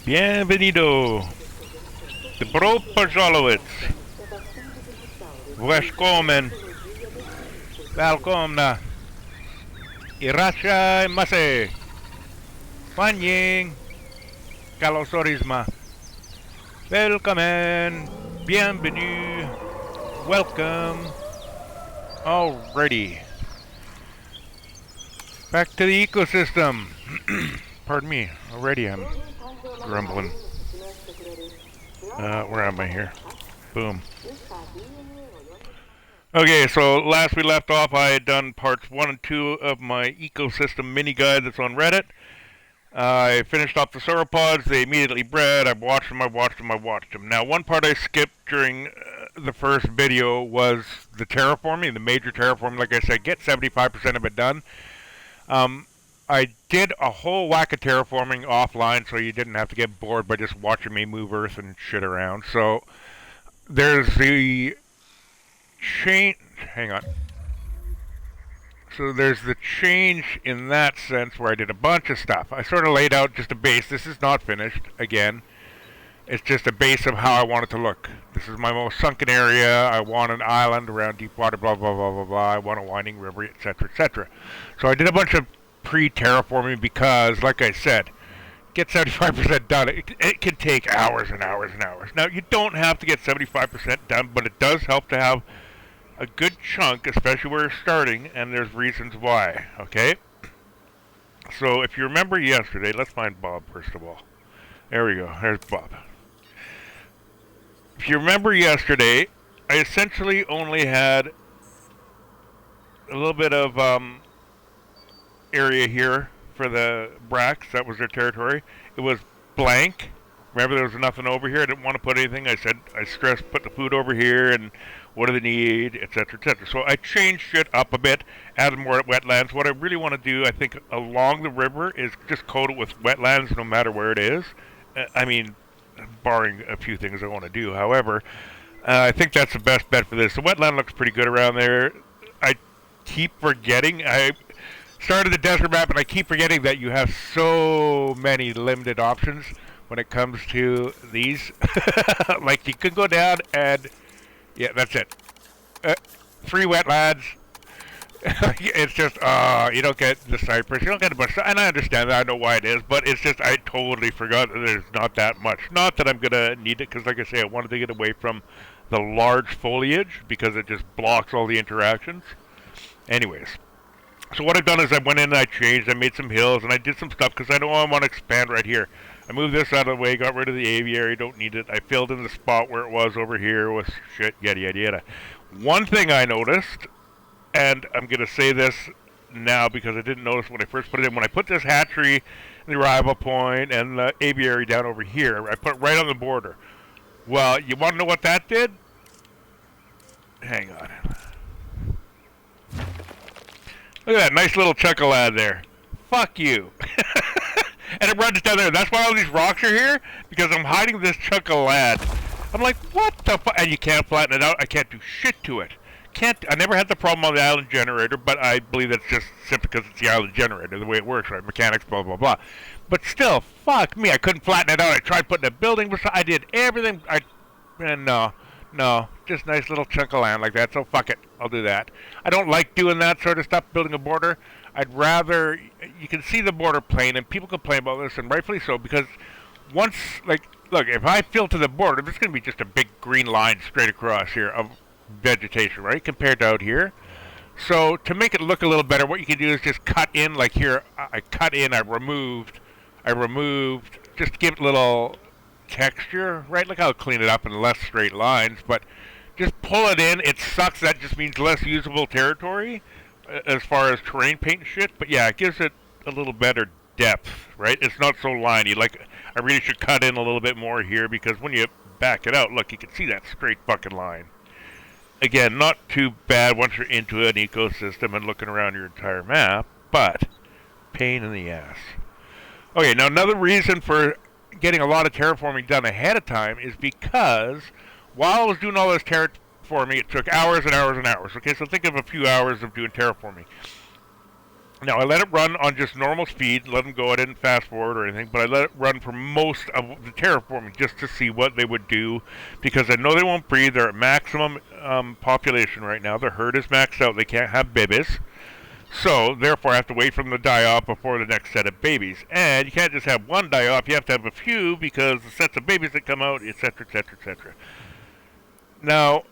Bienvenido. Добро пожаловать. Welcome. Välkomna. Irashaimase. Fanjing. Kalosorisma. Welcome. Bienvenue. Welcome. Alrighty. Back to the ecosystem. Pardon me. Already I'm grumbling. Where am I here? Boom. Okay, so last we left off, I had done parts 1 and 2 of my ecosystem mini guide that's on Reddit. I finished off the sauropods. They immediately bred. I watched them. Now, one part I skipped during the first video was the terraforming, the major terraforming. Like I said, get 75% of it done. I did a whole whack of terraforming offline, so you didn't have to get bored by just watching me move Earth and shit around. So there's the change. Hang on. So there's the change in that sense where I did a bunch of stuff. I sort of laid out just a base. This is not finished. Again, it's just a base of how I want it to look. This is my most sunken area. I want an island around deep water. Blah blah blah blah blah. I want a winding river, etc., etc. So I did a bunch of pre-terraforming because, like I said, get 75% done. It can take hours and hours and hours. Now, you don't have to get 75% done, but it does help to have a good chunk, especially where you're starting, and there's reasons why, okay? So, if you remember yesterday, let's find Bob first of all. There we go. There's Bob. If you remember yesterday, I essentially only had a little bit of area here for the Brax. That was their territory. It was blank. Remember, there was nothing over here. I didn't want to put anything. I stressed put the food over here and what do they need, etc., etc. So I changed shit up a bit, added more wetlands. What I really want to do, I think, along the river is just coat it with wetlands no matter where it is. I mean, barring a few things I want to do. However, I think that's the best bet for this. The wetland looks pretty good around there. I keep forgetting. I started the desert map, and I keep forgetting that you have so many limited options when it comes to these. Like, you can go down and, yeah, that's it. 3 wetlands. It's just, you don't get the cypress. You don't get a bunch. And I understand that. I know why it is. But it's just, I totally forgot that there's not that much. Not that I'm going to need it, because like I say, I wanted to get away from the large foliage, because it just blocks all the interactions. Anyways. So what I've done is I went in and I changed, I made some hills, and I did some stuff because I know I want to expand right here. I moved this out of the way, got rid of the aviary, don't need it. I filled in the spot where it was over here with shit, yada yada yada. One thing I noticed, and I'm going to say this now because I didn't notice when I first put it in, when I put this hatchery, the arrival point, and the aviary down over here, I put it right on the border. Well, you want to know what that did? Hang on. Look at that nice little chuckle ad there. Fuck you. And it runs down there. That's why all these rocks are here, because I'm hiding this chuckle ad. I'm like, what the fuck? And you can't flatten it out. I can't do shit to it. I never had the problem on the island generator, but I believe that's just simply because it's the island generator, the way it works, right? Mechanics, blah, blah, blah. But still, fuck me. I couldn't flatten it out. I tried putting a building beside. I did everything. No, just nice little chunk of land like that, so fuck it, I'll do that. I don't like doing that sort of stuff, building a border. I'd rather, you can see the border plane, and people complain about this, and rightfully so, because once, like, look, if I fill to the border, there's going to be just a big green line straight across here of vegetation, right, compared to out here. So, to make it look a little better, what you can do is just cut in, like here, I removed, just to give it a little texture, right? Look how I'll clean it up in less straight lines, but just pull it in. It sucks. That just means less usable territory as far as terrain paint and shit, but yeah, it gives it a little better depth, right? It's not so liney. Like, I really should cut in a little bit more here, because when you back it out, look, you can see that straight fucking line. Again, not too bad once you're into an ecosystem and looking around your entire map, but pain in the ass. Okay, now another reason for getting a lot of terraforming done ahead of time is because while I was doing all this terraforming, it took hours and hours and hours. Okay, so think of a few hours of doing terraforming. Now, I let it run on just normal speed, let them go. I didn't fast forward or anything, but I let it run for most of the terraforming just to see what they would do, because I know they won't breed. They're at maximum population right now. Their herd is maxed out. They can't have babies. So, therefore, I have to wait for them to die off before the next set of babies. And you can't just have one die off. You have to have a few, because the sets of babies that come out, etc., etc., etc. Now,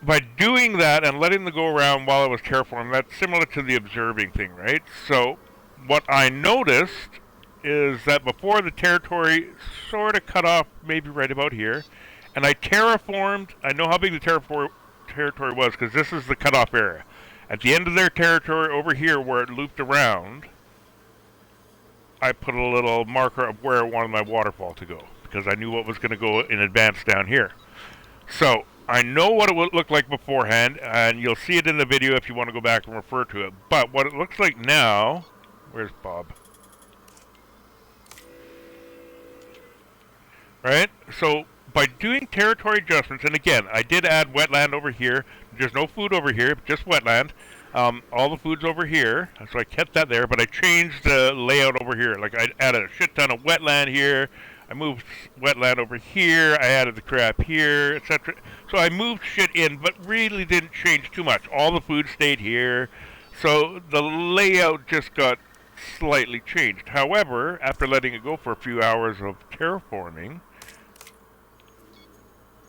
by doing that and letting them go around while I was terraforming, that's similar to the observing thing, right? So, what I noticed is that before the territory sort of cut off, maybe right about here, and I terraformed. I know how big the territory was, because this is the cutoff area. At the end of their territory over here, where it looped around, I put a little marker of where I wanted my waterfall to go, because I knew what was going to go in advance down here. So, I know what it would look like beforehand, and you'll see it in the video if you want to go back and refer to it. But what it looks like now... Where's Bob? Right? So, by doing territory adjustments, and again, I did add wetland over here. There's no food over here, just wetland. All the food's over here, so I kept that there, but I changed the layout over here. Like, I added a shit ton of wetland here. I moved wetland over here, I added the crap here, etc. So I moved shit in, but really didn't change too much. All the food stayed here, so the layout just got slightly changed. However, after letting it go for a few hours of terraforming,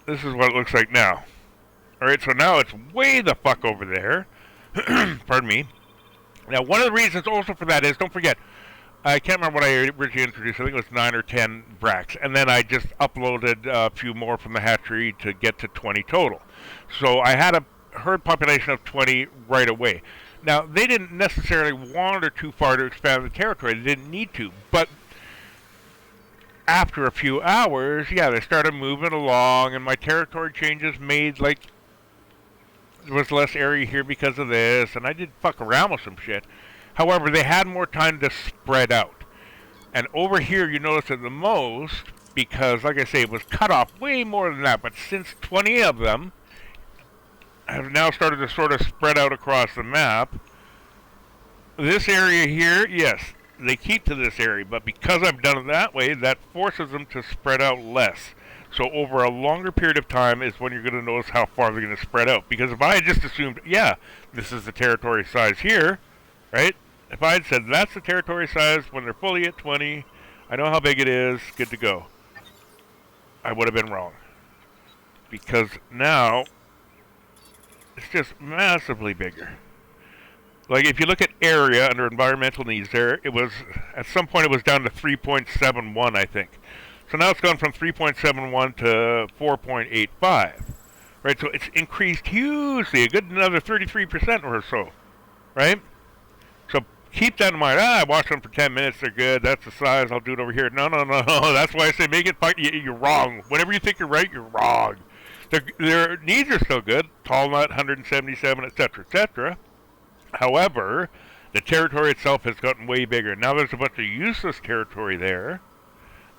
this is what it looks like now. Alright, so now it's way the fuck over there. Pardon me. Now, one of the reasons also for that is, don't forget, I can't remember what I originally introduced. I think it was 9 or 10 bracts. And then I just uploaded a few more from the hatchery to get to 20 total. So I had a herd population of 20 right away. Now, they didn't necessarily wander too far to expand the territory. They didn't need to. But after a few hours, yeah, they started moving along. And my territory changes made, like, there was less area here because of this. And I did fuck around with some shit. However, they had more time to spread out. And over here, you notice it the most, because, like I say, it was cut off way more than that. But since 20 of them have now started to sort of spread out across the map, this area here, yes, they keep to this area. But because I've done it that way, that forces them to spread out less. So over a longer period of time is when you're going to notice how far they're going to spread out. Because if I had just assumed, yeah, this is the territory size here, right? If I had said that's the territory size when they're fully at 20, I know how big it is, good to go, I would have been wrong. Because now, it's just massively bigger. Like, if you look at area under environmental needs there, it was, at some point it was down to 3.71, I think. So now it's gone from 3.71 to 4.85. Right, so it's increased hugely, a good another 33% or so. Right? So keep that in mind. I watched them for 10 minutes. They're good. That's the size. I'll do it over here. No. That's why I say make it. You're wrong. Whenever you think you're right, you're wrong. Their needs are still good. Tall nut, 177, etc., etc. However, the territory itself has gotten way bigger. Now there's a bunch of useless territory there.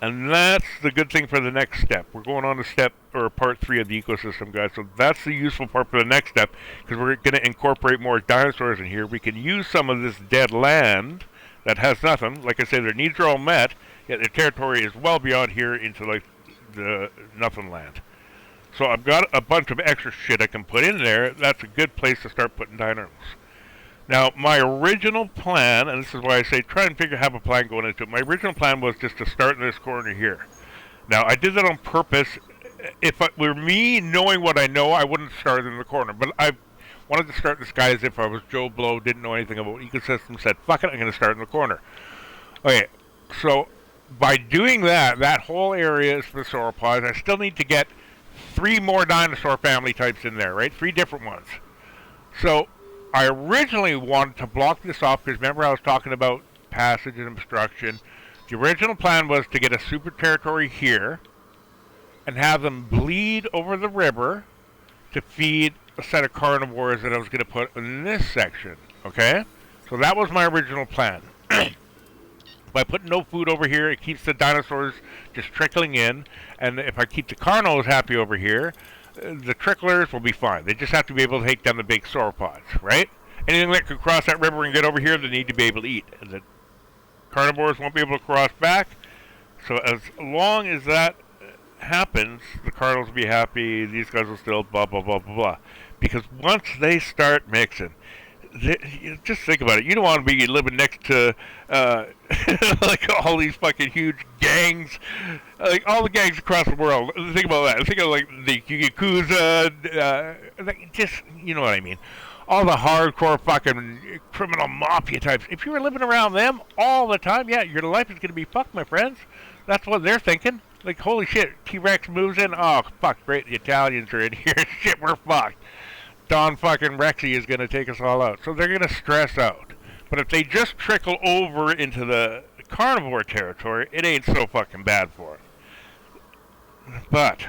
And that's the good thing for the next step. We're going on to step, or part 3 of the ecosystem, guys. So that's the useful part for the next step, because we're going to incorporate more dinosaurs in here. We can use some of this dead land that has nothing. Like I said, their needs are all met, yet their territory is well beyond here into, like, the nothing land. So I've got a bunch of extra shit I can put in there. That's a good place to start putting dinos. Now, my original plan, and this is why I say try and have a plan going into it. My original plan was just to start in this corner here. Now, I did that on purpose. If it were me knowing what I know, I wouldn't start in the corner. But I wanted to start this guy as if I was Joe Blow, didn't know anything about ecosystems, said, fuck it, I'm going to start in the corner. Okay, so by doing that, that whole area is for the sauropods. I still need to get 3 more dinosaur family types in there, right? 3 different ones. So I originally wanted to block this off because remember I was talking about passage and obstruction. The original plan was to get a super territory here and have them bleed over the river to feed a set of carnivores that I was going to put in this section, okay? So that was my original plan. By putting no food over here, it keeps the dinosaurs just trickling in, and if I keep the carnos happy over here, the tricklers will be fine. They just have to be able to take down the big sauropods, right? Anything that could cross that river and get over here, they need to be able to eat. And the carnivores won't be able to cross back. So as long as that happens, the cardinals will be happy. These guys will still blah blah blah blah blah. Because once they start mixing, just think about it. You don't want to be living next to like all these fucking huge gangs, like all the gangs across the world. Think about that. Think of like the Yakuza, like just you know what I mean. All the hardcore fucking criminal mafia types. If you were living around them all the time, yeah, your life is going to be fucked, my friends. That's what they're thinking. Like, holy shit, T-Rex moves in. Oh, fuck, great, the Italians are in here. Shit, we're fucked. Don fucking Rexy is going to take us all out. So they're going to stress out. But if they just trickle over into the carnivore territory, it ain't so fucking bad for them. But,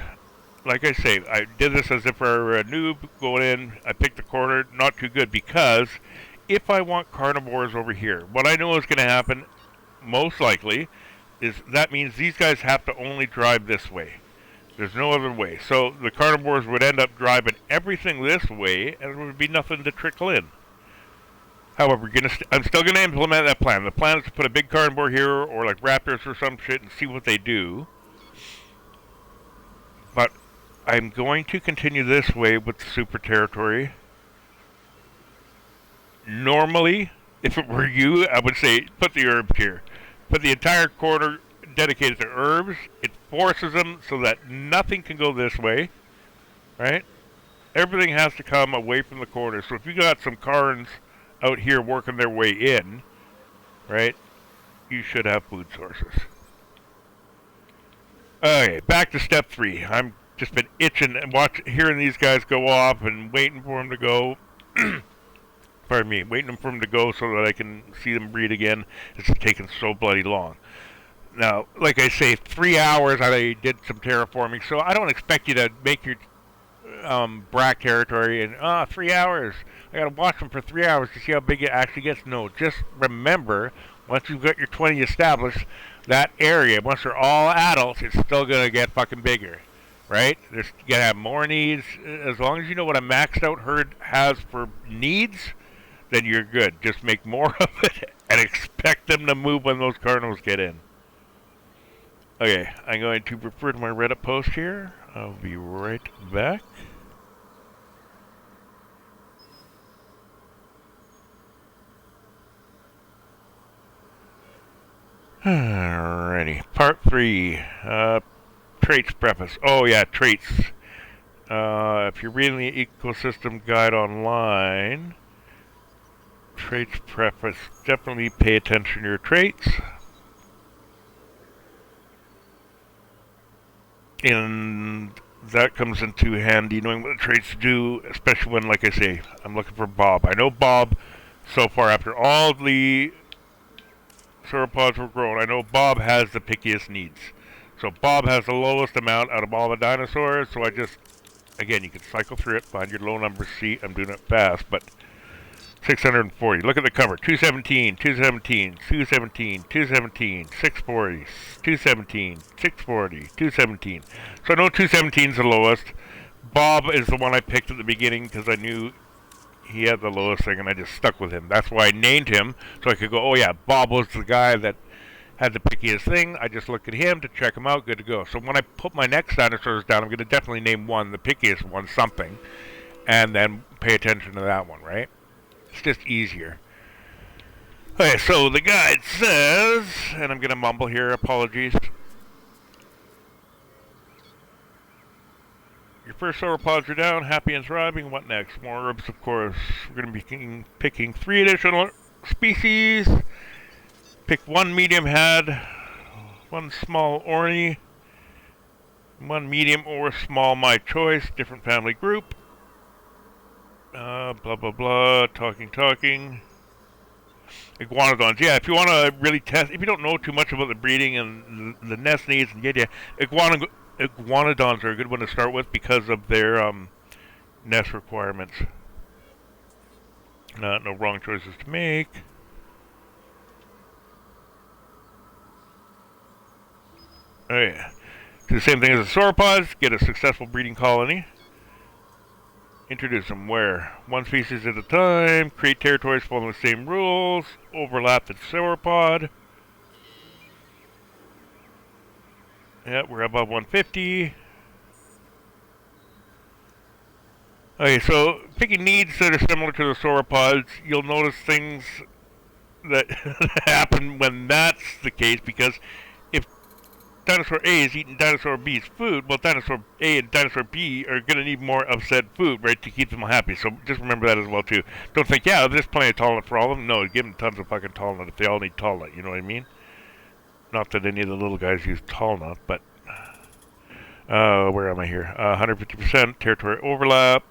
like I say, I did this as if I were a noob going in. I picked the corner, not too good, because if I want carnivores over here, what I know is going to happen, most likely, is that means these guys have to only drive this way. There's no other way. So the carnivores would end up driving everything this way, and there would be nothing to trickle in. However, I'm still going to implement that plan. The plan is to put a big carnivore here, or like raptors or some shit, and see what they do. But I'm going to continue this way with the super territory. Normally, if it were you, I would say put the herbs here. Put the entire corner dedicated to herbs. It forces them so that nothing can go this way, right? Everything has to come away from the corner. So if you got some carns out here working their way in, right, you should have food sources. Okay, back to step 3. I'm just been itching and hearing these guys go off and waiting for them to go. Pardon me, waiting for them to go so that I can see them breed again. It's taking so bloody long. Now, like I say, 3 hours I did some terraforming, so I don't expect you to make your brack territory in 3 hours. I gotta watch them for 3 hours to see how big it actually gets. No, just remember, once you've got your 20 established, that area, once they're all adults, it's still gonna get fucking bigger, right? You're gonna have more needs. As long as you know what a maxed out herd has for needs, then you're good. Just make more of it and expect them to move when those cardinals get in. Okay, I'm going to refer to my Reddit post here. I'll be right back. Alrighty, part 3. Traits preface. Oh yeah, traits. If you're reading the ecosystem guide online, traits preface, definitely pay attention to your traits. And that comes into handy, knowing what the traits do, especially when, like I say, I'm looking for Bob. I know Bob, so far after all the sauropods were grown, I know Bob has the pickiest needs. So Bob has the lowest amount out of all the dinosaurs, so I just, again, you can cycle through it, find your low number seat. I'm doing it fast, but 640. Look at the cover. 217, 217, 217, 217, 640, 217, 640, 217. So I know 217 is the lowest. Bob is the one I picked at the beginning because I knew he had the lowest thing, and I just stuck with him. That's why I named him, so I could go, oh yeah, Bob was the guy that had the pickiest thing. I just looked at him to check him out, good to go. So when I put my next dinosaurs down, I'm going to definitely name one, the pickiest one, something, and then pay attention to that one, right? It's just easier. Okay, so the guide says, and I'm going to mumble here, apologies. Your first sauropods are down, happy and thriving. What next? More herbs, of course. We're going to be picking 3 additional species. Pick 1 medium head, 1 small orny, 1 medium or small, my choice, different family group. Blah, blah, blah, talking. Iguanodons. Yeah, if you want to really test, if you don't know too much about the breeding and the nest needs, and iguanodons are a good one to start with because of their nest requirements. No wrong choices to make. Oh yeah. Do the same thing as the sauropods, get a successful breeding colony. Introduce them where? One species at a time. Create territories following the same rules. Overlap the sauropod. Yeah, we're above 150. Okay, so picking needs that are similar to the sauropods, you'll notice things that happen when that's the case, because if dinosaur A is eating dinosaur B's food, well, dinosaur A and dinosaur B are going to need more of said food, right, to keep them happy. So just remember that as well, too. Don't think, yeah, there's plenty of Tall Nut for all of them. No, give them tons of fucking Tall Nut if they all need Tall Nut, you know what I mean? Not that any of the little guys use Tall Nut, but... where am I here? 150% territory overlap.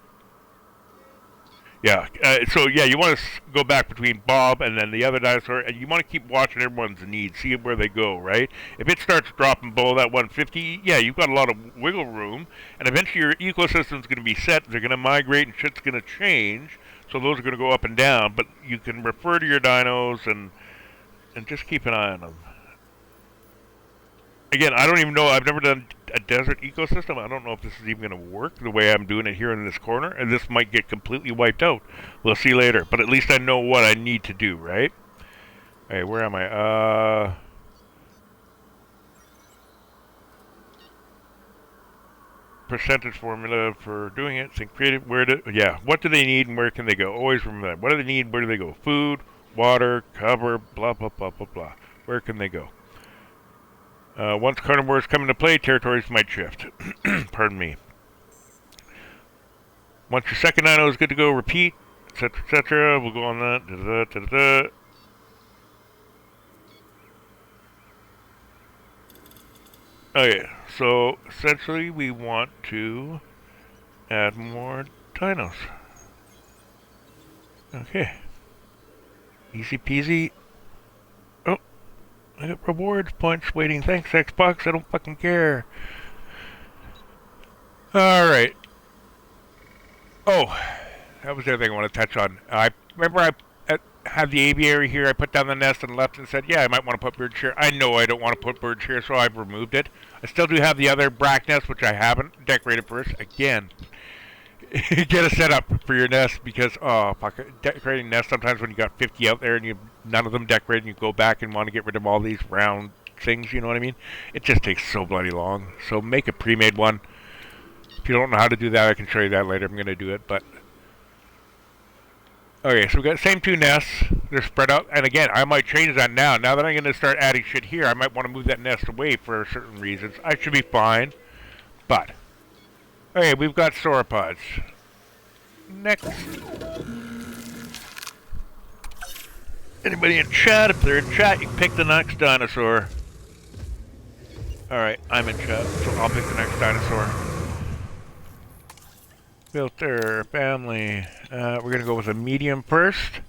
Yeah, so yeah, you want to go back between Bob and then the other dinosaur, and you want to keep watching everyone's needs, see where they go, right? If it starts dropping below that 150, yeah, you've got a lot of wiggle room, and eventually your ecosystem's going to be set, they're going to migrate, and shit's going to change, so those are going to go up and down, but you can refer to your dinos and just keep an eye on them. Again, I don't even know, I've never done a desert ecosystem. I don't know if this is even going to work the way I'm doing it here in this corner, and this might get completely wiped out. We'll see later, but at least I know what I need to do, right? Hey, where am I? Percentage formula for doing it. Think creative. What do they need and where can they go? Always remember that. What do they need? Where do they go? Food, water, cover, blah, blah, blah, blah, blah. Where can they go? Once carnivores come into play, territories might shift. Pardon me. Once your second dino is good to go, repeat, etc., etc. We'll go on that. Da-da-da-da-da. Okay, so essentially we want to add more dinos. Okay. Easy peasy. I got rewards points waiting. Thanks, Xbox. I don't fucking care. Alright. Oh, that was the other thing I want to touch on. I had the aviary here. I put down the nest and left and said, yeah, I might want to put bird share. I know I don't want to put bird share, so I've removed it. I still do have the other brack nest, which I haven't decorated first. Again, get a setup for your nest because, oh, fuck, decorating nest sometimes when you got 50 out there and none of them decorated and you go back and want to get rid of all these round things, you know what I mean? It just takes so bloody long. So make a pre-made one. If you don't know how to do that, I can show you that later. I'm going to do it, but... Okay, so we got the same two nests. They're spread out. And again, I might change that now. Now that I'm going to start adding shit here, I might want to move that nest away for certain reasons. I should be fine. But... Okay, we've got sauropods. Next. Anybody in chat? If they're in chat, you can pick the next dinosaur. Alright, I'm in chat, so I'll pick the next dinosaur. Filter, family. We're going to go with a medium first.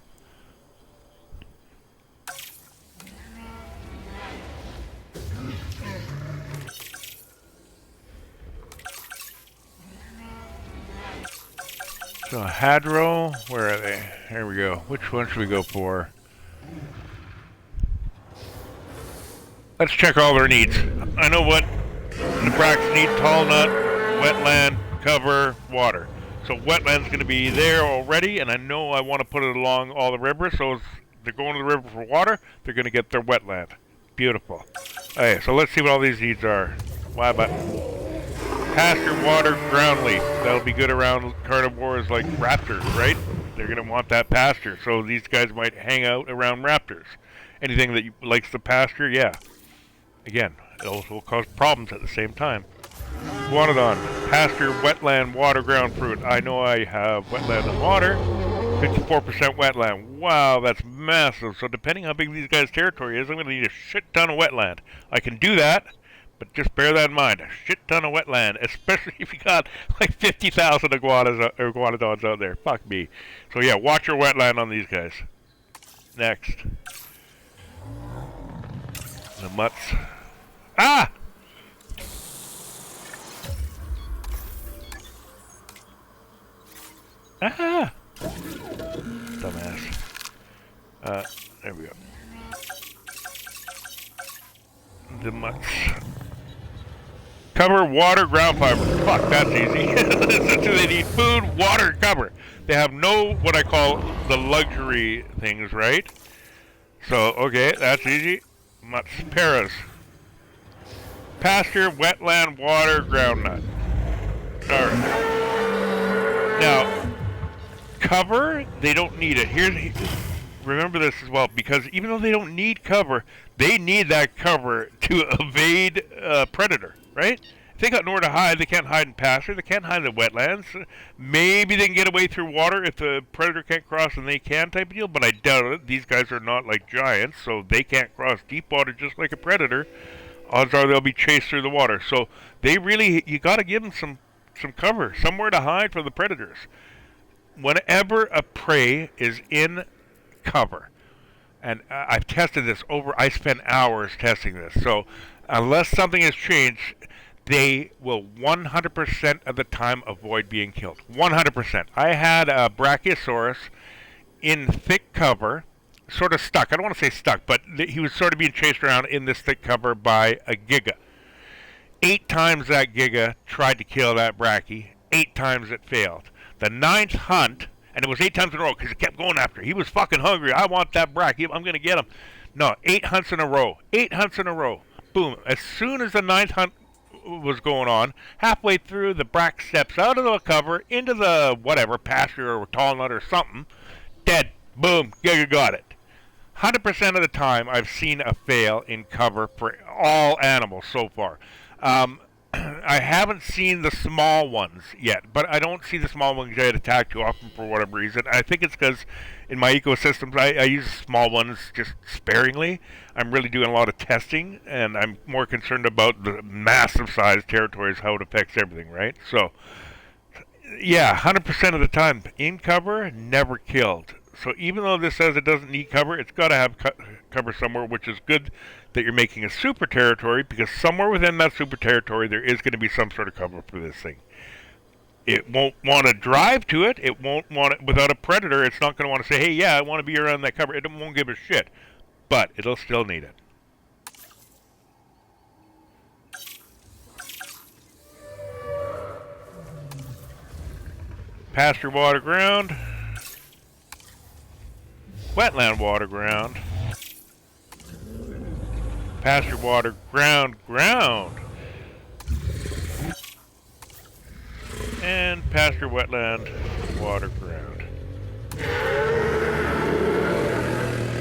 So Hadro, where are they? Here we go. Which one should we go for? Let's check all their needs. I know what the bracks need: tall nut, wetland, cover, water. So wetland's going to be there already, and I know I want to put it along all the rivers, so if they're going to the river for water, they're going to get their wetland. Beautiful. Okay, so let's see what all these needs are. Why button? Pasture, water, ground leaf. That'll be good around carnivores like raptors, right? They're going to want that pasture, so these guys might hang out around raptors. Anything that likes the pasture, yeah. Again, it also will cause problems at the same time. Guanodon, pasture, wetland, water, ground, fruit. I know I have wetland and water. 54% wetland. Wow, that's massive. So depending how big these guys' territory is, I'm going to need a shit ton of wetland. I can do that. But just bear that in mind, a shit ton of wetland, especially if you got like 50,000 iguanodons out there. Fuck me. So yeah, watch your wetland on these guys. Next. The mutts. Ah! Ah! Dumbass. There we go. The mutts. Cover, water, ground fiber. Fuck, that's easy. So they need food, water, cover. They have no, what I call, the luxury things, right? So, okay, that's easy. Paras. Pasture, wetland, water, ground nut. Alright. Now, cover, they don't need it. Remember this as well, because even though they don't need cover, they need that cover to evade a predator, right? If they got nowhere to hide, they can't hide in pasture, they can't hide in the wetlands. Maybe they can get away through water if the predator can't cross and they can type of deal, but I doubt it. These guys are not like giants, so they can't cross deep water just like a predator. Odds are they'll be chased through the water. So they really, you got to give them some cover, somewhere to hide from the predators. Whenever a prey is in cover, and I've tested this I spent hours testing this, so unless something has changed, they will 100% of the time avoid being killed. 100%. I had a Brachiosaurus in thick cover, sort of stuck. I don't want to say stuck, but he was sort of being chased around in this thick cover by a Giga. 8 times that Giga tried to kill that Brachie. 8 times it failed. The 9th hunt, and it was 8 times in a row because it kept going after. He was fucking hungry. I want that Brachie. I'm going to get him. No, 8 hunts in a row. 8 hunts in a row. Boom. As soon as the 9th hunt was going on, halfway through, the Brach steps out of the cover into the whatever, pasture or tall nut or something. Dead. Boom. Giga got it. 100% of the time, I've seen a fail in cover for all animals so far. I haven't seen the small ones yet, but I don't see the small ones get attacked too often for whatever reason. I think it's because in my ecosystems, I use small ones just sparingly. I'm really doing a lot of testing, and I'm more concerned about the massive size territories, how it affects everything, right? So, yeah, 100% of the time, in cover, never killed. So even though this says it doesn't need cover, it's got to have cover somewhere, which is good that you're making a super territory, because somewhere within that super territory there is going to be some sort of cover for this thing. It won't want to drive to it. It won't want it without a predator. It's not going to want to say, hey, yeah, I want to be around that cover. It won't give a shit, but it'll still need it. Pasture, water, ground. Wetland, water, ground. Pasture, water, ground, ground. And pasture, wetland, water, ground.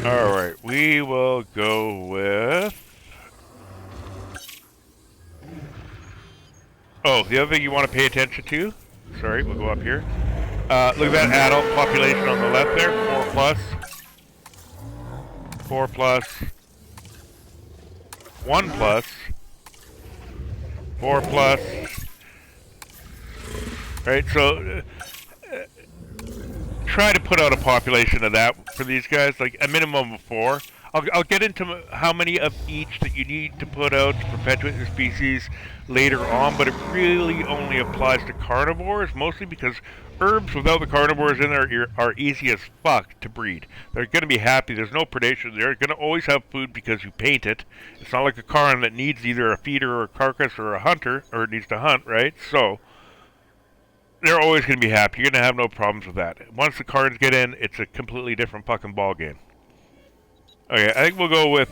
Alright, we will go with... Oh, the other thing you want to pay attention to, sorry, we'll go up here. Look at that adult population on the left there, 4 plus. 4 plus. 1 plus. 4 plus. Right, so try to put out a population of that for these guys, like a minimum of 4. I'll get into how many of each that you need to put out to perpetuate the species later on, but it really only applies to carnivores, mostly because herbs without the carnivores in there are easy as fuck to breed. They're going to be happy. There's no predation. They're going to always have food because you paint it. It's not like a carn that needs either a feeder or a carcass or a hunter, or it needs to hunt, right? So they're always going to be happy. You're going to have no problems with that. Once the carns get in, it's a completely different fucking ball game. Okay, I think we'll go with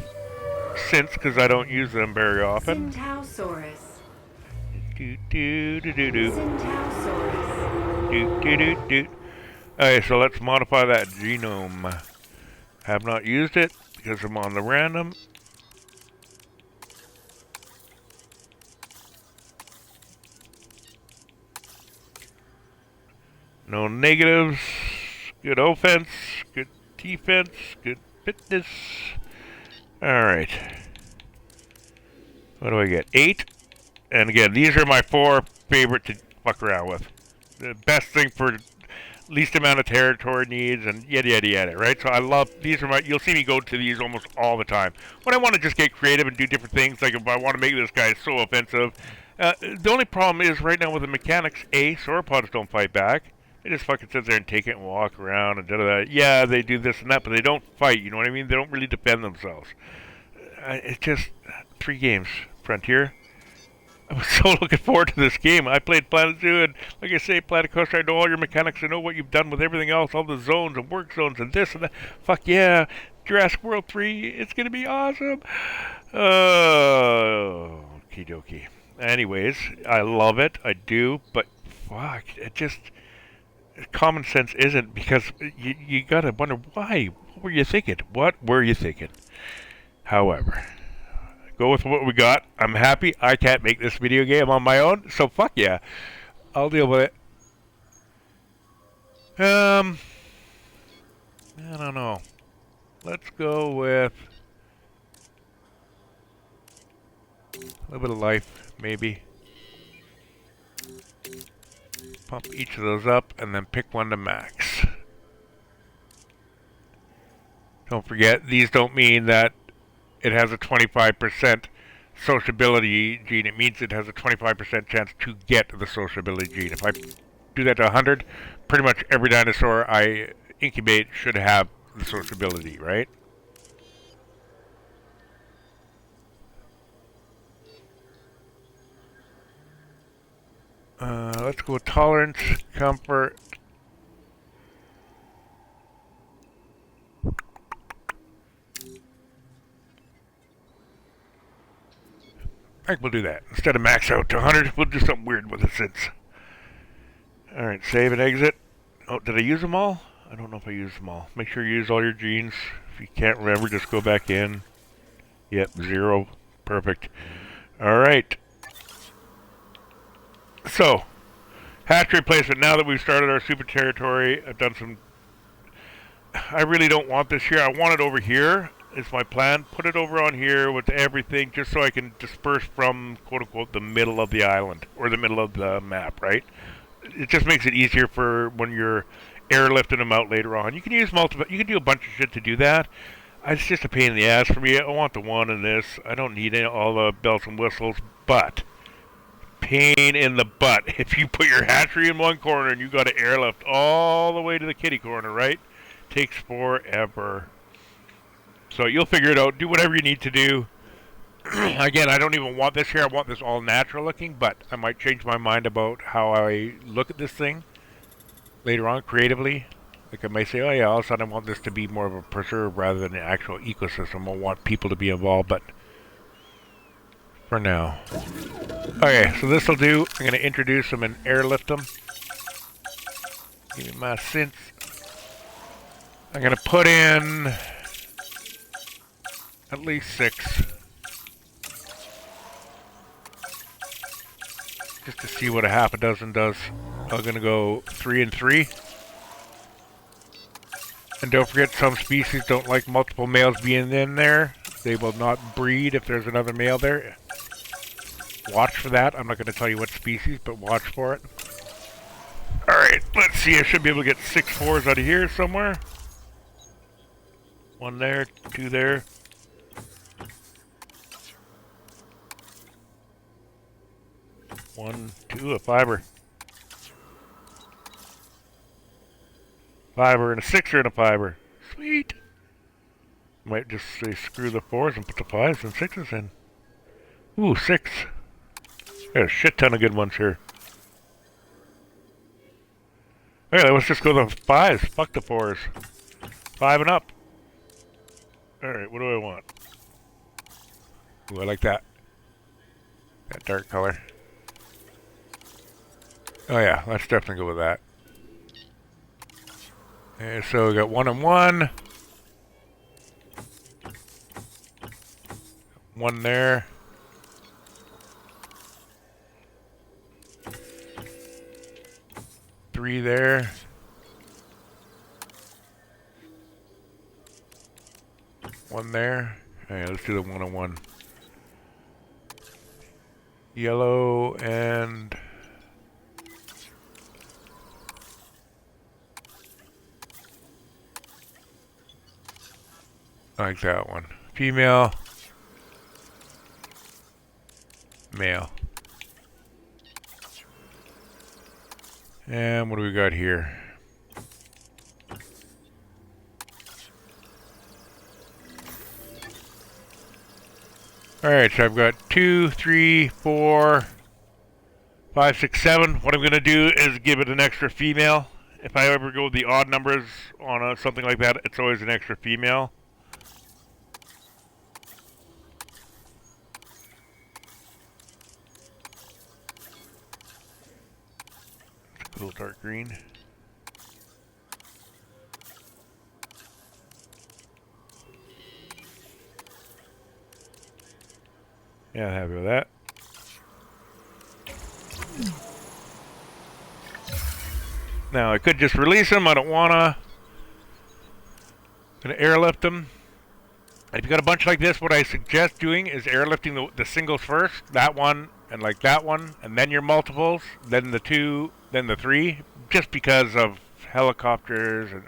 Synths because I don't use them very often. Centausaurus. Centausaurus. Okay, so let's modify that genome. Have not used it because I'm on the random. No negatives. Good offense. Good defense. Good fitness. Alright. What do I get? 8. And again, these are my 4 favorite to fuck around with. The best thing for least amount of territory needs and yada yada yada, right? So I love, these are my, you'll see me go to these almost all the time. When I want to just get creative and do different things, like if I want to make this guy so offensive. The only problem is right now with the mechanics, sauropods don't fight back. They just fucking sit there and take it and walk around and da-da-da. Yeah, they do this and that, but they don't fight, you know what I mean? They don't really defend themselves. It's just 3 games. Frontier, I was so looking forward to this game. I played Planet Zoo, and like I say, Planet Coaster, I know all your mechanics. I know what you've done with everything else, all the zones and work zones and this and that. Fuck yeah. Jurassic World 3, it's going to be awesome. Okie dokie. Anyways, I love it. I do, but fuck, it just... Common sense isn't, because you gotta wonder why. What were you thinking? What were you thinking? However, go with what we got. I'm happy. I can't make this video game on my own, so fuck yeah. I'll deal with it. I don't know. Let's go with a little bit of life, maybe. Pump each of those up and then pick one to max. Don't forget, these don't mean that it has a 25% sociability gene. It means it has a 25% chance to get the sociability gene. If I do that to 100, pretty much every dinosaur I incubate should have the sociability, right? Let's go with tolerance, comfort. I think we'll do that. Instead of max out to 100, we'll do something weird with it since. Alright, save and exit. Oh, did I use them all? I don't know if I used them all. Make sure you use all your genes. If you can't remember, just go back in. Yep, 0. Perfect. Alright. So, hatchery placement. Now that we've started our super territory, I've done some... I really don't want this here. I want it over here. Is my plan. Put it over on here with everything, just so I can disperse from, quote-unquote, the middle of the island, or the middle of the map, right? It just makes it easier for when you're airlifting them out later on. You can use multiple... You can do a bunch of shit to do that. It's just a pain in the ass for me. I want the one in this. I don't need all the bells and whistles, but... pain in the butt. If you put your hatchery in one corner and you got to airlift all the way to the kitty corner, right? Takes forever. So you'll figure it out. Do whatever you need to do. Again, I don't even want this here. I want this all natural looking, but I might change my mind about how I look at this thing later on creatively. Like I may say, oh yeah, all of a sudden I want this to be more of a preserve rather than an actual ecosystem. I want people to be involved, but for now. Okay, so this will do. I'm going to introduce them and airlift them. Give me my synths. I'm going to put in at least 6. Just to see what a half a dozen does. I'm going to go 3 and 3. And don't forget, some species don't like multiple males being in there. They will not breed if there's another male there. Watch for that. I'm not going to tell you what species, but watch for it. Alright, let's see. I should be able to get 6 4s out of here somewhere. 1 there, 2 there. 1, 2, a 5er. 5er and a 6er and a 5er. Sweet. Might just say screw the 4s and put the 5s and 6s in. Ooh, 6. Got a shit ton of good ones here. Okay, let's just go to the 5s. Fuck the 4s. 5 and up. Alright, what do I want? Ooh, I like that. That dark color. Oh yeah, let's definitely go with that. And so we got 1 and 1. 1 there. 3 there. 1 there. Alright, let's do the 1 and 1. Yellow and I like that one. Female. Male. And what do we got here? Alright, so I've got 2, 3, 4, 5, 6, 7. What I'm going to do is give it an extra female. If I ever go with the odd numbers on something like that, it's always an extra female. It's a cool dark green. Yeah, happy with that. Now I could just release them. I don't wanna. Gonna airlift them. And if you got a bunch like this, what I suggest doing is airlifting the singles first. That one and like that one, and then your multiples, then the 2, then the 3. Just because of helicopters and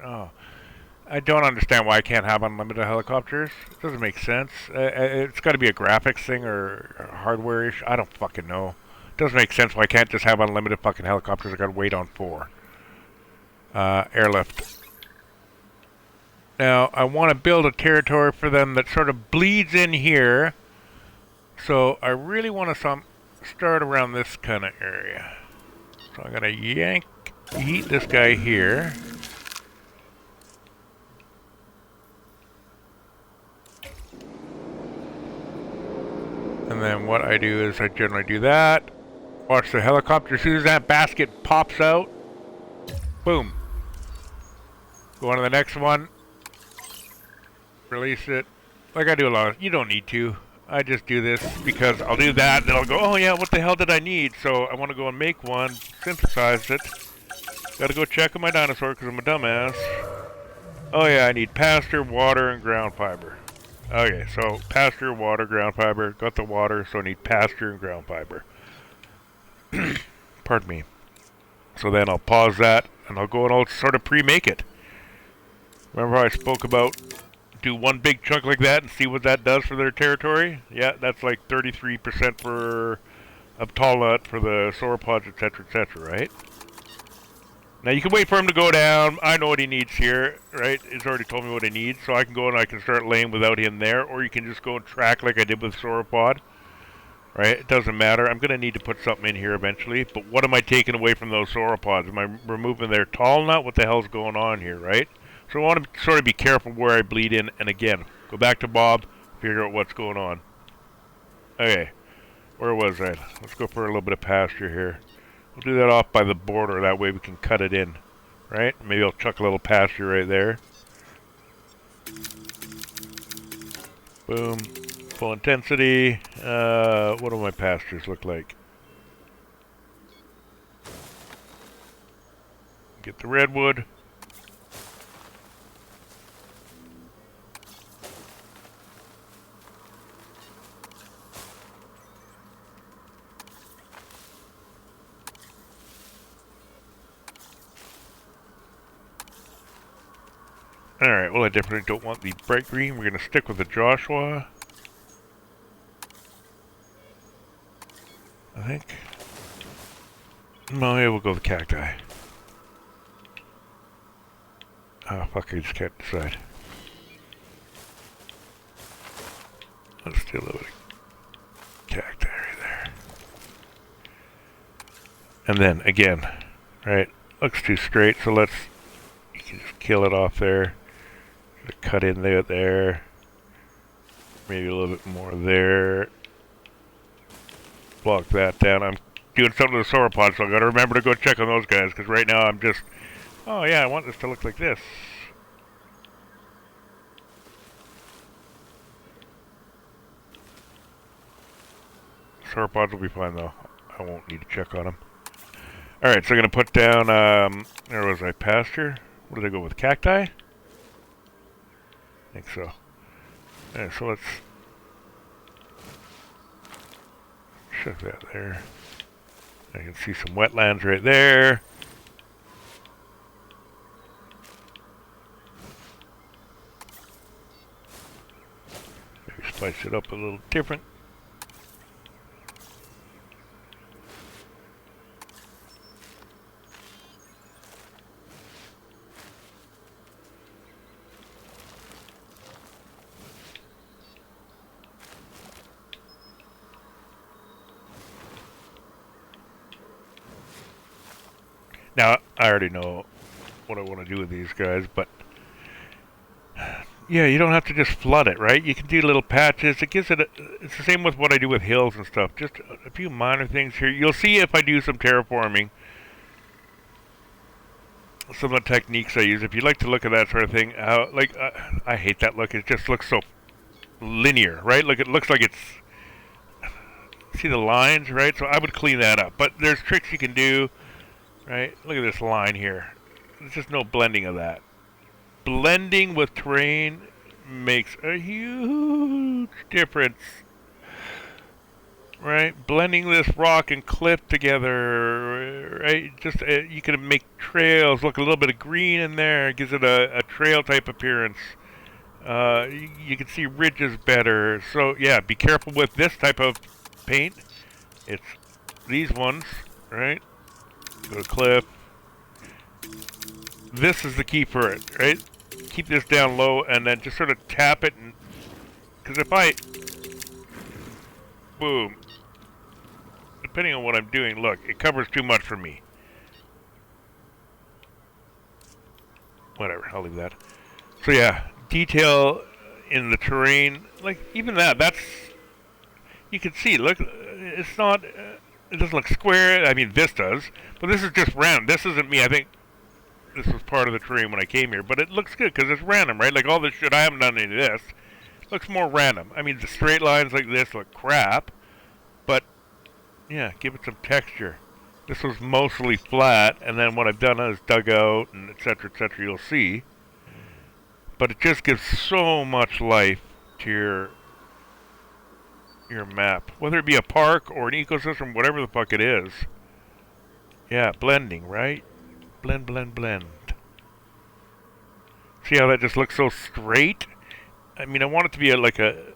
I don't understand why I can't have unlimited helicopters. It doesn't make sense. It's got to be a graphics thing or hardware issue. I don't fucking know. It doesn't make sense why I can't just have unlimited fucking helicopters. I got to wait on 4. Airlift. Now, I want to build a territory for them that sort of bleeds in here. So I really want to start around this kind of area. So I'm going to yeet this guy here. And then what I do is I generally do that. Watch the helicopter. As soon as that basket pops out, boom. Go on to the next one. Release it. Like I do a lot of, you don't need to. I just do this because I'll do that, then I'll go, oh yeah, what the hell did I need? So I want to go and make one, synthesize it. Gotta go check on my dinosaur because I'm a dumbass. Oh yeah, I need pasture, water, and ground fiber. Okay, so pasture, water, ground fiber. Got the water, so I need pasture and ground fiber. Pardon me. So then I'll pause that, and I'll go and I'll sort of pre-make it. Remember how I spoke about do one big chunk like that and see what that does for their territory? Yeah, that's like 33% for of tall nut for the sauropods, etc., right? Now you can wait for him to go down. I know what he needs here, right? He's already told me what he needs, so I can go and I can start laying without him there, or you can just go and track like I did with sauropod, right? It doesn't matter. I'm going to need to put something in here eventually, but what am I taking away from those sauropods? Am I removing their tall nut? What the hell's going on here, right? So I want to sort of be careful where I bleed in, and again, go back to Bob, figure out what's going on. Okay, where was I? Let's go for a little bit of pasture here. We'll do that off by the border, that way we can cut it in, right? Maybe I'll chuck a little pasture right there. Boom, full intensity. What do my pastures look like? Get the redwood. Alright, well I definitely don't want the bright green. We're going to stick with the Joshua. I think. No, yeah, we'll go with the cacti. Oh, fuck, I just can't decide. Let's do a little bit of cacti right there. And then, again, right, looks too straight, so you can just kill it off there. Cut in there. Maybe a little bit more there. Block that down. I'm doing something to the sauropods, so I gotta remember to go check on those guys, because right now I'm just, oh yeah, I want this to look like this. Sauropods will be fine though. I won't need to check on them. Alright, so I'm gonna put down, where was I? Pasture? What did I go with? Cacti? I think so. Yeah, so let's check that there. I can see some wetlands right there. Maybe spice it up a little different. I already know what I want to do with these guys, but yeah, you don't have to just flood it, right? You can do little patches. It gives it it's the same with what I do with hills and stuff. Just a few minor things here. You'll see if I do some terraforming, some of the techniques I use. If you'd like to look at that sort of thing, I hate that look. It just looks so linear, right? Look, it looks like it's, see the lines, right? So I would clean that up. But there's tricks you can do, right? Look at this line here. There's just no blending of that. Blending with terrain makes a huge difference, right? Blending this rock and cliff together, right? Just you can make trails. Look, a little bit of green in there. It gives it a trail type appearance. You can see ridges better. So yeah, be careful with this type of paint. It's these ones, right? Go to cliff. This is the key for it, right? Keep this down low and then just sort of tap it, and because if I boom, depending on what I'm doing, look, it covers too much for me. Whatever, I'll leave that. So yeah, detail in the terrain, like even that's, you can see, look, it's not, it doesn't look square. I mean, this does, but this is just round. This isn't me. I think this was part of the terrain when I came here, but it looks good because it's random, right? Like all this shit, I haven't done any of this. It looks more random. I mean, the straight lines like this look crap, but yeah, give it some texture. This was mostly flat, and then what I've done is dug out and etc. etc. You'll see, but it just gives so much life to your map, whether it be a park or an ecosystem, whatever the fuck it is. Yeah, blending, right? Blend, blend, blend. See how that just looks so straight? I mean, I want it to be like a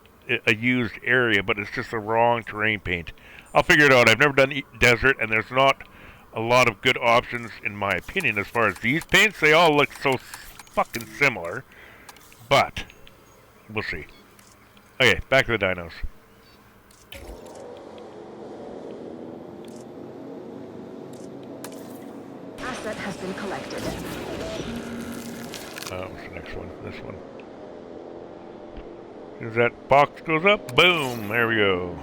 used area, but it's just the wrong terrain paint. I'll figure it out. I've never done desert, and there's not a lot of good options, in my opinion, as far as these paints. They all look so fucking similar, but we'll see. Okay, back to the dinos. Asset has been collected. What's the next one? This one. As that box goes up, boom, there we go.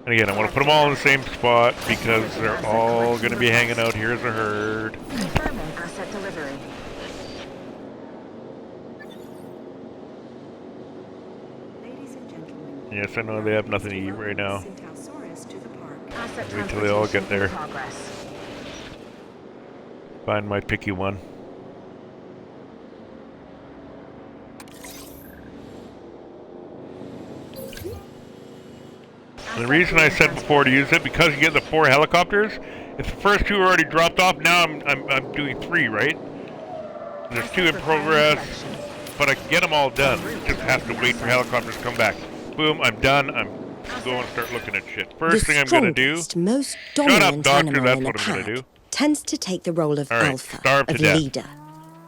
And again, I want to put them all in the same spot because they're all going to be hanging out here as a herd. Confirming asset delivery. Ladies and gentlemen. Yes, I know they have nothing to eat right now. Asset Wait till they all get there. progress. Find my picky one. And the reason I said before to use it, because you get the 4 helicopters, if the first 2 are already dropped off, now I'm doing 3, right? And there's 2 in progress, but I can get them all done. Just have to wait for helicopters to come back. Boom, I'm done. I'm going to start looking at shit. First thing I'm going to do... most Shut up, dominant doctor, animal that's in a what I'm going pack to do. tends to take the role of All right, alpha, starve to of death. leader.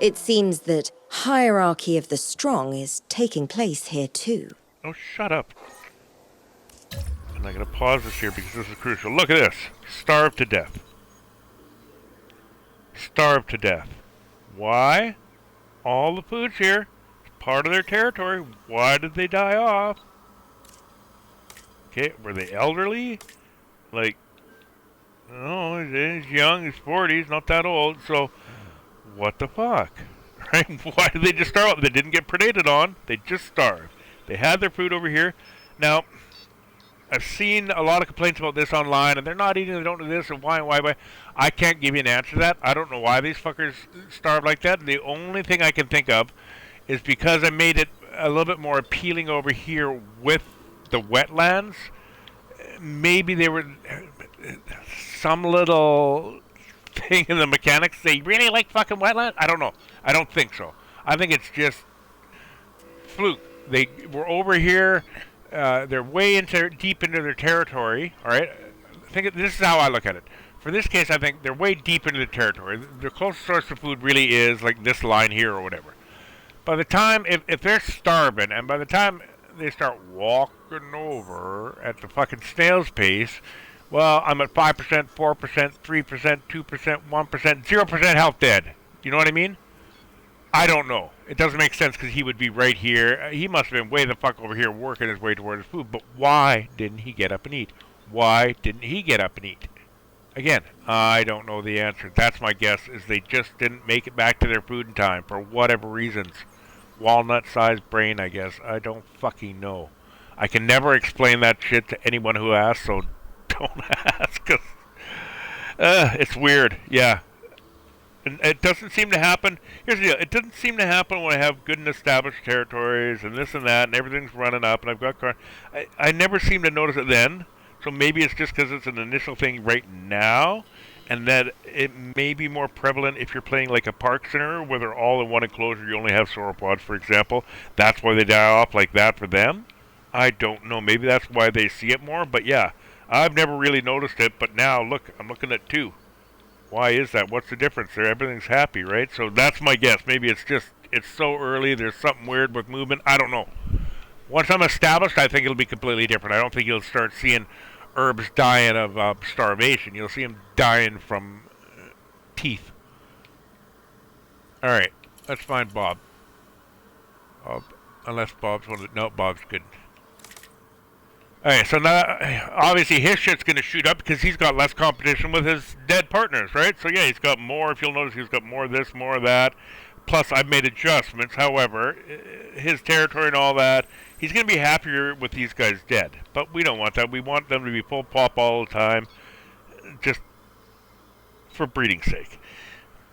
It seems that hierarchy of the strong is taking place here too. Oh, shut up. And I'm going to pause this here because this is crucial. Look at this. Starve to death. Starve to death. Why? All the food's here. It's part of their territory. Why did they die off? Okay, were they elderly? Like, no, he's young, he's 40, he's not that old, so what the fuck? Right? Why did they just starve? They didn't get predated on, they just starved. They had their food over here. Now, I've seen a lot of complaints about this online, and they're not eating, they don't do this, and why. I can't give you an answer to that. I don't know why these fuckers starve like that. The only thing I can think of is because I made it a little bit more appealing over here with the wetlands. Maybe they were some little thing in the mechanics. They really like fucking wetlands? I don't know. I don't think so. I think it's just fluke. They were over here. They're way deep into their territory. All right. This is how I look at it. For this case, I think they're way deep into the territory. Their closest source of food really is like this line here or whatever. By the time, if they're starving, and by the time they start walking over at the fucking snail's pace, Well, I'm at 5%, 4%, 3%, 2%, 1%, 0% health dead. You know what I mean? I don't know. It doesn't make sense because he would be right here. He must have been way the fuck over here working his way towards his food. But why didn't he get up and eat? Why didn't he get up and eat? Again, I don't know the answer. That's my guess, is they just didn't make it back to their food in time for whatever reasons. Walnut-sized brain, I guess. I don't fucking know. I can never explain that shit to anyone who asks, so don't ask. 'Cause, it's weird. Yeah. And it doesn't seem to happen. Here's the deal. It doesn't seem to happen when I have good and established territories and this and that, and everything's running up, and I've got car. I never seem to notice it then. So maybe it's just because it's an initial thing right now, and that it may be more prevalent if you're playing like a park center where they're all in one enclosure. You only have sauropods, for example. That's why they die off like that for them. I don't know. Maybe that's why they see it more. But yeah, I've never really noticed it. But now, look, I'm looking at 2. Why is that? What's the difference there? Everything's happy, right? So that's my guess. Maybe it's just, it's so early. There's something weird with movement. I don't know. Once I'm established, I think it'll be completely different. I don't think you'll start seeing herbs dying of starvation. You'll see them dying from teeth. All right, let's find Bob. Unless Bob's one of the... No, Bob's good. Alright, so now, obviously his shit's going to shoot up because he's got less competition with his dead partners, right? So yeah, he's got more, if you'll notice, he's got more of this, more of that. Plus, I've made adjustments. However, his territory and all that, he's going to be happier with these guys dead. But we don't want that. We want them to be full pop all the time, just for breeding sake.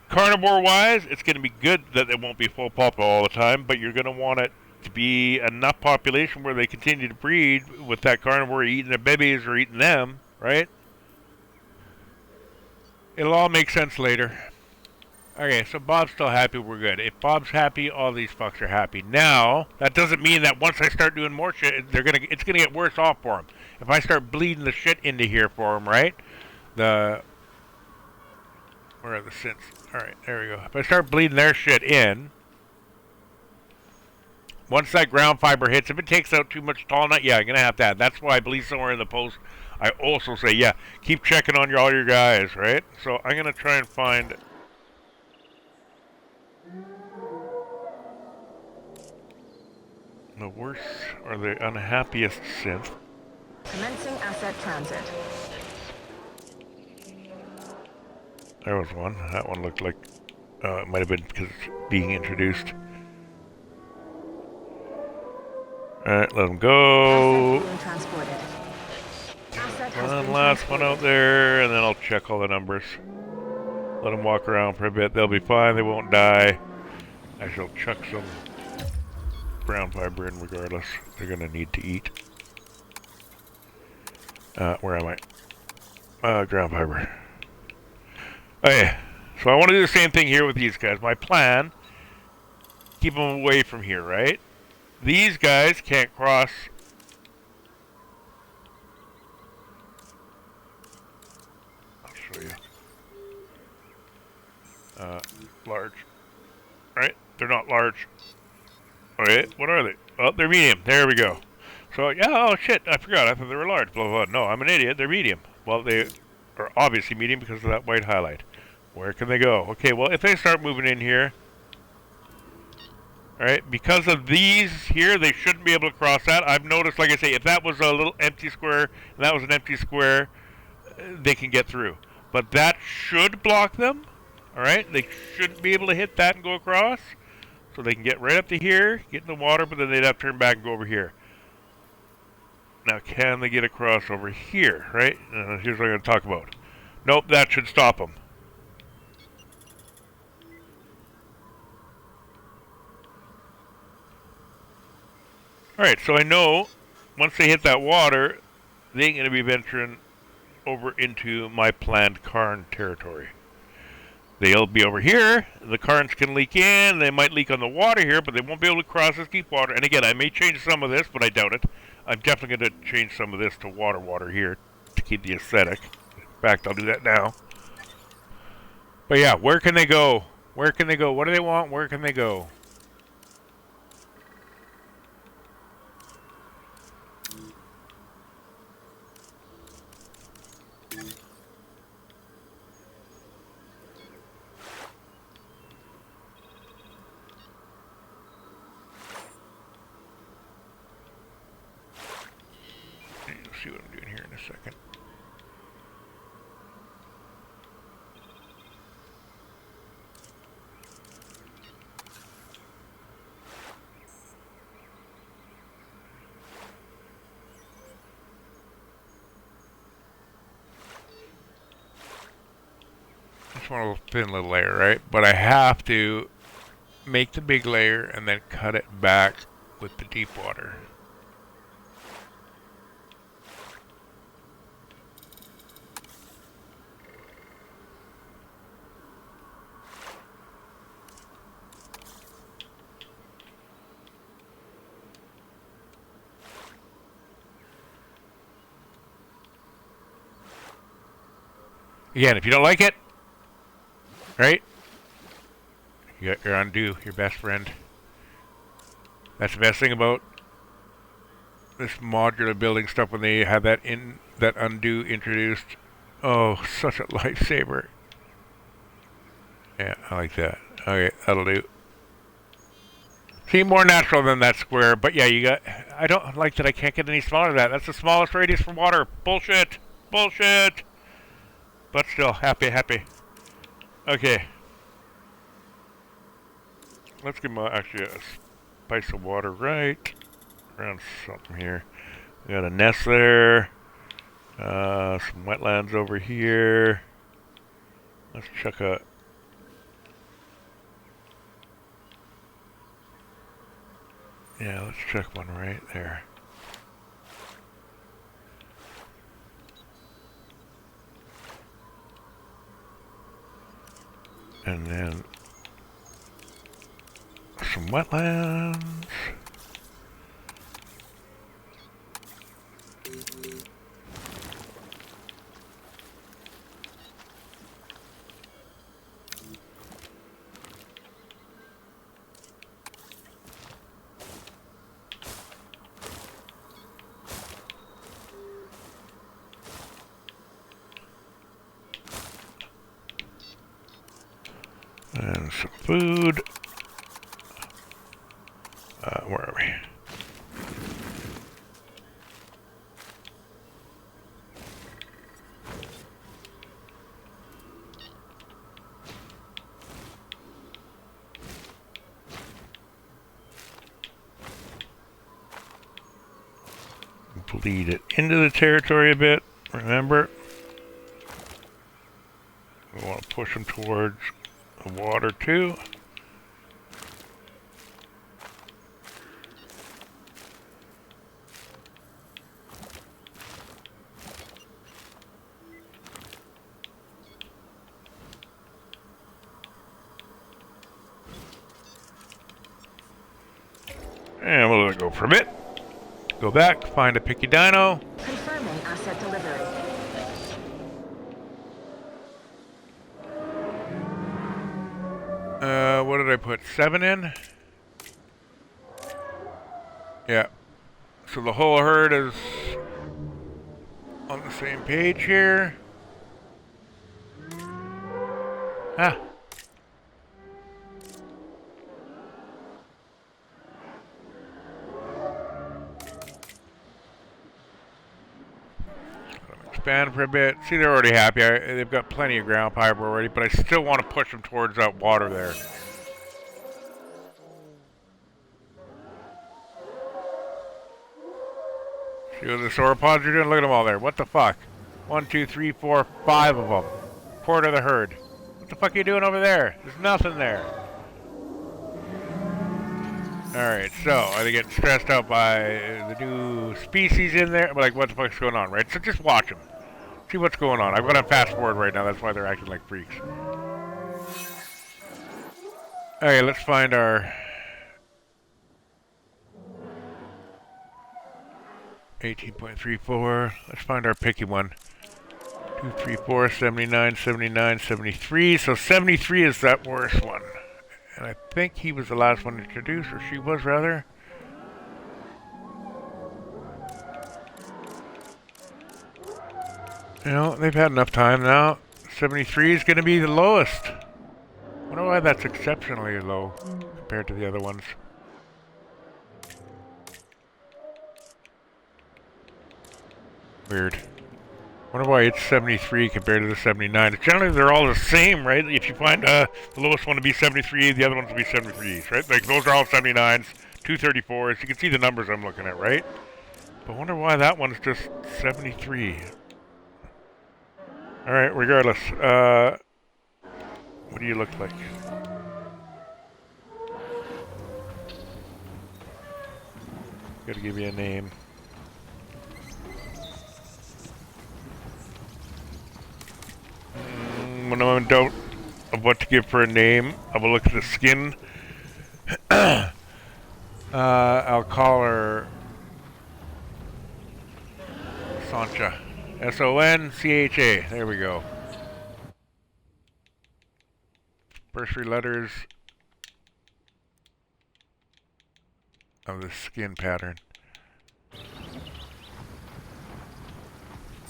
Carnivore-wise, it's going to be good that it won't be full pop all the time, but you're going to want it to be enough population where they continue to breed with that carnivore eating their babies or eating them, right? It'll all make sense later. Okay, so Bob's still happy, we're good. If Bob's happy, all these fucks are happy. Now, that doesn't mean that once I start doing more shit, it's gonna get worse off for them. If I start bleeding the shit into here for them, right? Where are the synths? Alright, there we go. If I start bleeding their shit in, once that ground fiber hits, if it takes out too much tall nut, yeah, I'm gonna have to add. That's why I believe somewhere in the post I also say, yeah, keep checking on all your guys, right? So I'm gonna try and find the worst or the unhappiest synth. Commencing asset transit. There was one. That one looked like it might have been because it's being introduced. Alright, let them go. Being transported. Asset has One been last one out there, and then I'll check all the numbers. Let them walk around for a bit. They'll be fine. They won't die. I shall chuck some brown fiber in regardless. They're going to need to eat. Where am I? Ground fiber. Okay, so I want to do the same thing here with these guys. My plan, keep them away from here, right? These guys can't cross. I'll show you. Large. Right? They're not large. Okay, what are they? Oh, they're medium. There we go. So, yeah, oh shit, I forgot. I thought they were large. Blah, blah, blah. No, I'm an idiot. They're medium. Well, they are obviously medium because of that white highlight. Where can they go? Okay, well, if they start moving in here, alright, because of these here, they shouldn't be able to cross that. I've noticed, like I say, if that was a little empty square, and that was an empty square, they can get through. But that should block them, alright? They shouldn't be able to hit that and go across. So they can get right up to here, get in the water, but then they'd have to turn back and go over here. Now, can they get across over here, right? Here's what I'm going to talk about. Nope, that should stop them. Alright, so I know once they hit that water, they ain't going to be venturing over into my planned Karn territory. They'll be over here, the Karns can leak in, they might leak on the water here, but they won't be able to cross this deep water. And again, I may change some of this, but I doubt it. I'm definitely going to change some of this to water here to keep the aesthetic. In fact, I'll do that now. But yeah, where can they go? Where can they go? What do they want? Where can they go? see what I'm doing here in a second. Just want a thin little layer, right? But I have to make the big layer and then cut it back with the deep water. Again, if you don't like it, right? You got your undo, your best friend. That's the best thing about this modular building stuff when they have that undo introduced. Oh, such a lifesaver. Yeah, I like that. Okay, that'll do. See, more natural than that square, but yeah, you got. I don't like that I can't get any smaller than that. That's the smallest radius for water. Bullshit. Bullshit. But still, happy. Okay. Let's give him actually a spice of water right around something here. We got a nest there. Some wetlands over here. Let's chuck a... Yeah, let's chuck one right there. And then some wetlands. And some food. Where are we? Bleed it into the territory a bit. Remember, we want to push them towards the water too. And we'll let it go for a bit. Go back, find a picky dino. Confirming asset delivery. What did I put? 7 in? Yeah. So the whole herd is on the same page here. Ah. Expand for a bit. See, they're already happy. They've got plenty of ground fiber already, but I still want to push them towards that water there. See what the sauropods are doing? Look at them all there. What the fuck? 1, 2, 3, 4, 5 of them. Quarter of the herd. What the fuck are you doing over there? There's nothing there. Alright, so are they getting stressed out by the new species in there? Like, what the fuck's going on, right? So just watch them. See what's going on. I'm going to fast forward right now. That's why they're acting like freaks. Okay, let's find our 18.34. Let's find our picky one. 2, 3, 4, 79, 79, 73. So 73 is that worst one. And I think he was the last one introduced, or she was rather. You know, they've had enough time now. 73 is going to be the lowest. I wonder why that's exceptionally low compared to the other ones. Weird. Wonder why it's 73 compared to the 79. Generally, they're all the same, right? If you find the lowest one to be 73, the other ones to be 73s, right? Like, those are all 79s, 234s. You can see the numbers I'm looking at, right? But I wonder why that one's just 73. Alright, regardless. What do you look like? Gotta give you a name. When I'm in doubt of what to give for a name, I will look at the skin. I'll call her Sancha. Soncha. There we go. First three letters of the skin pattern.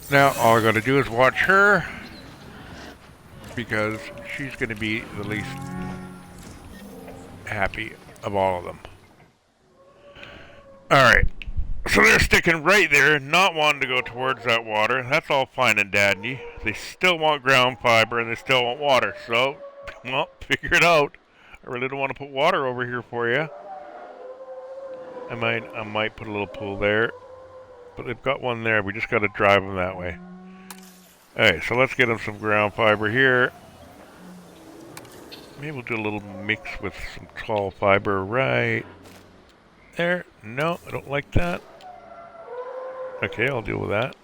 Now all I gotta do is watch her, because she's gonna be the least happy of all of them. Alright, so they're sticking right there, not wanting to go towards that water. That's all fine and dandy. They still want ground fiber and they still want water, so, well, figure it out. I really don't want to put water over here for you. I might put a little pool there, but they've got one there. We just got to drive them that way. Alright, so let's get them some ground fiber here. Maybe we'll do a little mix with some tall fiber right there. No, I don't like that. Okay, I'll deal with that.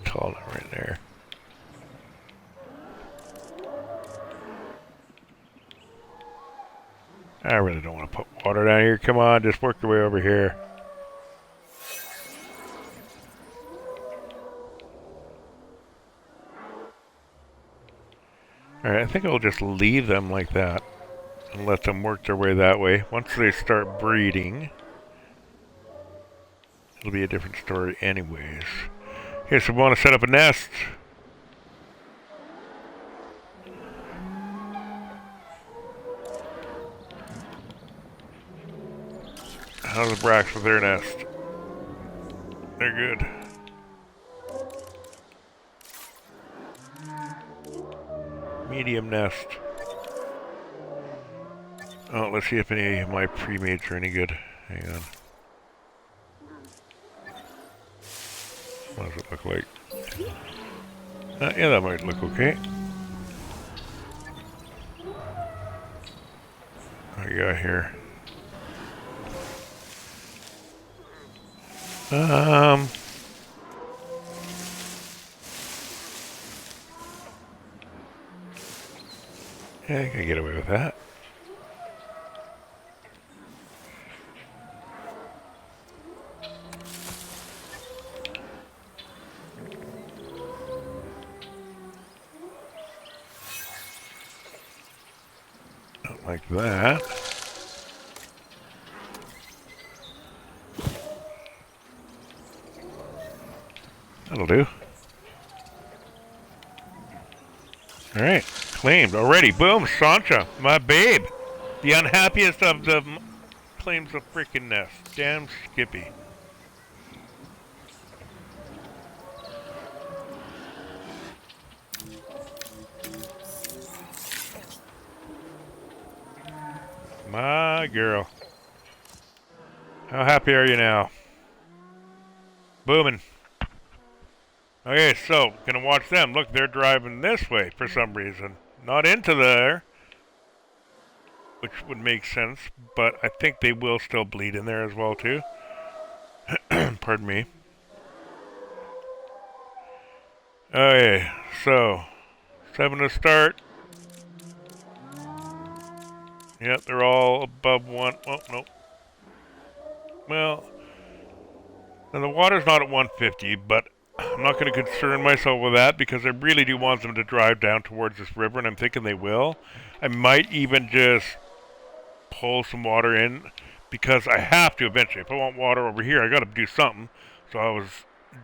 Call it right there. I really don't want to put water down here. Come on, just work your way over here. Alright, I think I'll just leave them like that and let them work their way that way. Once they start breeding, it'll be a different story anyways. Okay, so we want to set up a nest. How's the bracks with their nest? They're good. Medium nest. Oh, let's see if any of my pre-mates are any good. Hang on. What does it look like? Yeah, that might look okay. What do you got here? Yeah, I can get away with that. Not like that. That'll do. Alright, claimed already. Boom, Sancha, my babe. The unhappiest of them claims a freaking nest. Damn Skippy. My girl. How happy are you now? Booming. Okay, so, gonna watch them. Look, they're driving this way for some reason. Not into there. Which would make sense, but I think they will still bleed in there as well, too. Pardon me. Okay, so 7 to start. Yep, they're all above 1. Oh, nope. Well, now the water's not at 150, but I'm not going to concern myself with that because I really do want them to drive down towards this river, and I'm thinking they will. I might even just pull some water in because I have to eventually. If I want water over here, I got to do something. So I was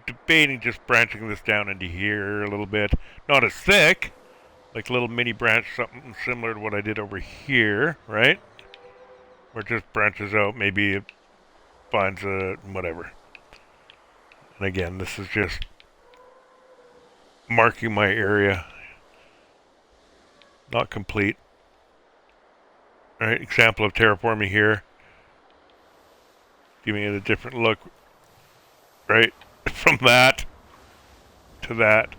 debating just branching this down into here a little bit. Not as thick, like a little mini branch, something similar to what I did over here, right? Where it just branches out. Maybe it finds a whatever. And again, this is just marking my area. Not complete. Alright, example of terraforming here. Giving it a different look. Right? From that to that.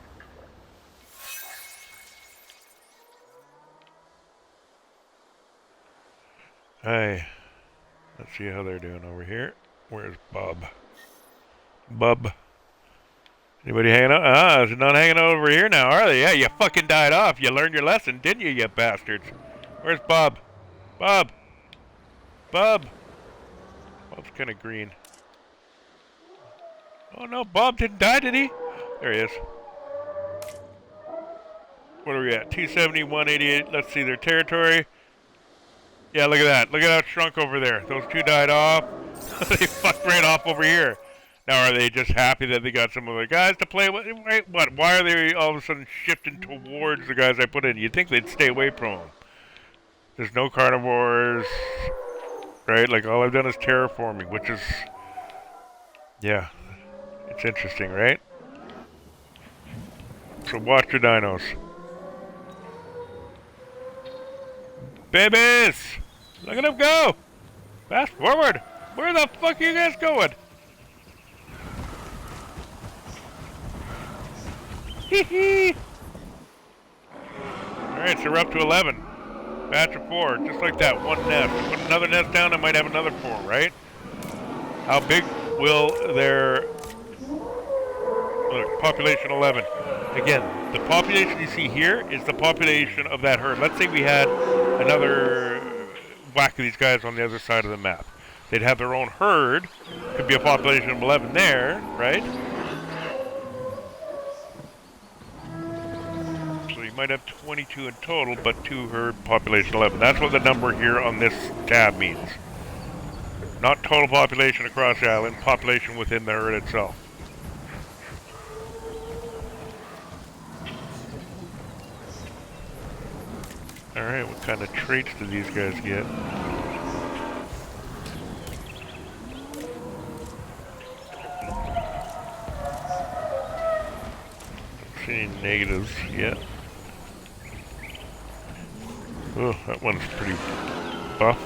Hey, let's see how they're doing over here. Where's Bob? Bub. Anybody hanging out? Ah, they're not hanging out over here now, are they? Yeah, you fucking died off. You learned your lesson, didn't you, you bastards? Where's Bob? Bob! Bob! Bob's kind of green. Oh no, Bob didn't die, did he? There he is. What are we at? 270, 188. Let's see their territory. Yeah, look at that. Look at how it shrunk over there. Those two died off. They fucked right off over here. Now, are they just happy that they got some other guys to play with? What? Why are they all of a sudden shifting towards the guys I put in? You'd think they'd stay away from them. There's no carnivores, right? Like, all I've done is terraforming, which is... Yeah. It's interesting, right? So watch your dinos. Babies! Look at them go! Fast forward! Where the fuck are you guys going? Hee hee! Alright, so we're up to 11. Batch of 4, just like that, one nest. Put another nest down, I might have another 4, right? How big will their... Look, population 11. Again, the population you see here is the population of that herd. Let's say we had another whack of these guys on the other side of the map. They'd have their own herd. Could be a population of 11 there, right? So you might have 22 in total, but 2 herd, population 11. That's what the number here on this tab means. Not total population across the island, population within the herd itself. Alright, what kind of traits do these guys get? Don't see any negatives yet. Oh, that one's pretty buff.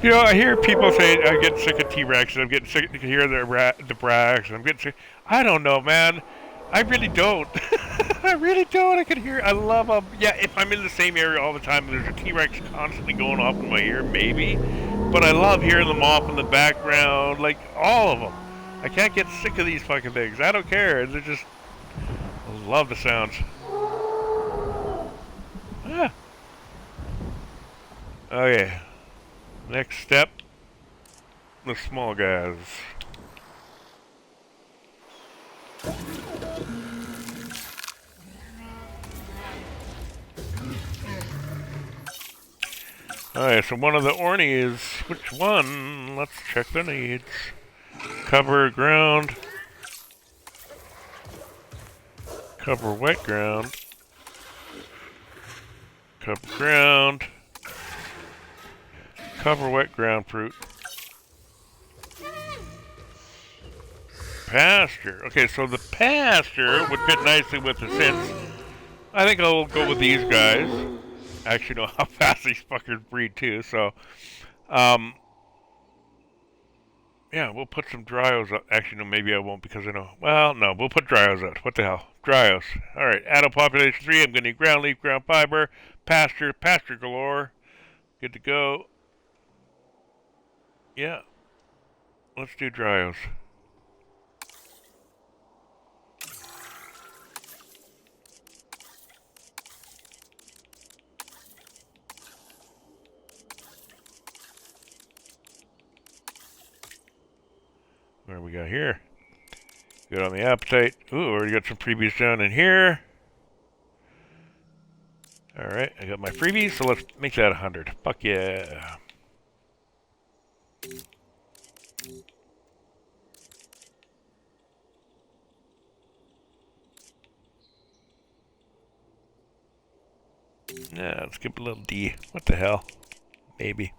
You know, I hear people say I'm getting sick of T-Rex, and I'm getting sick to hear the Brax, and I'm getting sick. I don't know, man. I really don't. I really don't. I can hear. I love them. Yeah, if I'm in the same area all the time, and there's a T-Rex constantly going off in my ear, maybe. But I love hearing them off in the background, like all of them. I can't get sick of these fucking things. I don't care. They're just. I love the sounds. Ah. Okay. Next step, the small guys. Alright, so one of the Ornies, which one? Let's check the needs. Cover ground. Cover wet ground. Cover ground. Cover wet ground fruit. Pasture. Okay, so the pasture would fit nicely with the scents. I think I'll go with these guys. I actually know how fast these fuckers breed too, so. Yeah, Yeah, we'll put some dryos up. Actually, no, maybe I won't because I know. Well, no, we'll put dryos out. What the hell? Dryos. All right, adult population 3. I'm going to need ground leaf, ground fiber, pasture, pasture galore. Good to go. Yeah, let's do dryos. What do we got here? Good on the appetite. Ooh, already got some freebies down in here. Alright, I got my freebies, so let's make that 100. Fuck yeah. Yeah, let's give it a little D. What the hell? Maybe.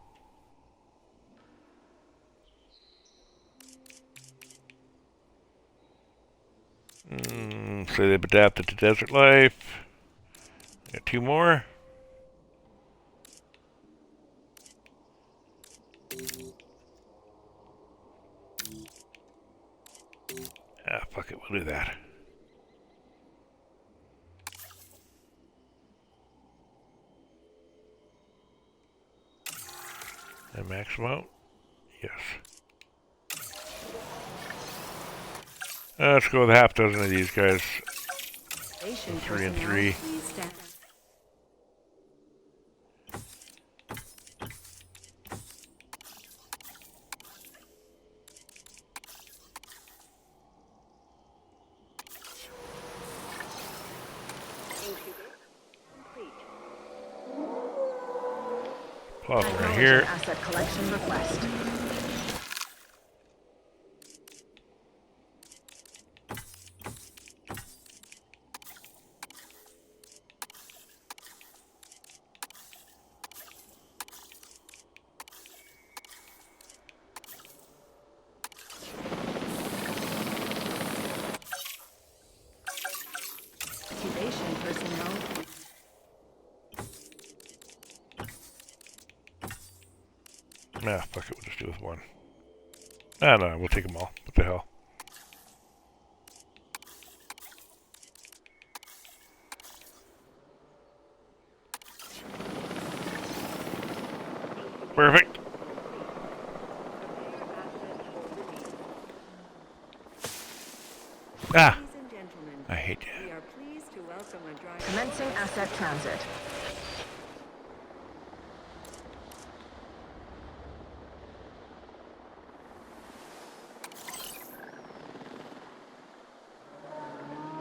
So they've adapted to desert life. Got 2 more. Ah, fuck it, we'll do that. And max them out? Yes. Let's go with half dozen of these guys. Station 3 and personnel, 3. please stand. Plop right Acknowledging here. asset collection request. Station personnel. Nah, fuck it, we'll just do with 1. Ah, no, we'll take them all. What the hell? Perfect. Ah, Ladies and gentlemen, I hate you. we are pleased to welcome a driver. Commencing asset transit.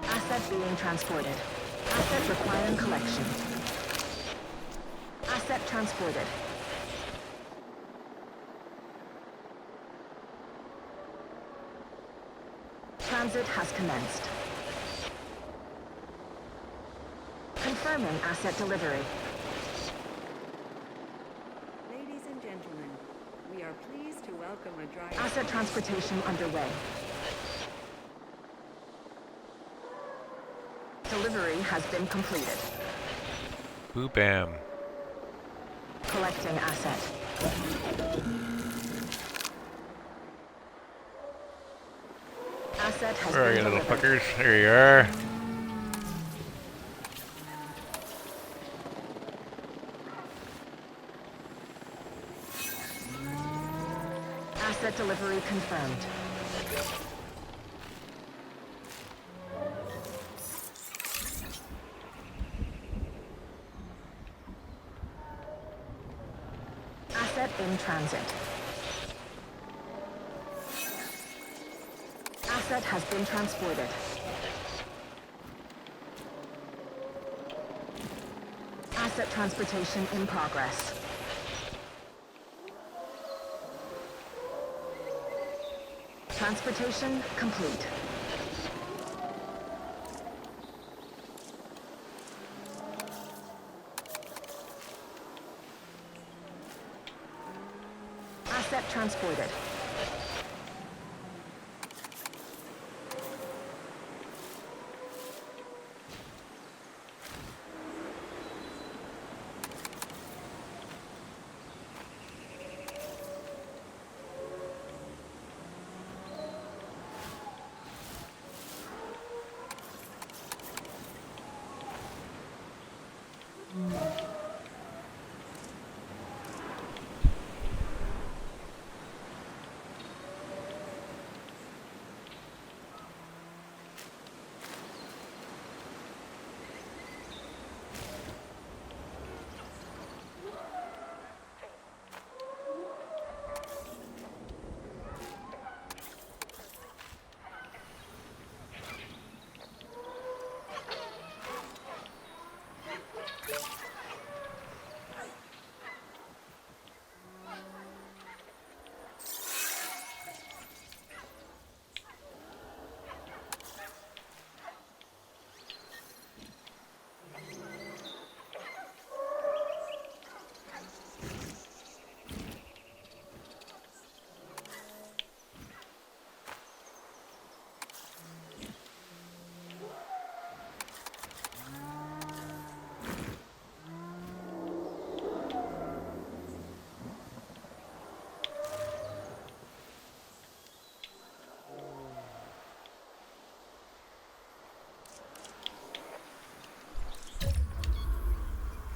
Asset being transported. Asset requiring collection. Asset transported. Transit has commenced. Confirming asset delivery. Ladies and gentlemen, we are pleased to welcome a driver. Asset transportation underway. Delivery has been completed. Boo bam. Collecting asset. Asset has Where are been you, little delivered. fuckers? There you are. Asset delivery confirmed. Asset in transit. Asset has been transported. Asset transportation in progress. Transportation complete. Asset transported.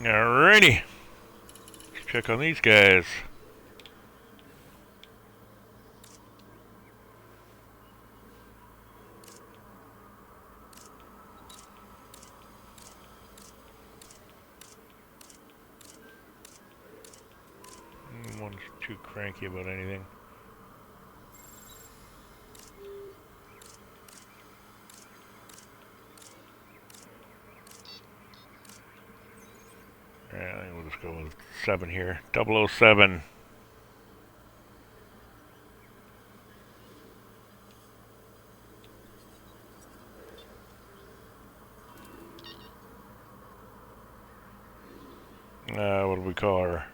Alrighty. Let's check on these guys. One's too cranky about anything. Alright, I think we'll just go with 7 here. 007. What do we call her?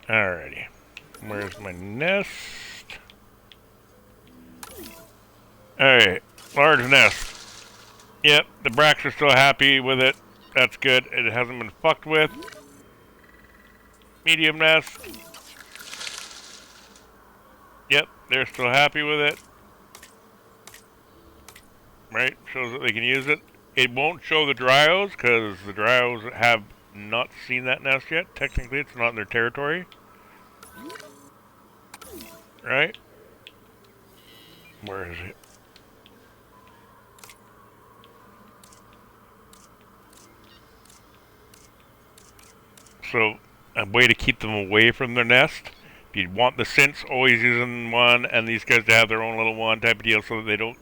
Alrighty. Where's my nest? Alright. Large nest. Yep, the bracks are still happy with it. That's good. It hasn't been fucked with. Medium nest. Yep, they're still happy with it. Right? Shows that they can use it. It won't show the dryos because the dryos have not seen that nest yet. Technically, it's not in their territory. Right? Where is it? So, a way to keep them away from their nest. If you want the synths always using one and these guys to have their own little one type of deal so that they don't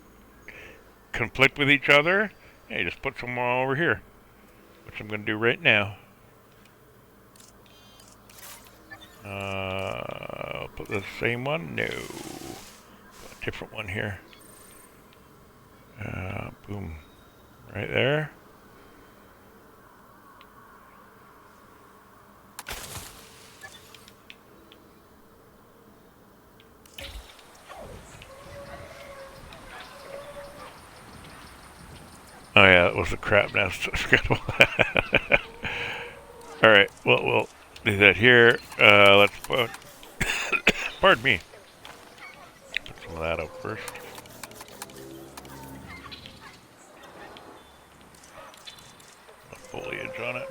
conflict with each other, hey, just put some over here. Which I'm going to do right now. I'll put the same one. No. A different one here. Boom. Right there. Oh yeah, that was the crab nest. I forgot about that. Alright, well, we'll do that here. Let's put... Pardon me. Put some of that up first. Foliage on it.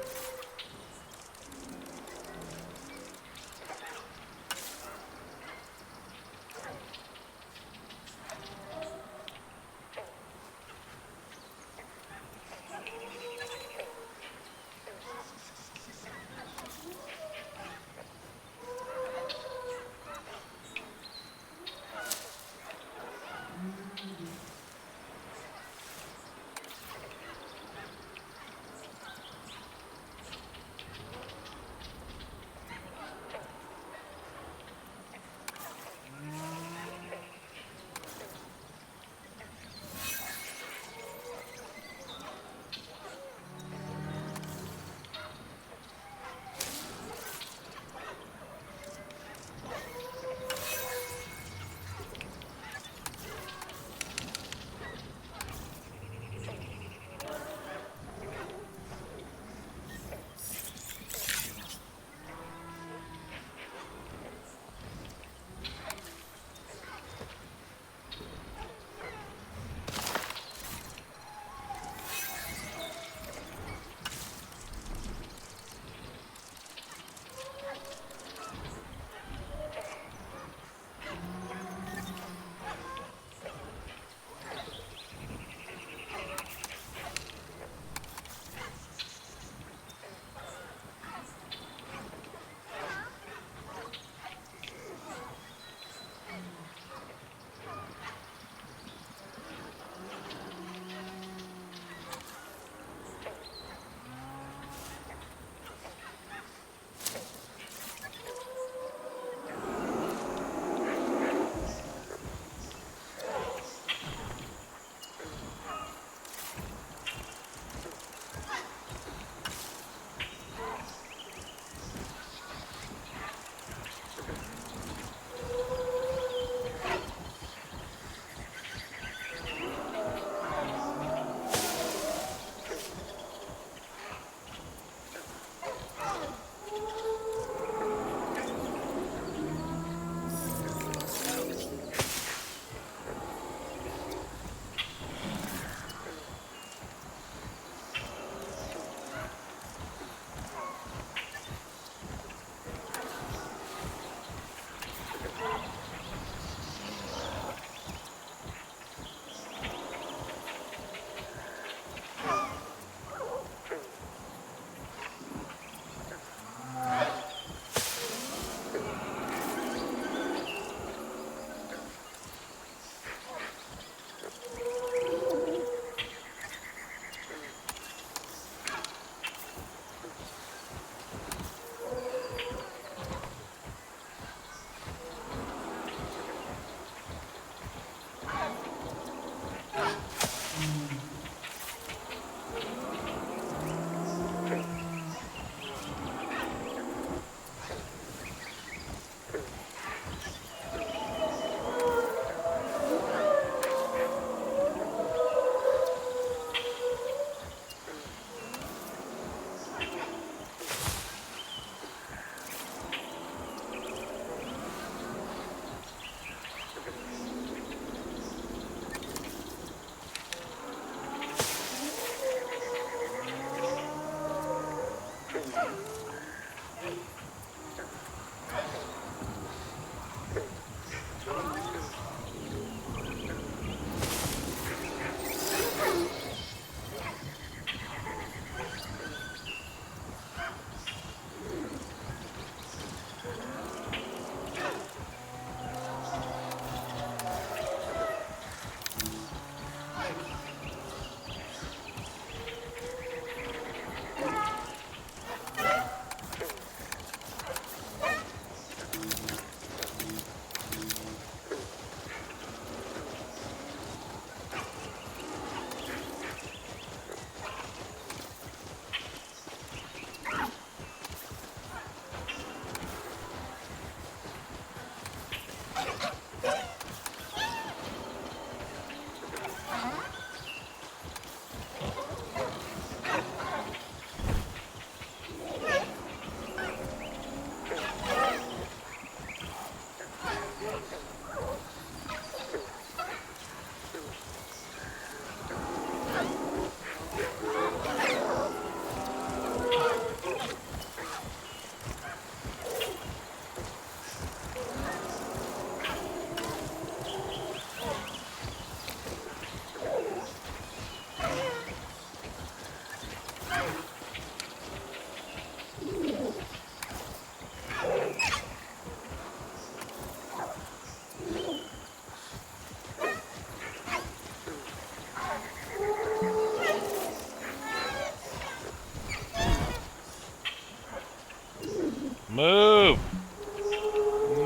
Move!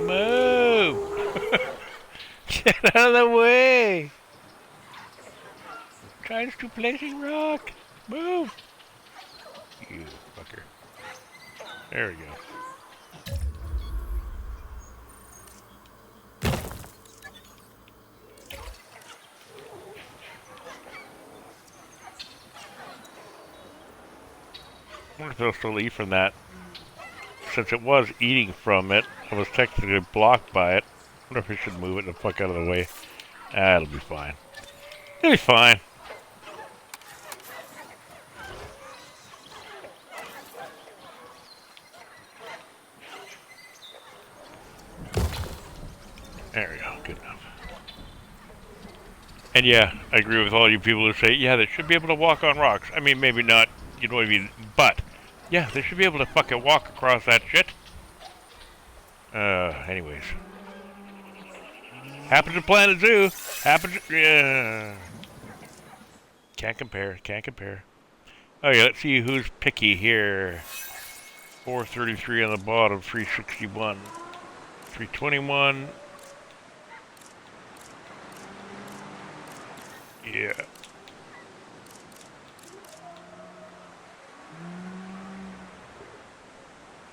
Move! Get out of the way! Tries to placing rock! Move! You fucker. There we go. I wonder if it'll still eat from that. Since it was eating from it, I was technically blocked by it. I wonder if we should move it the fuck out of the way. Ah, it'll be fine. It'll be fine. There we go. Good enough. And yeah, I agree with all you people who say, yeah, they should be able to walk on rocks. I mean, maybe not, you know what I mean, but yeah, they should be able to fucking walk across that shit. Anyways. Happens to Planet Zoo. Happens to, yeah. Can't compare, can't compare. Okay, let's see who's picky here. 433 on the bottom, 361. 321. Yeah.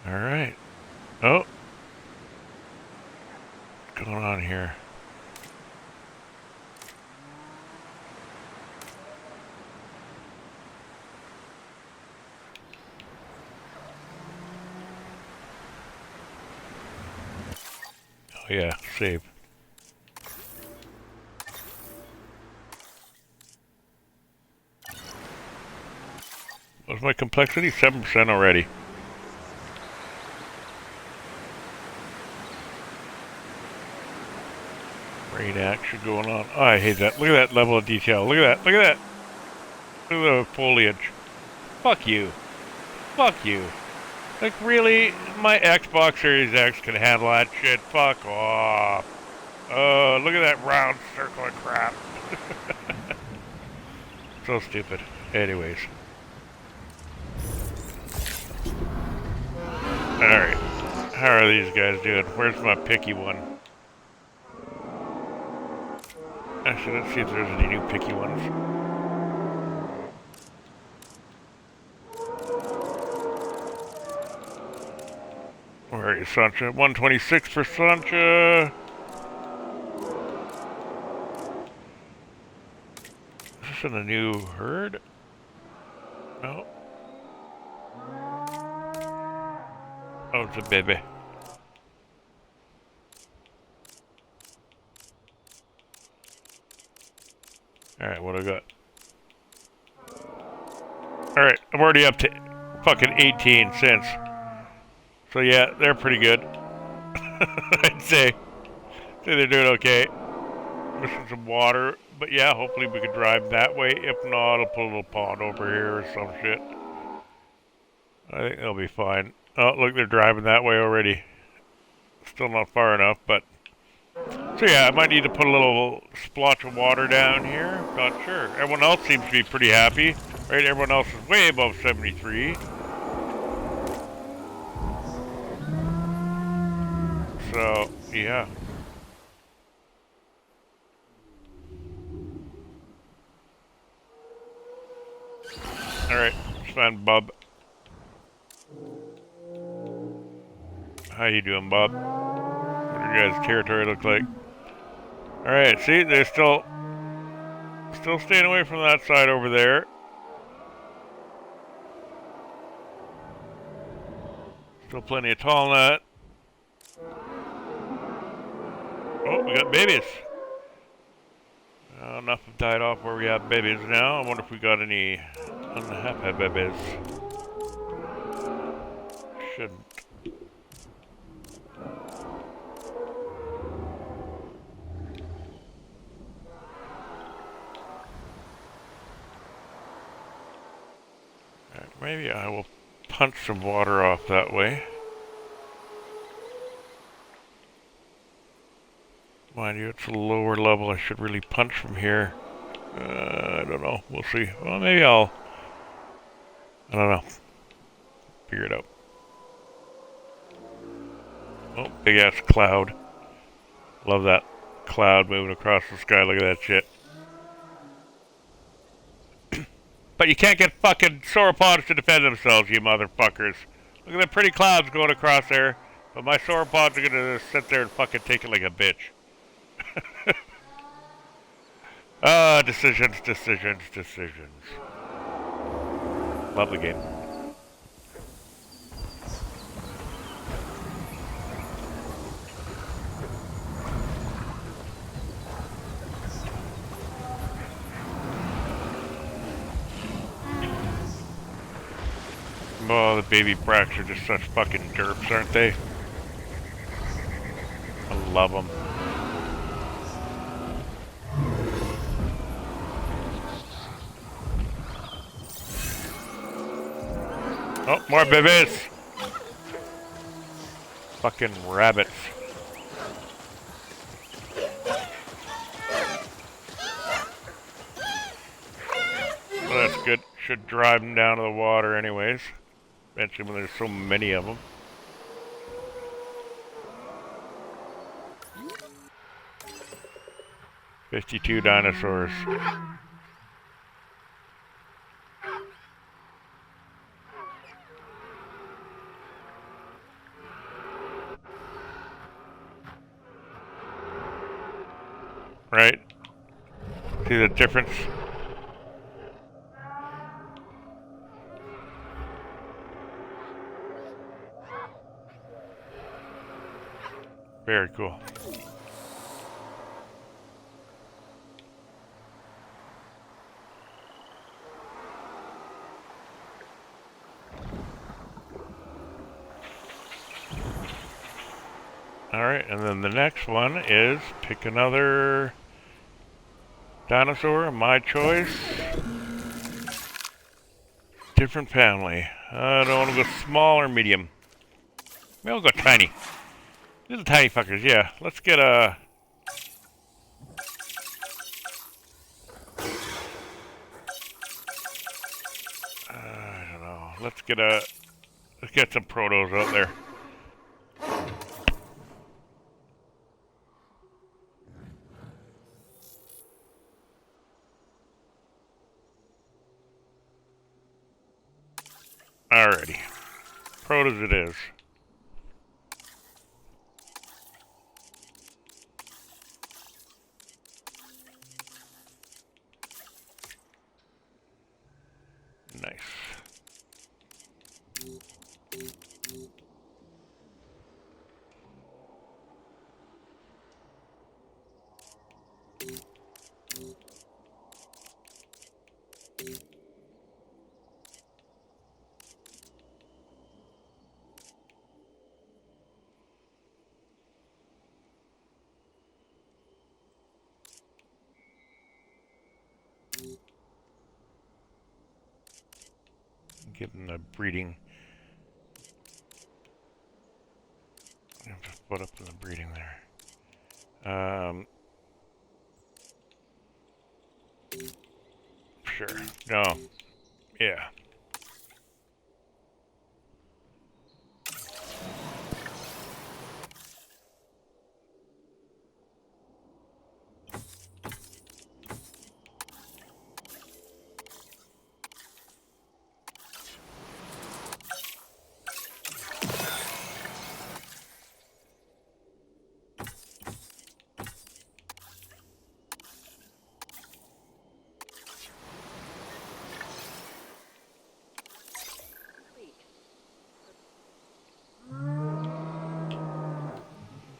Alright. Oh. What's going on here? Oh yeah, save. What's my complexity? 7% already. Rain action going on. Oh, I hate that. Look at that level of detail. Look at that. Look at that. Look at the foliage. Fuck you. Fuck you. Like, really? My Xbox Series X can handle that shit? Fuck off. Oh, look at that round circle of crap. So stupid. Anyways. Alright. How are these guys doing? Where's my picky one? Actually, let's see if there's any new picky ones. Where are you, Sancha? 126 for Sancha. Is this in a new herd? No. Oh, it's a baby. Alright, what do I got? Alright, I'm already up to fucking 18 cents. So yeah, they're pretty good. I'd say they're doing okay. Missing some water. But yeah, hopefully we can drive that way. If not, I'll put a little pond over here or some shit. I think they'll be fine. Oh, look, they're driving that way already. Still not far enough, but... So yeah, I might need to put a little splotch of water down here. Not sure. Everyone else seems to be pretty happy. Right, everyone else is way above 73. So, yeah. Alright, it's fine, Bub. How you doing, Bob? What do your guys' territory look like? Alright, see, they're still staying away from that side over there. Still plenty of tall nut. Oh, we got babies. Enough have died off where we have babies now. I wonder if we got any unhappy babies. Shouldn't. Right, maybe I will punch some water off that way. Mind you, it's a lower level. I should really punch from here. I don't know. We'll see. Well, maybe I don't know. Figure it out. Oh, big ass cloud. Love that cloud moving across the sky. Look at that shit. But you can't get fucking sauropods to defend themselves, you motherfuckers. Look at the pretty clouds going across there. But my sauropods are gonna sit there and fucking take it like a bitch. Decisions, decisions, decisions. Love the game. Oh, the baby bracks are just such fucking derps, aren't they? I love them. Oh, more babies! Fucking rabbits. Well, that's good. Should drive them down to the water anyways. Eventually when there's so many of them. "52 dinosaurs. Right? See the difference? Very cool. Alright, and then the next one is pick another dinosaur, my choice. Different family. I don't want to go small or medium. Maybe I'll go tiny. Little tiny fuckers, yeah. Let's get a... I don't know. Let's get some protos out there. Alrighty. Protos it is. Nice. Getting the breeding. I have to put up the breeding there. Sure. No. Yeah.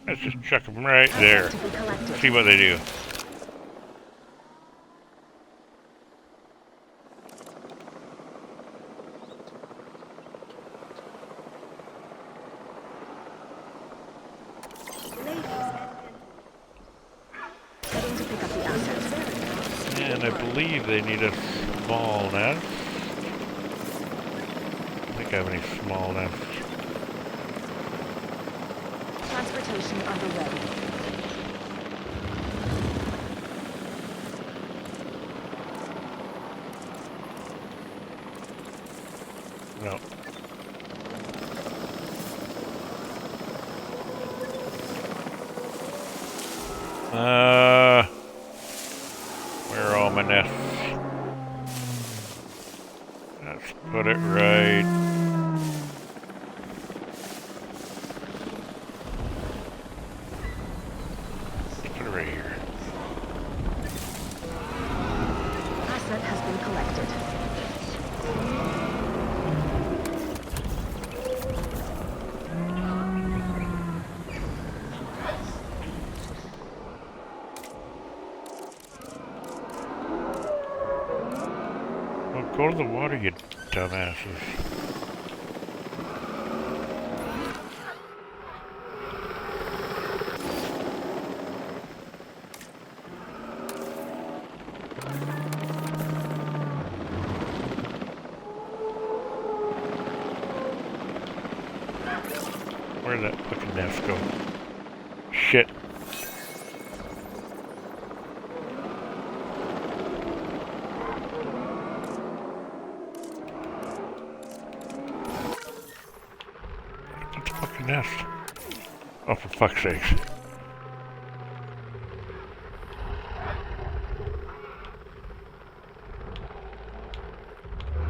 Let's just chuck them right there. See what they do. And I believe they need a small nest. I don't think I have any small nests. Transportation underway. No. Where are all my nests? Let's put it right. Let's put it right here. Asset has been collected. Well, go to the water, you dumbasses. Where did that fucking nest go? Shit. What the fucking nest? Oh, for fuck's sakes.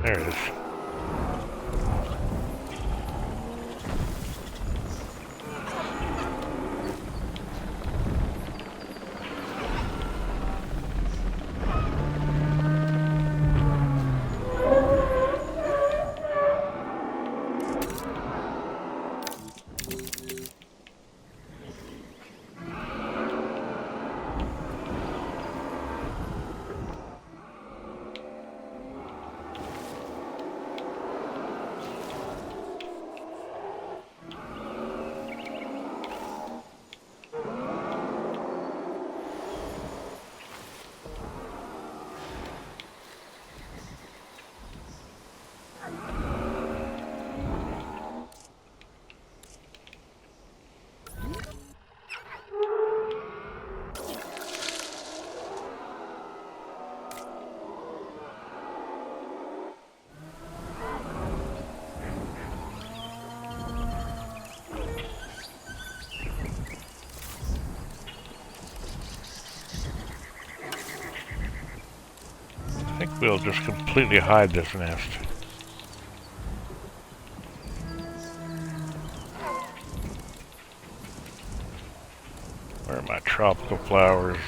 There it is. I think we'll just completely hide this nest. Where are my tropical flowers?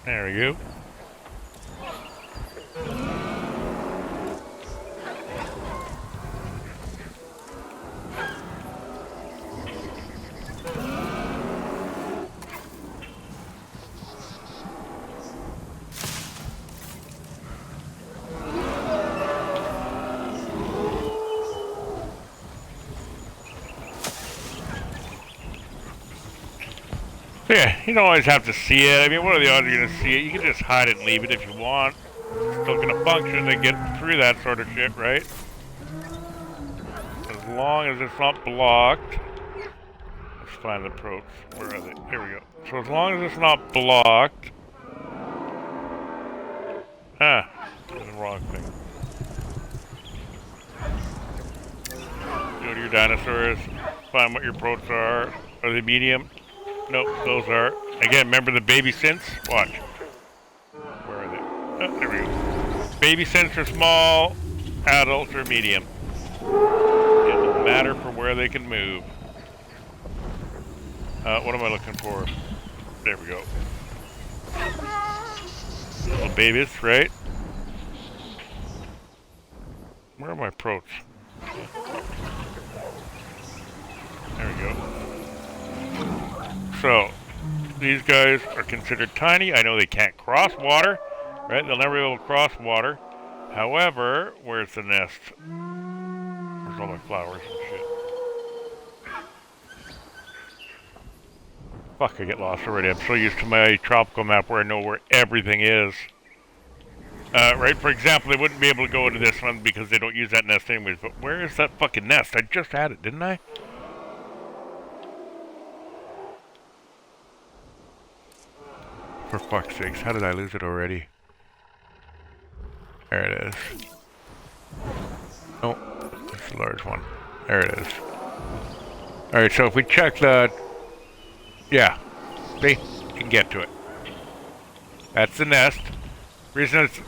There we go. Yeah, you don't always have to see it. I mean, what are the odds you're gonna see it? You can just hide it and leave it if you want. It's still gonna function and get through that sort of shit, right? As long as it's not blocked. Let's find the probes. Where are they? Here we go. So as long as it's not blocked. Ah, that's the wrong thing. Go to your dinosaurs. Find what your probes are. Are they medium? Nope, those are. Again, remember the baby synths? Watch. Where are they? Oh, there we go. Baby synths are small, adults are medium. It doesn't matter for where they can move. What am I looking for? There we go. Little babies, right? Where are my probes? There we go. So, these guys are considered tiny. I know they can't cross water, right? They'll never be able to cross water. However, where's the nest? Where's all my flowers and shit? Fuck, I get lost already. I'm so used to my tropical map where I know where everything is. Right, for example, they wouldn't be able to go into this one because they don't use that nest anyways, but where is that fucking nest? I just had it, didn't I? For fuck's sakes, how did I lose it already? There it is. Oh, it's a large one. There it is. Alright, so if we check the... Yeah. See? You can get to it. That's the nest. Reason it's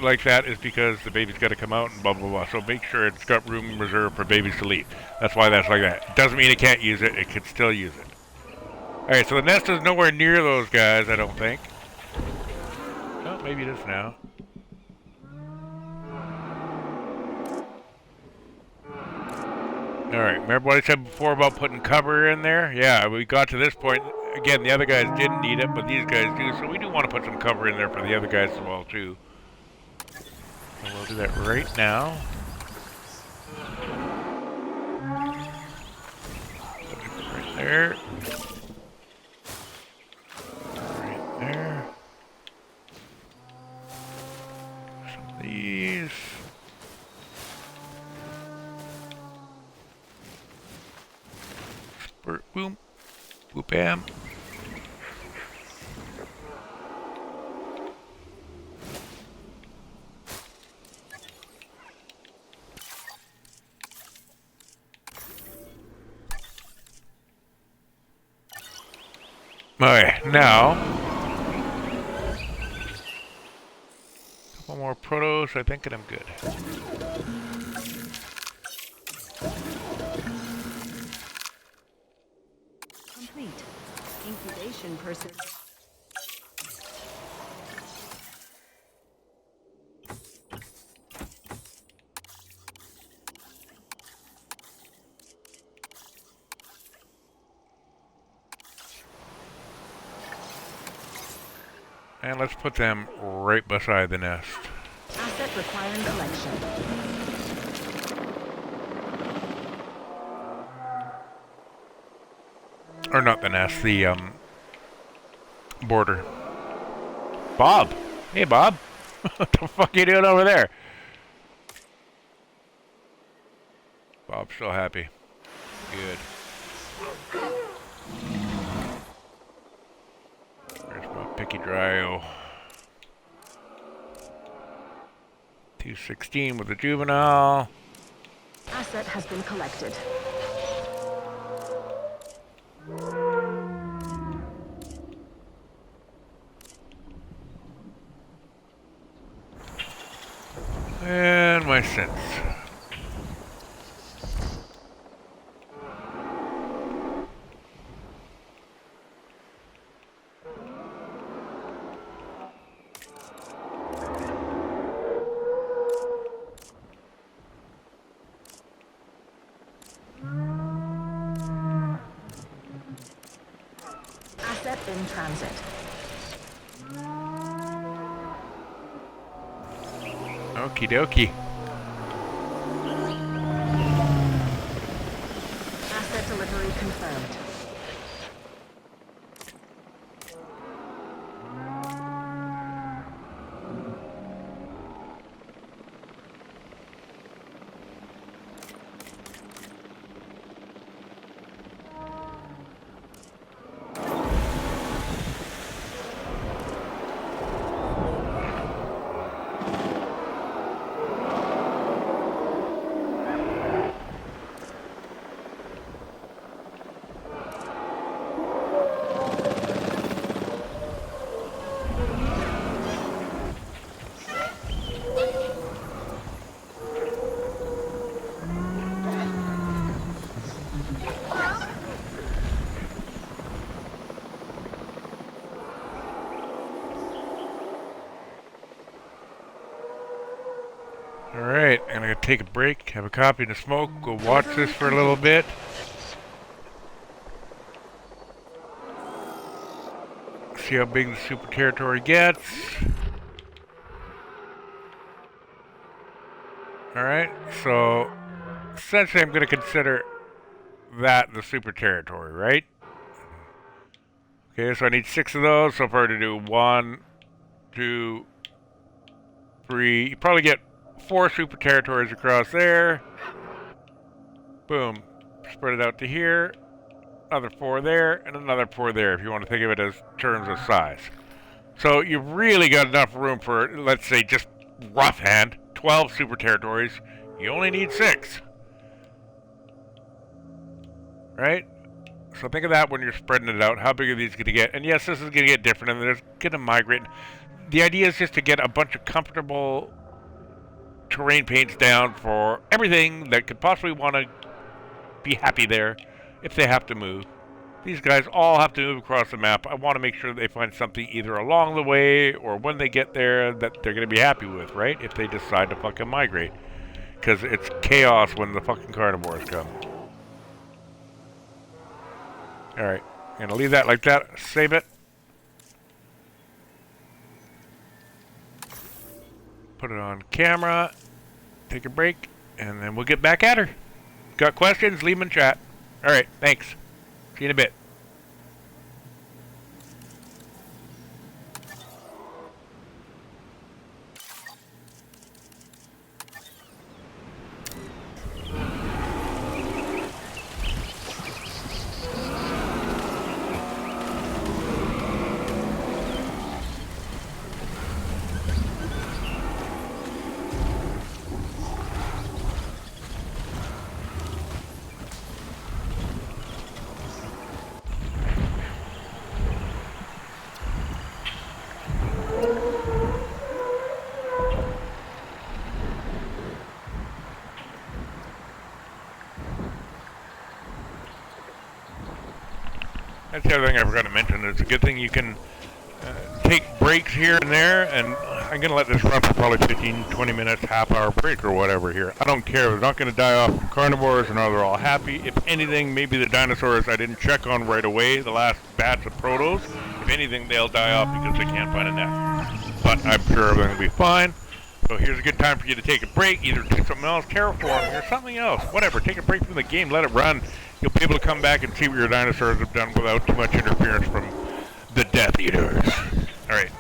like that is because the baby's got to come out and blah blah blah. So make sure it's got room reserved for babies to leave. That's why that's like that. Doesn't mean it can't use it. It can still use it. Alright, so the nest is nowhere near those guys, I don't think. Oh, maybe it is now. Alright, remember what I said before about putting cover in there? Yeah, we got to this point. Again, the other guys didn't need it, but these guys do. So we do want to put some cover in there for the other guys as well, too. So we'll do that right now. Right there. Right there. Some of these. Spurt, boom. Boop, bam. Okay, now, a couple more protos, I think, and I'm good. Complete. Incubation person. And let's put them right beside the nest. Asset requiring collection. Or not the nest, the border. Bob! Hey, Bob! What the fuck are you doing over there? Bob's so happy. Good. There's my picky dryo. 216 with the juvenile. Asset has been collected. And my sense. Asset in transit. Okie dokie. Asset delivery confirmed. Alright, I'm gonna take a break, have a coffee and a smoke, go watch this for a little bit. See how big the super territory gets. Alright, so essentially I'm gonna consider that the super territory, right? Okay, so I need 6 of those so far to do 1, 2, 3. You probably get 4 super territories across there. Boom. Spread it out to here. Another 4 there, and another 4 there, if you want to think of it as terms of size. So you've really got enough room for, let's say, just rough hand, 12 super territories. You only need 6. Right? So think of that when you're spreading it out. How big are these going to get? And yes, this is going to get different, and there's going to migrate. The idea is just to get a bunch of comfortable terrain paints down for everything that could possibly want to be happy there if they have to move. These guys all have to move across the map. I want to make sure they find something either along the way or when they get there that they're going to be happy with, right? If they decide to fucking migrate. Because it's chaos when the fucking carnivores come. Alright, I'm going to leave that like that. Save it. Put it on camera. Take a break. And then we'll get back at her. Got questions? Leave them in chat. Alright, thanks. See you in a bit. That's the other thing I forgot to mention. It's a good thing you can take breaks here and there, and I'm going to let this run for probably 15, 20 minutes, half-hour break or whatever here. I don't care. They're not going to die off from carnivores, and they're all happy. If anything, maybe the dinosaurs I didn't check on right away, the last batch of protos, if anything, they'll die off because they can't find a nest. But I'm sure everything will be fine. So here's a good time for you to take a break, either do something else, terraforming, or something else. Whatever. Take a break from the game, let it run. You'll be able to come back and see what your dinosaurs have done without too much interference from the Death Eaters. Alright.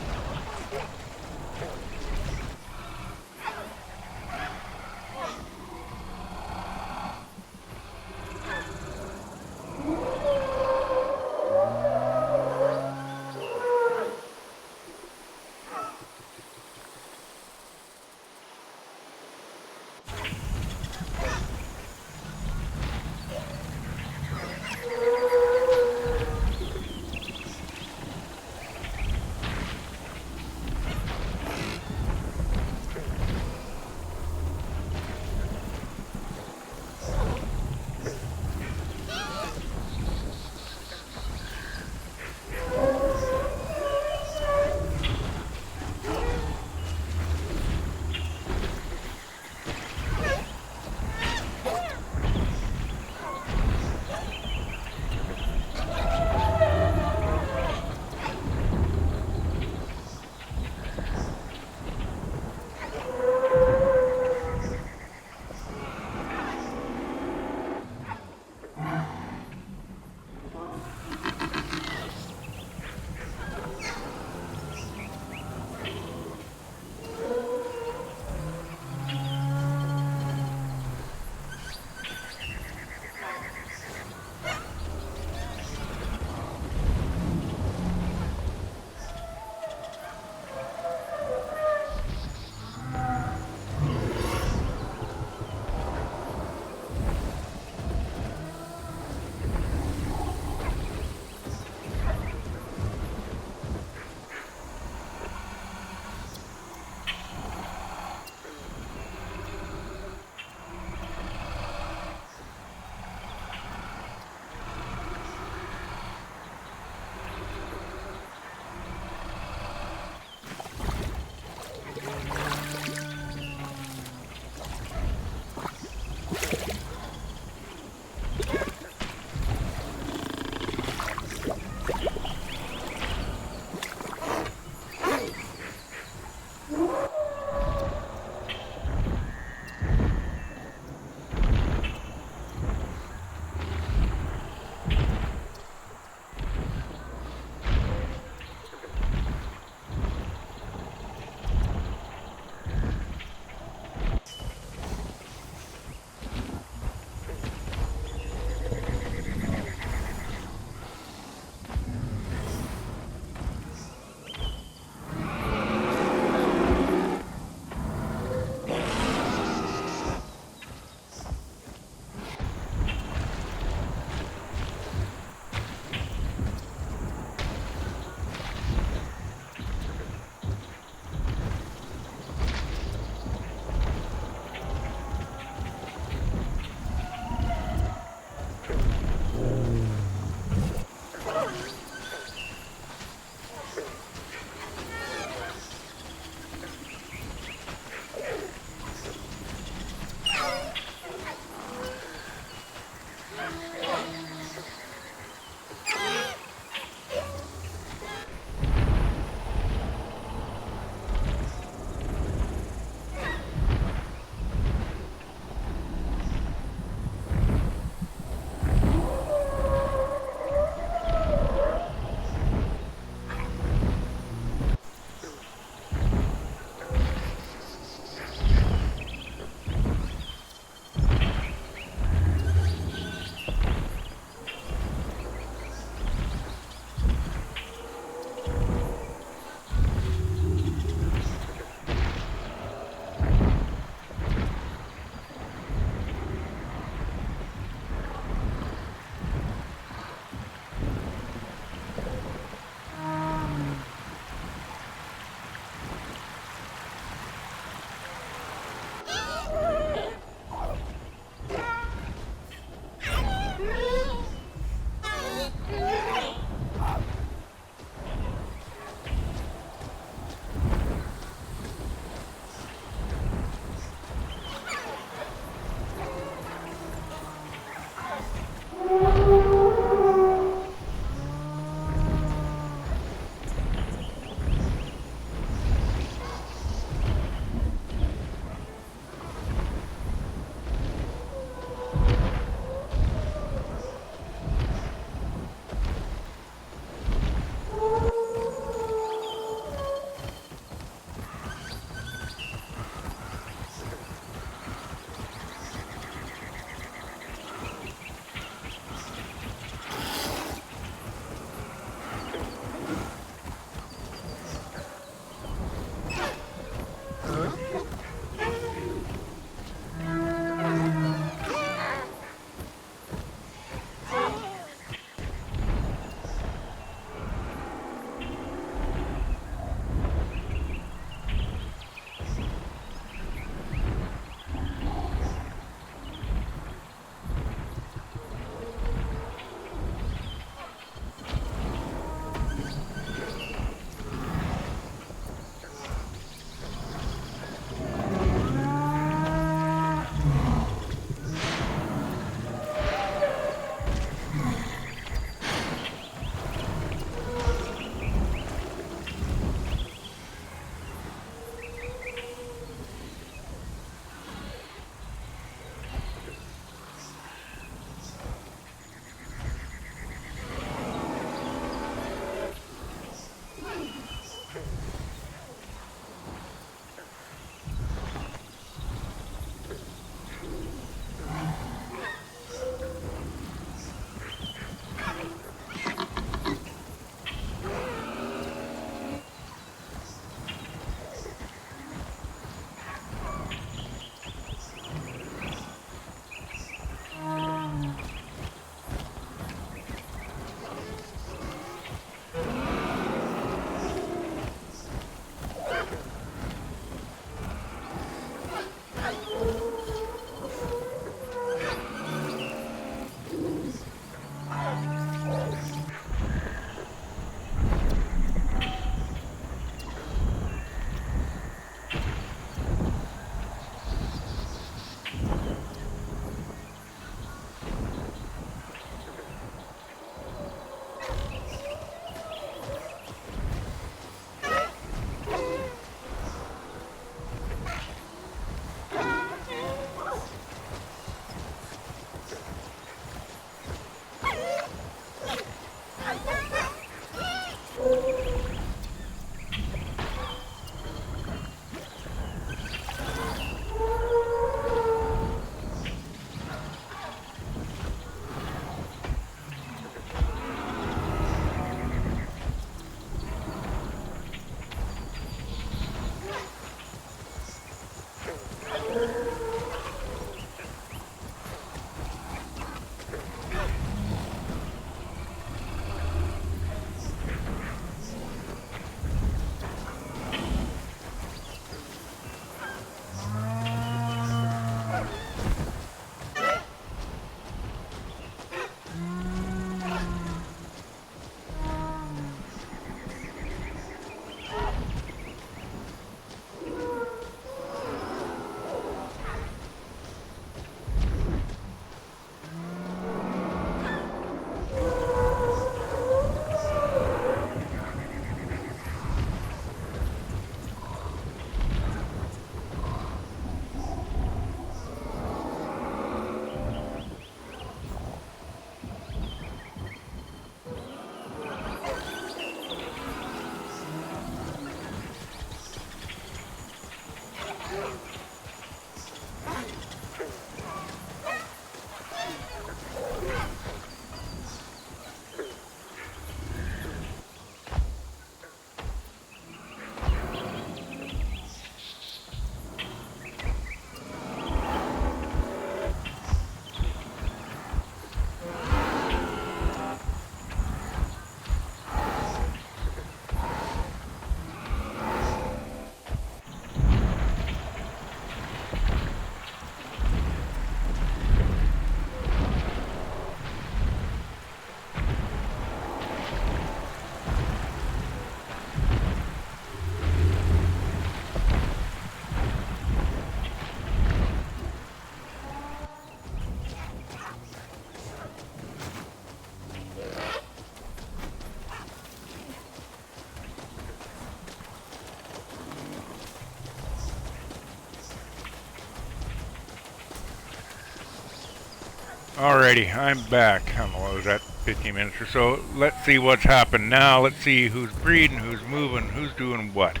Alrighty, I'm back. I don't know, what was that, 15 minutes or so. Let's see what's happened now. Let's see who's breeding, who's moving, who's doing what.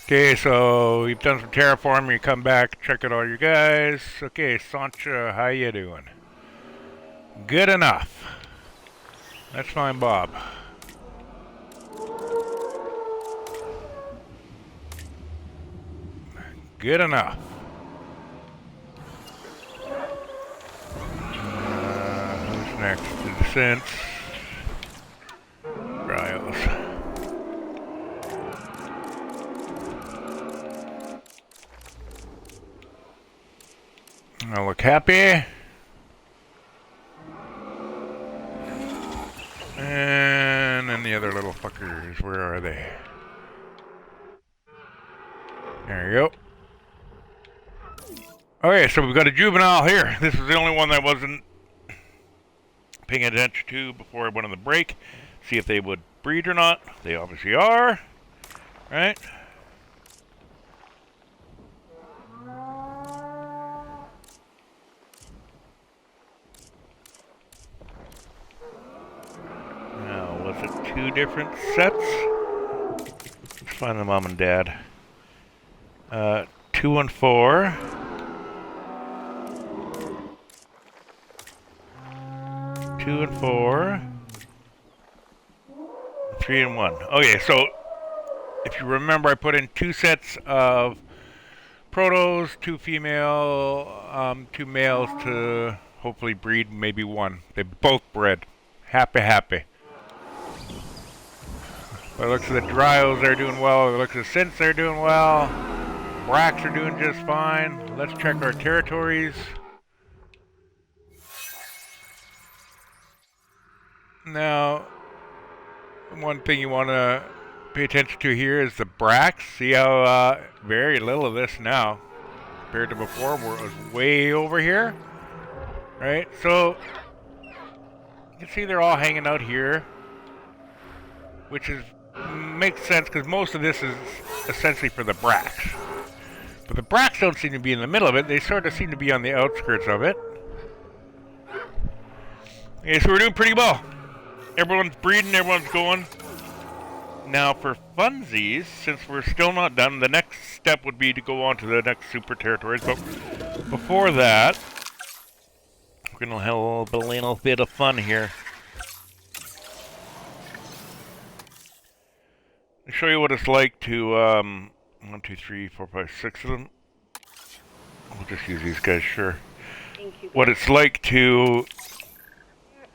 Okay, so you've done some terraforming, you come back, check out all you guys. Okay, Sancha, how you doing? Good enough. That's fine, Bob. Good enough. Who's next? The Descents. Riles. I look happy. And then the other little fuckers, where are they? There you go. Okay, so we've got a juvenile here. This is the only one that I wasn't paying attention to before I went on the break. See if they would breed or not. They obviously are. Right? Now, was it 2 different sets? Let's find the mom and dad. 2 and 4. 2 and 4. 3 and 1. Okay, so if you remember, I put in 2 sets of protos, 2 female, 2 males to hopefully breed maybe 1. They both bred. Happy, happy. By the looks of the Dryos, they're doing well. By the looks of the Synths, they're doing well. Bracks are doing just fine. Let's check our territories. Now, one thing you want to pay attention to here is the Bracks. See how very little of this now compared to before, where it was way over here. Right? So, you can see they're all hanging out here, which makes sense because most of this is essentially for the Bracks. But the Bracks don't seem to be in the middle of it. They sort of seem to be on the outskirts of it. Okay, so we're doing pretty well. Everyone's breeding, everyone's going. Now for funsies, since we're still not done, the next step would be to go on to the next super territories. But before that, we're going to have a little bit of fun here. I'll show you what it's like to, 1, 2, 3, 4, 5, 6 of them. We'll just use these guys, sure. Incubator. What it's like to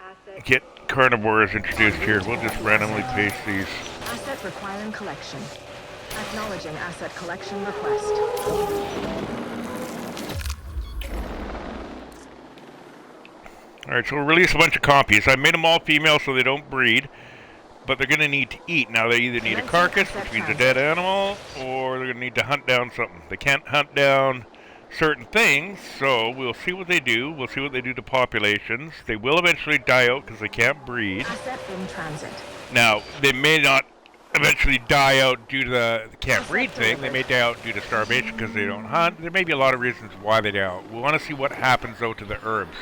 Asset. get carnivores introduced here. We'll just randomly paste these. Asset requiring collection. Acknowledging asset collection request. Alright, so we'll release a bunch of compies. I made them all female so they don't breed, but they're going to need to eat. Now, they either need a carcass, which means a dead animal, or they're going to need to hunt down something. They can't hunt down certain things, so we'll see what they do. We'll see what they do to populations. They will eventually die out because they can't breed. Asset in transit. Now, they may not eventually die out due to the can't breed thing. They may die out due to starvation because they don't hunt. There may be a lot of reasons why they die out. We want to see what happens, though, to the herbs.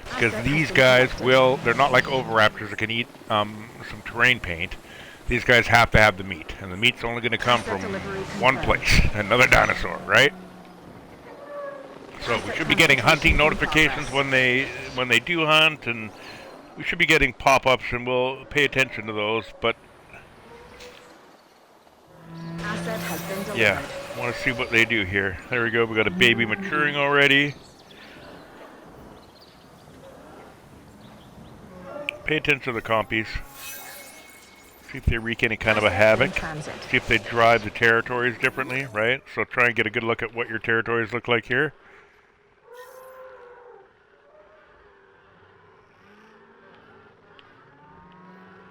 Because these guys will, they're not like oviraptors that can eat some terrain paint. These guys have to have the meat. And the meat's only going to come from one place, another dinosaur, right? So we should be getting hunting notifications when they do hunt, and we should be getting pop-ups, and we'll pay attention to those. But Asset has been delivered. yeah, I want to see what they do here. There we go. We got a baby maturing already. Pay attention to the compies. See if they wreak any kind of a havoc. See if they drive the territories differently, right? So try and get a good look at what your territories look like here.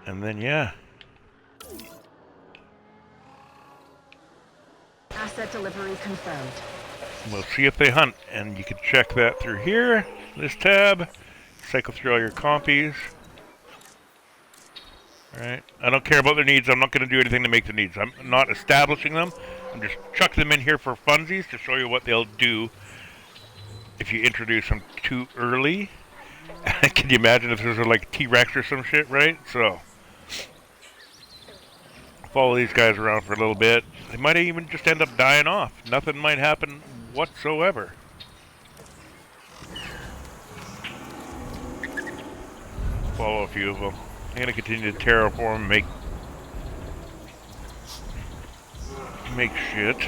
And then, yeah. Asset delivery confirmed. We'll see if they hunt. And you can check that through here, this tab. Cycle through all your compies. Alright, I don't care about their needs. I'm not going to do anything to make their needs. I'm not establishing them. I'm just chucking them in here for funsies to show you what they'll do if you introduce them too early. Can you imagine if there's like T-Rex or some shit, right? So, follow these guys around for a little bit. They might even just end up dying off. Nothing might happen whatsoever. Follow a few of them. I'm going to continue to terraform and make shit.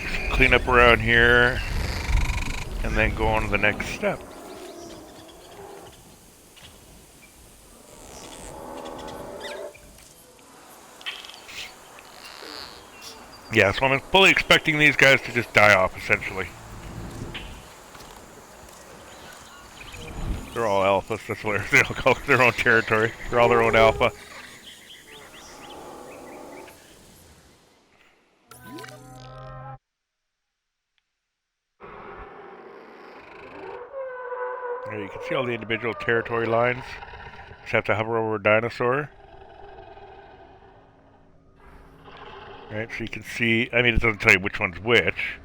Just clean up around here and then go on to the next step. Yeah, so I'm fully expecting these guys to just die off, essentially. They're all alphas, that's what they all call their own territory. They're all their own alpha. There you can see all the individual territory lines. Just have to hover over a dinosaur. Right, so you can see, I mean, it doesn't tell you which one's which.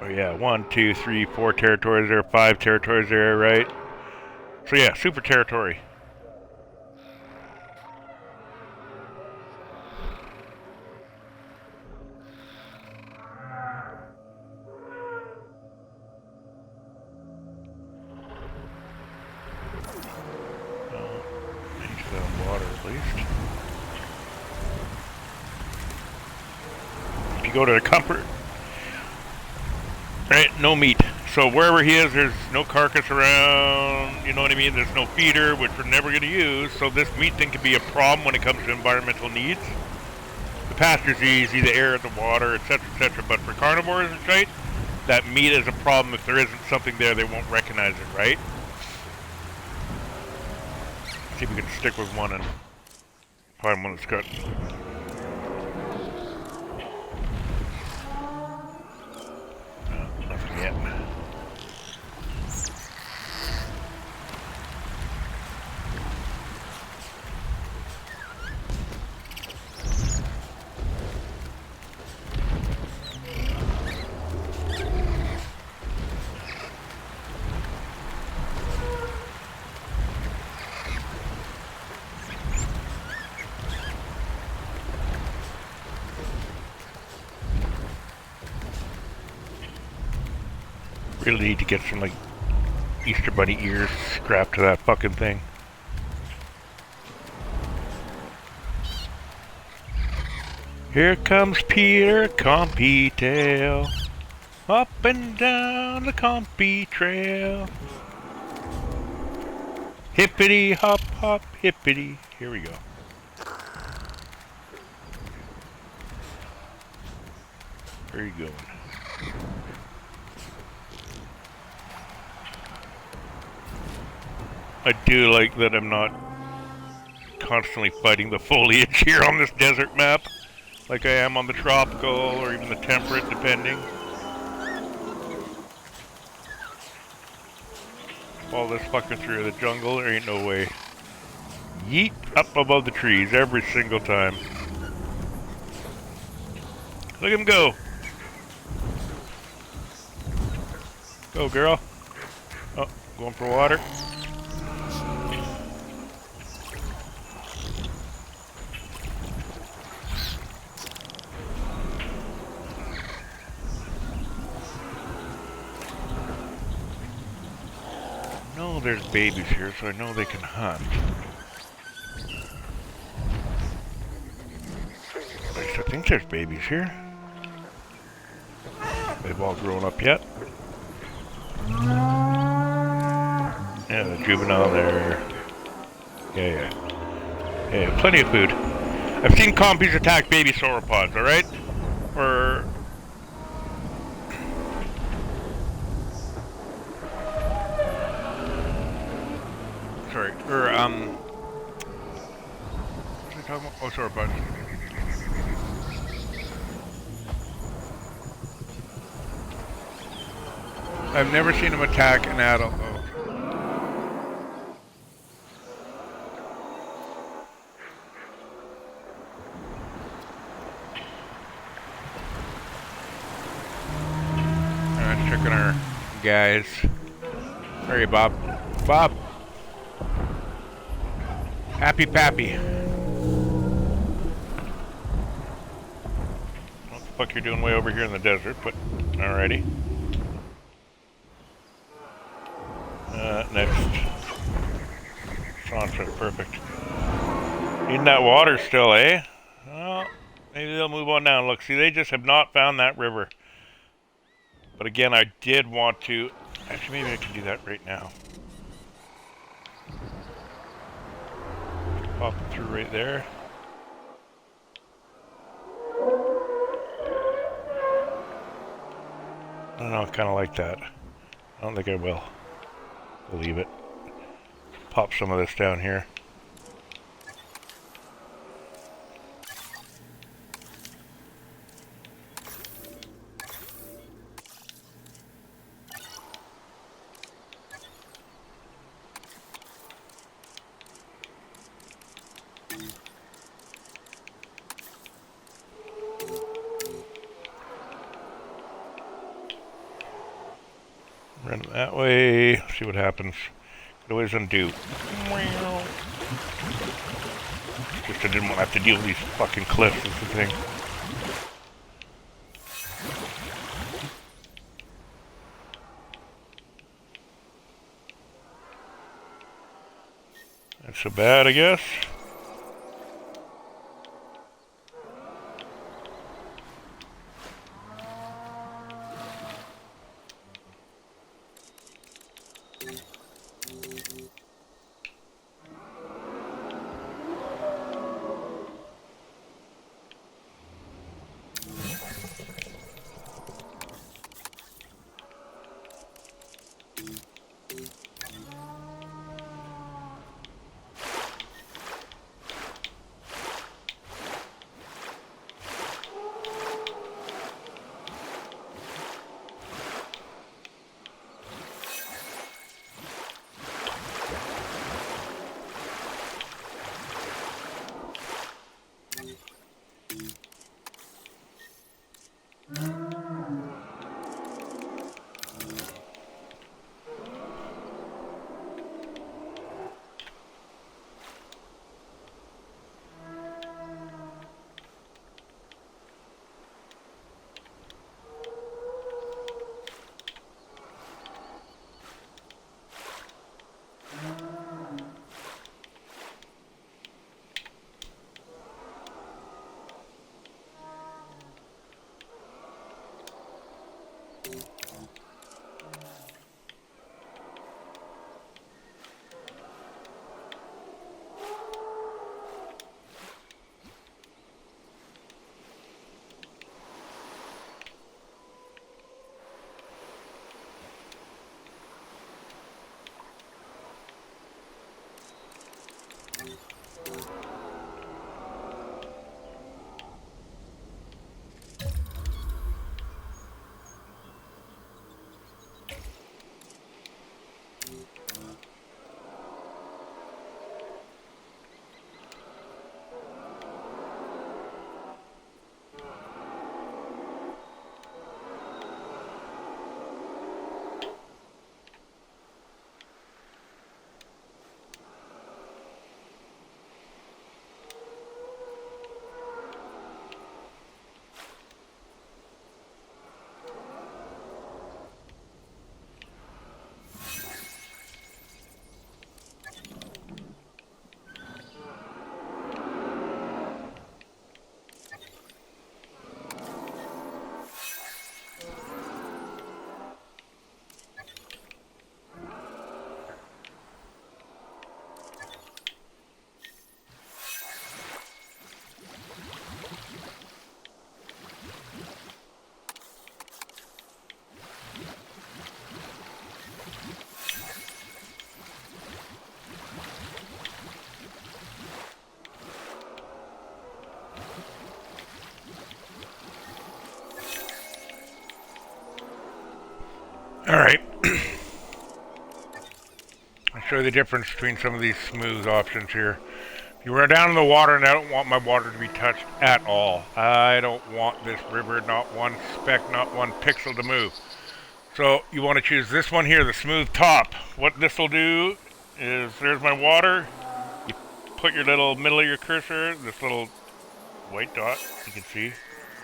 Oh yeah, 1, 2, 3, 4 territories there, 5 territories there, right? So yeah, super territory. Water at least. If you go to the comfort, right, no meat. So wherever he is, there's no carcass around, you know what I mean? There's no feeder, which we're never going to use, so this meat thing can be a problem when it comes to environmental needs. The pasture's easy, the air, the water, etc., etc., but for carnivores and shit, that meat is a problem. If there isn't something there, they won't recognize it, right? See if we can stick with one and find one that's got. Nothing yet. Really need to get some, like, Easter Bunny ears strapped to that fucking thing. Here comes Peter Compy-tail, up and down the Compy trail. Hippity hop hop hippity. Here we go. Where are you going? I do like that I'm not constantly fighting the foliage here on this desert map, like I am on the tropical or even the temperate, depending. Follow this fucker through the jungle, there ain't no way. Yeet up above the trees every single time. Look at him go. Go, girl. Oh, going for water. No, there's babies here, so I know they can hunt. At least I think there's babies here. They've all grown up yet. Yeah, the juvenile there. Yeah, plenty of food. I've seen compies attack baby sauropods, alright? Or... Sorry, or, what was I talking about? Oh, sauropods. I've never seen them attack an adult. Oh. Checking our guys. Where are you, Bob? Bob! Happy Pappy. What the fuck you're doing way over here in the desert, but alrighty. Next. Saunter, perfect. Needing that water still, eh? Well, maybe they'll move on down. Look, see, they just have not found that river. But again, I did want to... Actually, maybe I can do that right now. Pop it through right there. I don't know, I kind of like that. I don't think I will. We'll leave it. Pop some of this down here. Run it that way, see what happens. Could always undo. Just I didn't want to have to deal with these fucking cliffs is the thing. Not so bad, I guess. Alright. I'll show you the difference between some of these smooth options here. You are down in the water, and I don't want my water to be touched at all. I don't want this river, not one speck, not one pixel to move. So you want to choose this one here, the smooth top. What this will do is, there's my water. You put your little middle of your cursor, this little white dot, you can see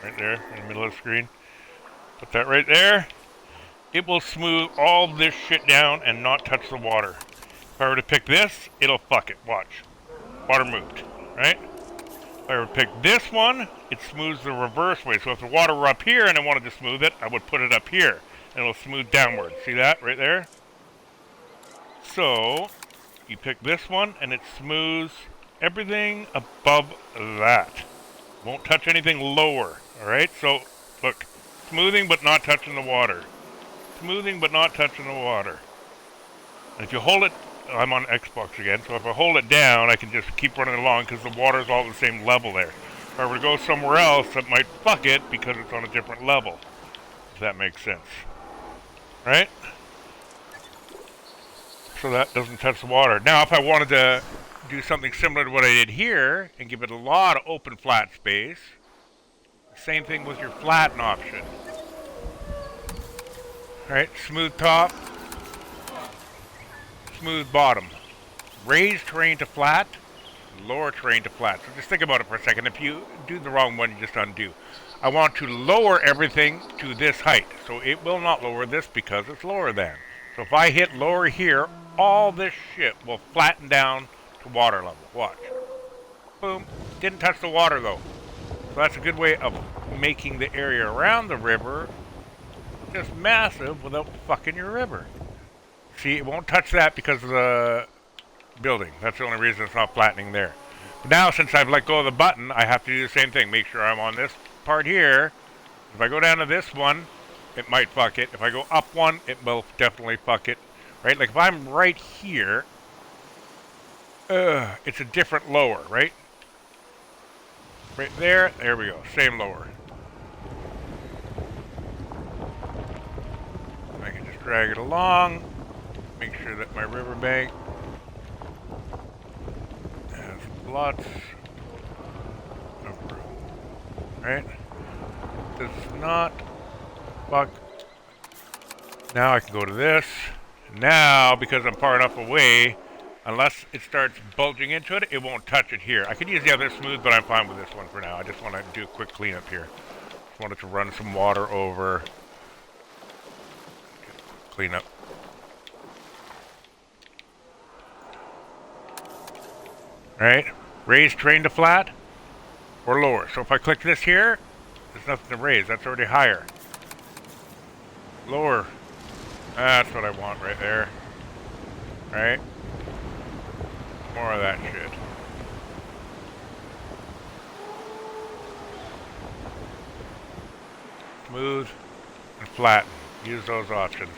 right there in the middle of the screen. Put that right there. It will smooth all this shit down and not touch the water. If I were to pick this, it'll fuck it. Watch. Water moved, right? If I were to pick this one, it smooths the reverse way. So if the water were up here and I wanted to smooth it, I would put it up here. And it'll smooth downward. See that right there? So, you pick this one and it smooths everything above that. Won't touch anything lower, alright? So, look. Smoothing but not touching the water. Smoothing but not touching the water. And if you hold it, I'm on Xbox again, so if I hold it down, I can just keep running along because the water's all at the same level there. If I were to go somewhere else, that might fuck it because it's on a different level. If that makes sense. Right? So that doesn't touch the water. Now, if I wanted to do something similar to what I did here and give it a lot of open flat space, same thing with your flatten option. Right? Smooth top. Smooth bottom. Raise terrain to flat. Lower terrain to flat. So just think about it for a second. If you do the wrong one, you just undo. I want to lower everything to this height. So it will not lower this because it's lower than. So if I hit lower here, all this shit will flatten down to water level. Watch. Boom. Didn't touch the water though. So that's a good way of making the area around the river just massive without fucking your river. See, it won't touch that because of the building. That's the only reason it's not flattening there. But now, since I've let go of the button, I have to do the same thing. Make sure I'm on this part here. If I go down to this one, it might fuck it. If I go up one, it will definitely fuck it. Right? Like if I'm right here, it's a different lower, right? Right there, there we go. Same lower. I can just drag it along. Make sure that my riverbank has lots of room. Right? Does not fuck. Now I can go to this. Now, because I'm far enough away, unless it starts bulging into it, it won't touch it here. I could use the other smooth, but I'm fine with this one for now. I just want to do a quick cleanup here. Just wanted to run some water over. Clean up. Alright, raise terrain to flat or lower. So if I click this here, there's nothing to raise. That's already higher. Lower. That's what I want right there. Right? More of that shit. Smooth and flatten. Use those options.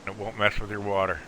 It won't mess with your water.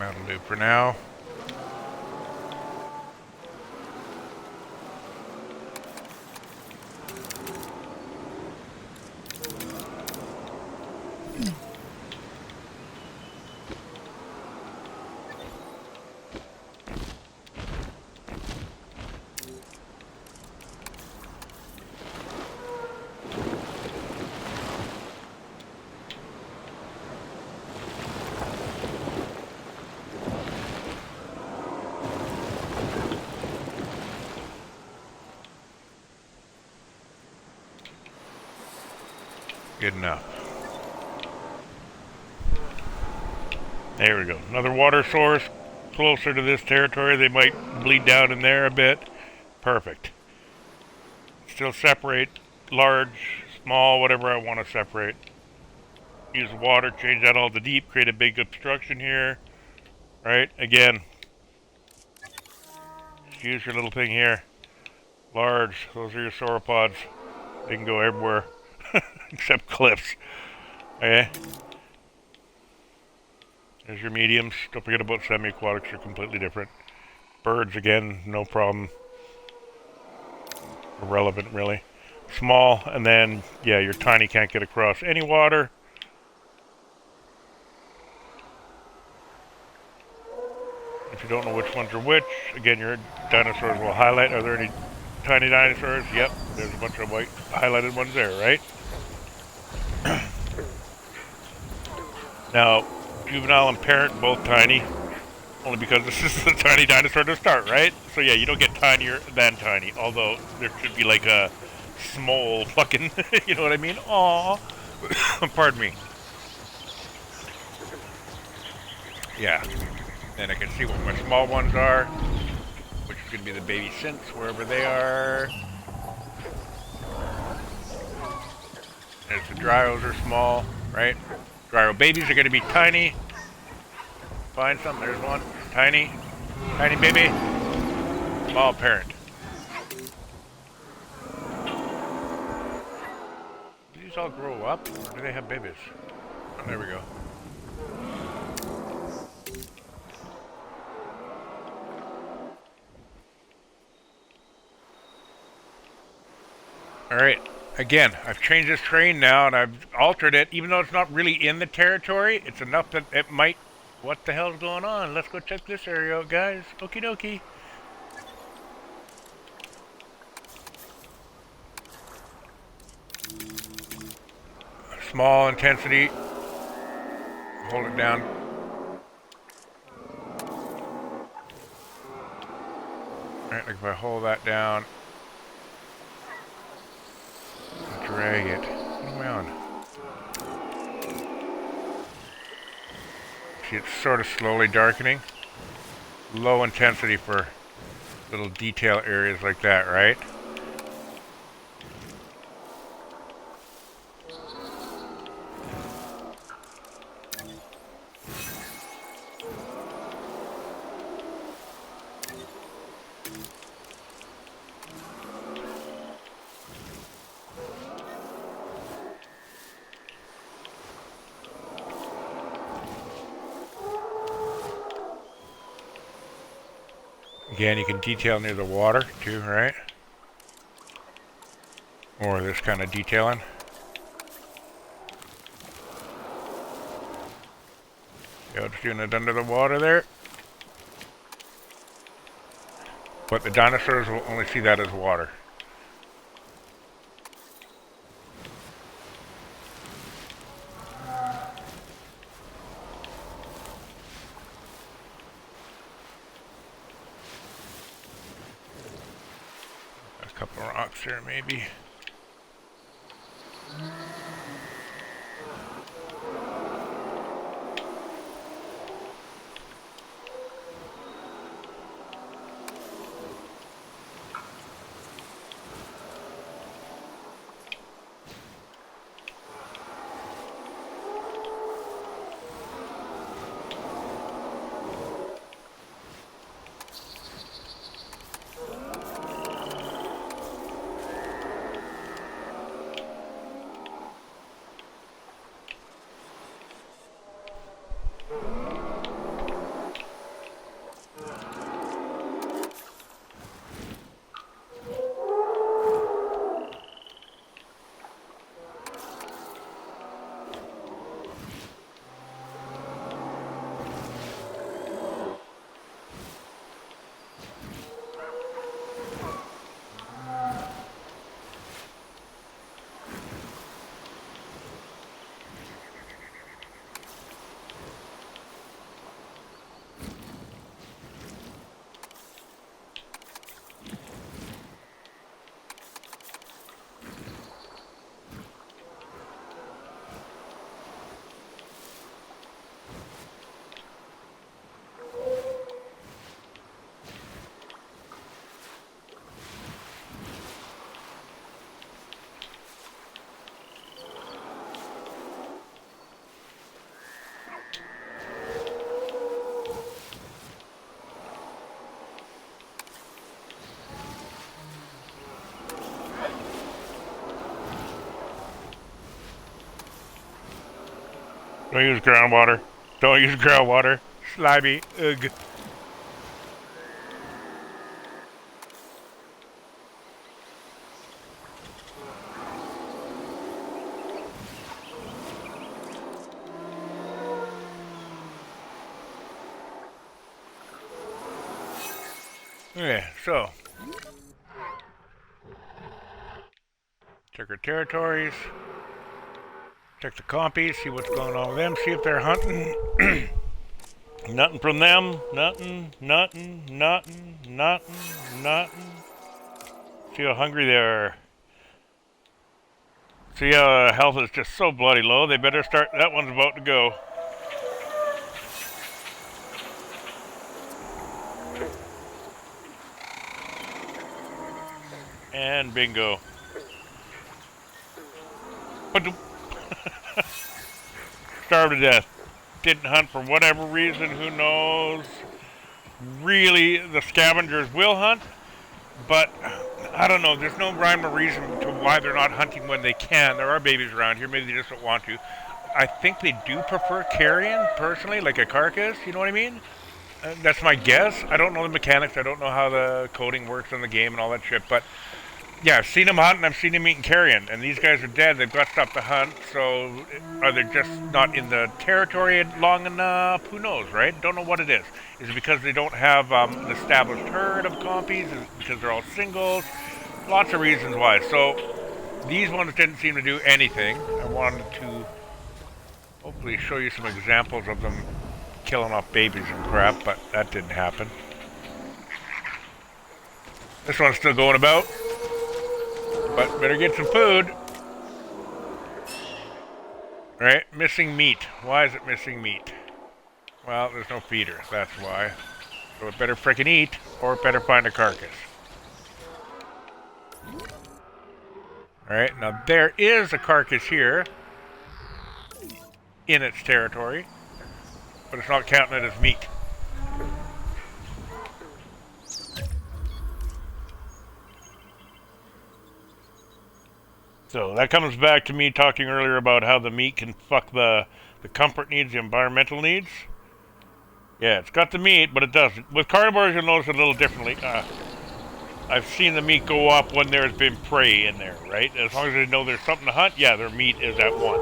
That'll do for now. Good enough. There we go. Another water source closer to this territory. They might bleed down in there a bit. Perfect. Still separate large, small, whatever I want to separate. Use water, change that all to deep, create a big obstruction here, right? Again, just use your little thing here. Large, those are your sauropods. They can go everywhere, except cliffs. Okay? There's your mediums. Don't forget about semi-aquatics, they're completely different. Birds, again, no problem. Irrelevant, really. Small, and then, yeah, your tiny can't get across any water. If you don't know which ones are which, again, your dinosaurs will highlight. Are there any tiny dinosaurs? Yep, there's a bunch of white highlighted ones there, right? Now, juvenile and parent, both tiny. Only because this is the tiny dinosaur to start, right? So yeah, you don't get tinier than tiny. Although, there should be like a small fucking, you know what I mean? Aww. Pardon me. Yeah. Then I can see what my small ones are, which is going to be the baby synths, wherever they are. There's the dryos are small, right? Dryo babies are going to be tiny. Find some, there's one. Tiny. Tiny baby. Small parent. Do these all grow up, or do they have babies? Oh, there we go. Alright, again, I've changed this terrain now and I've altered it, even though it's not really in the territory, it's enough that it might... What the hell's going on? Let's go check this area out, guys. Okie dokie. Small intensity. Hold it down. Alright, like if I hold that down, drag it. What am I on? See, it's sort of slowly darkening. Low intensity for little detail areas like that, right? Again, you can detail near the water too, right? Or this kind of detailing. Yeah, just doing it under the water there. But the dinosaurs will only see that as water. A couple of rocks there, maybe. Don't use groundwater. Don't use groundwater. Slimy. Ugh. Okay, so check our territories. Check the compies, see what's going on with them, see if they're hunting. Nothing from them. Nothing. See how hungry they are. See how health is just so bloody low. They better start. That one's about to go. And bingo. Starved to death. Didn't hunt for whatever reason, who knows. Really, the scavengers will hunt, but I don't know. There's no rhyme or reason to why they're not hunting when they can. There are babies around here. Maybe they just don't want to. I think they do prefer carrion, personally, like a carcass. You know what I mean? That's my guess. I don't know the mechanics. I don't know how the coding works in the game and all that shit, but yeah, I've seen them hunt and I've seen them eating carrion, and these guys are dead. They've got stuff to hunt, so are they just not in the territory long enough? Who knows, right? Don't know what it is. Is it because they don't have an established herd of compies? Is it because they're all singles? Lots of reasons why. So these ones didn't seem to do anything. I wanted to hopefully show you some examples of them killing off babies and crap, but that didn't happen. This one's still going about. But better get some food. Right? Missing meat. Why is it missing meat? Well, there's no feeder. That's why. So it better frickin' eat, or it better find a carcass. Alright, now there is a carcass here. In its territory. But it's not counting it as meat. So that comes back to me talking earlier about how the meat can fuck the comfort needs, the environmental needs. Yeah, it's got the meat, but it doesn't. With carnivores, you'll notice it a little differently. I've seen the meat go up when there's been prey in there, right? As long as they know there's something to hunt, yeah, their meat is at one.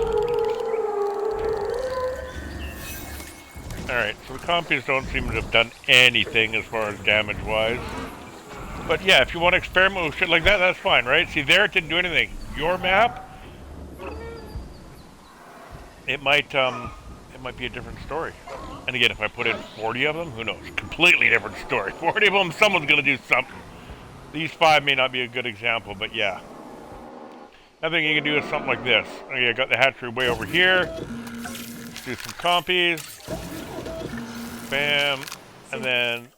Alright, so the compies don't seem to have done anything as far as damage-wise. But yeah, if you want to experiment with shit like that, that's fine, right? See, there it didn't do anything. Your map, it might be a different story. And again, if I put in 40 of them, who knows? Completely different story. 40 of them, someone's going to do something. These 5 may not be a good example, but yeah. Another thing you can do is something like this. Okay, I got the hatchery way over here. Let's do some compies. Bam. And then...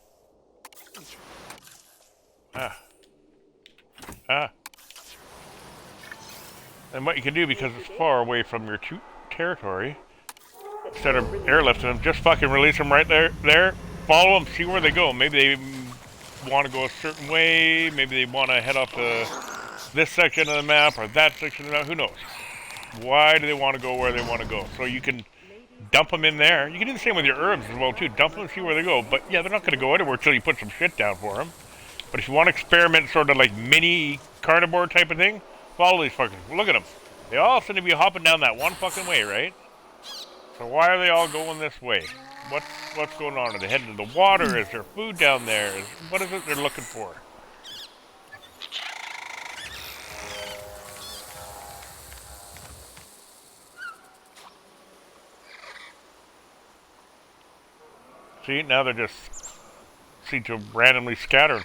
And what you can do, because it's far away from your territory, instead of airlifting them, just fucking release them right there. Follow them, see where they go. Maybe they want to go a certain way. Maybe they want to head off to this section of the map or that section of the map. Who knows? Why do they want to go where they want to go? So you can dump them in there. You can do the same with your herbs as well, too. Dump them and see where they go. But yeah, they're not going to go anywhere until you put some shit down for them. But if you want to experiment sort of like mini carnivore type of thing, follow these fuckers. Look at them. They all seem to be hopping down that one fucking way, right? So why are they all going this way? What's going on? Are they heading to the water? Is there food down there? What is it they're looking for? See, now they're just seem to randomly scatter.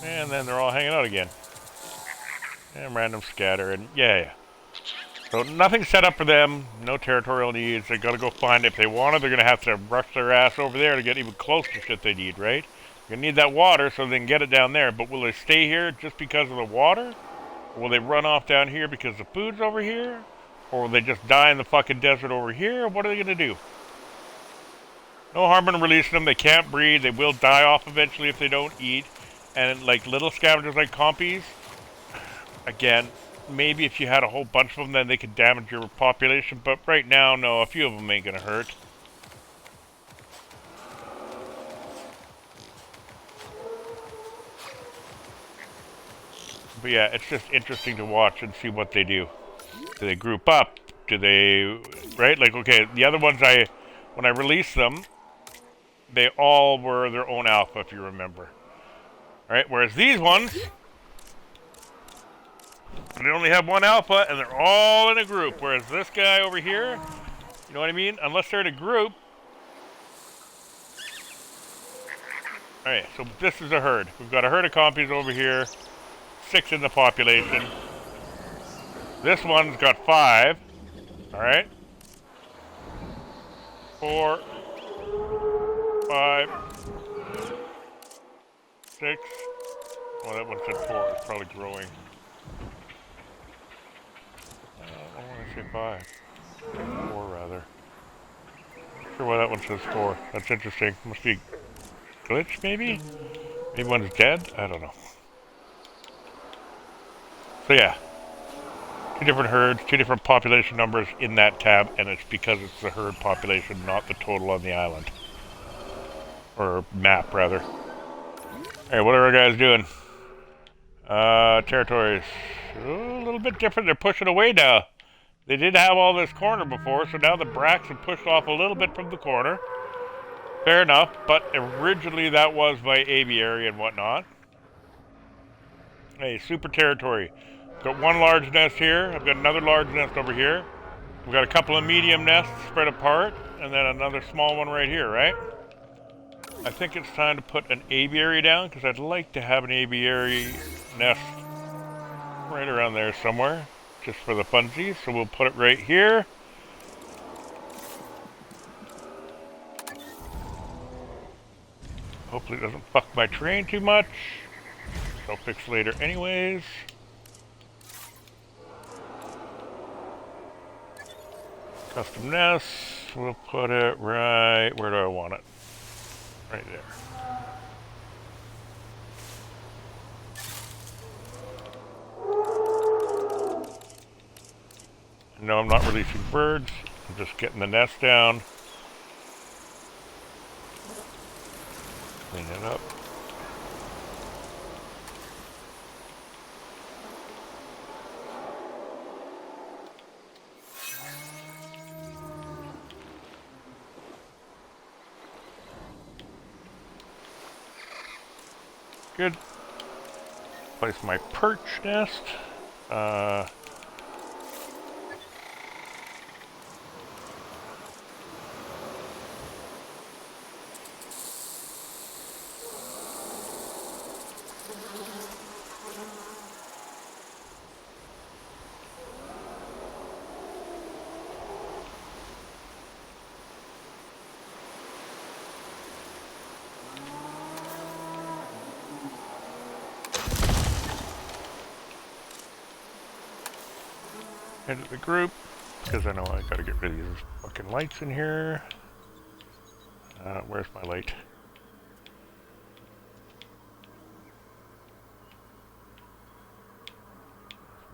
And then they're all hanging out again. And random scatter, and yeah. So nothing set up for them, no territorial needs. They gotta go find it. If they want it, they're gonna have to rush their ass over there to get even close to shit they need, right? You're gonna need that water so they can get it down there, but will they stay here just because of the water? Or will they run off down here because the food's over here? Or will they just die in the fucking desert over here? What are they gonna do? No harm in releasing them. They can't breed. They will die off eventually if they don't eat. And like little scavengers like compies, Again, maybe if you had a whole bunch of them, then they could damage your population. But right now, no, a few of them ain't gonna hurt. But yeah, it's just interesting to watch and see what they do. Do they group up? Do they, right? Like, okay, the other ones when I released them, they all were their own alpha, if you remember. Right? Whereas these ones, they only have one alpha, and they're all in a group. Whereas this guy over here, you know what I mean? Unless they're in a group. Alright, so this is a herd. We've got a herd of compies over here. 6 in the population. This one's got 5. Alright. 4, 5, 6. Well, that one said 4. It's probably growing. I want to say 5. 4, rather. Not sure why that one says 4. That's interesting. Must be a glitch, maybe? Maybe one's dead? I don't know. So yeah. 2 different herds, 2 different population numbers in that tab, and it's because it's the herd population, not the total on the island. Or map, rather. Hey, what are our guys doing? Territories. A little bit different. They're pushing away now. They did have all this corner before, so now the bracks have pushed off a little bit from the corner. Fair enough, but originally that was my aviary and whatnot. Hey, super territory. Got one large nest here. I've got another large nest over here. We've got a couple of medium nests spread apart, and then another small one right here, right? I think it's time to put an aviary down, because I'd like to have an aviary nest right around there somewhere, just for the funsies. So we'll put it right here. Hopefully it doesn't fuck my terrain too much. I'll fix later anyways. Custom nests. We'll put it right... Where do I want it? Right there. No, I'm not releasing birds. I'm just getting the nest down. Clean it up. Good. Place my perch nest. Head to the group, because I know I gotta get rid of these fucking lights in here. Where's my light?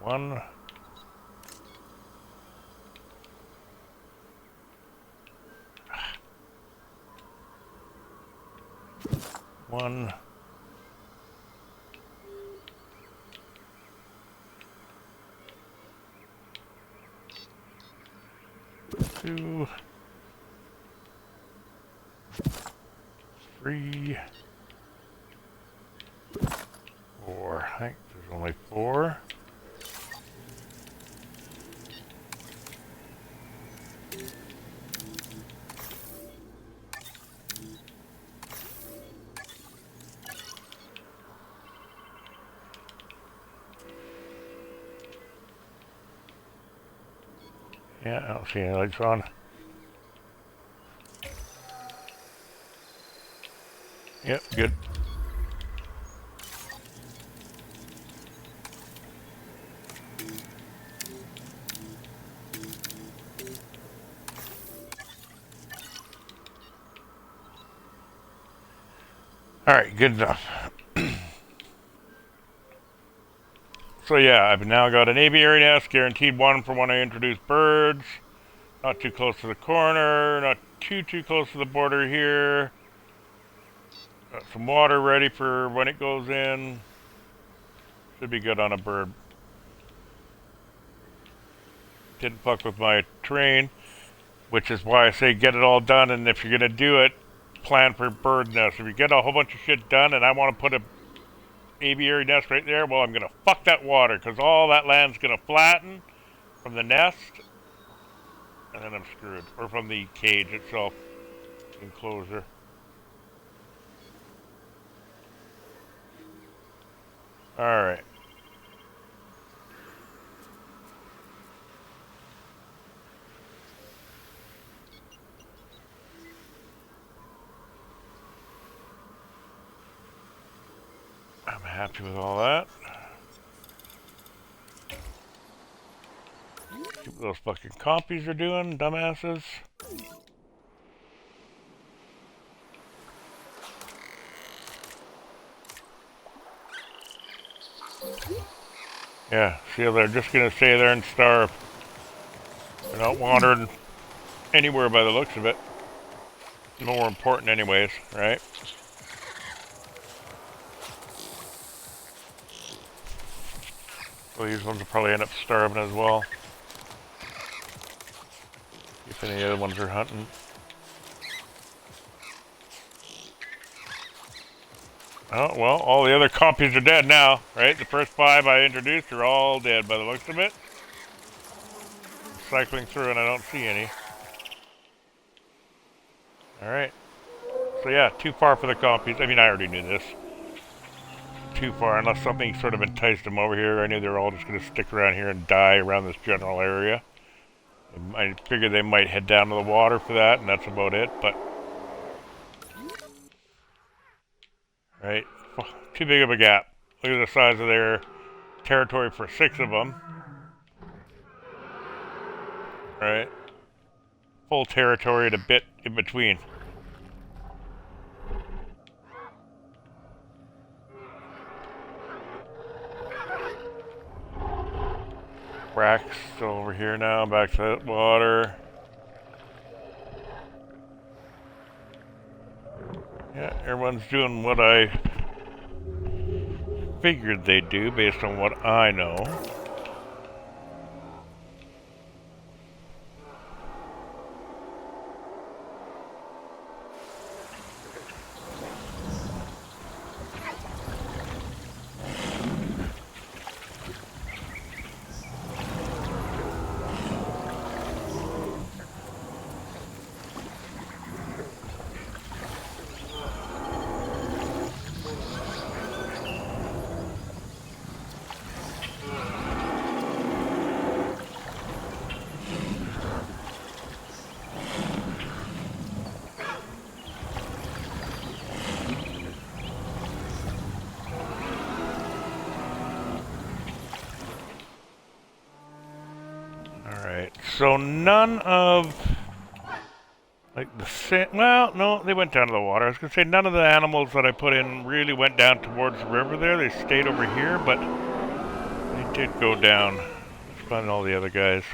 One. One. 2, 3, 4. I think there's only 4. Yeah, I don't see any lights on. Yep, good. Alright, good enough. So yeah, I've now got an aviary nest, guaranteed one for when I introduce birds. Not too close to the corner, not too close to the border here. Got some water ready for when it goes in. Should be good on a bird. Didn't fuck with my terrain, which is why I say get it all done, and if you're gonna do it, plan for bird nests. If you get a whole bunch of shit done and I want to put a aviary nest right there, well, I'm gonna fuck that water, because all that land's gonna flatten from the nest, and then I'm screwed. Or from the cage itself, enclosure. Alright. I'm happy with all that. See what those fucking compies are doing, dumbasses. Yeah, see, they're just gonna stay there and starve. They're not wandering anywhere by the looks of it. More important anyways, right? So these ones will probably end up starving as well. If any other ones are hunting. Oh, well, all the other compies are dead now, right? The first 5 I introduced are all dead by the looks of it. Cycling through and I don't see any. Alright. So yeah, too far for the compies. I mean, I already knew this. Too far, unless something sort of enticed them over here. I knew they were all just going to stick around here and die around this general area. I figured they might head down to the water for that, and that's about it, but... Right? Too big of a gap. Look at the size of their territory for 6 of them. Right? Full territory and a bit in between. Brack's still over here now, back to that water. Yeah, everyone's doing what I figured they'd do based on what I know. So none of, like well, no, they went down to the water. I was going to say none of the animals that I put in really went down towards the river there. They stayed over here, but they did go down. Let's find all the other guys.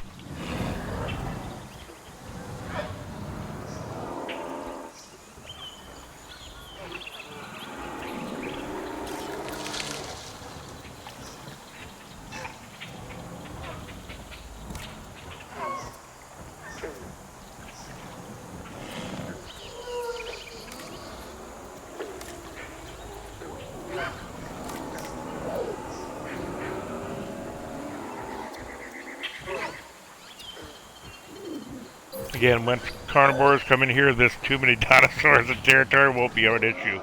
Again, once carnivores come in here, this too many dinosaurs in territory won't be an issue.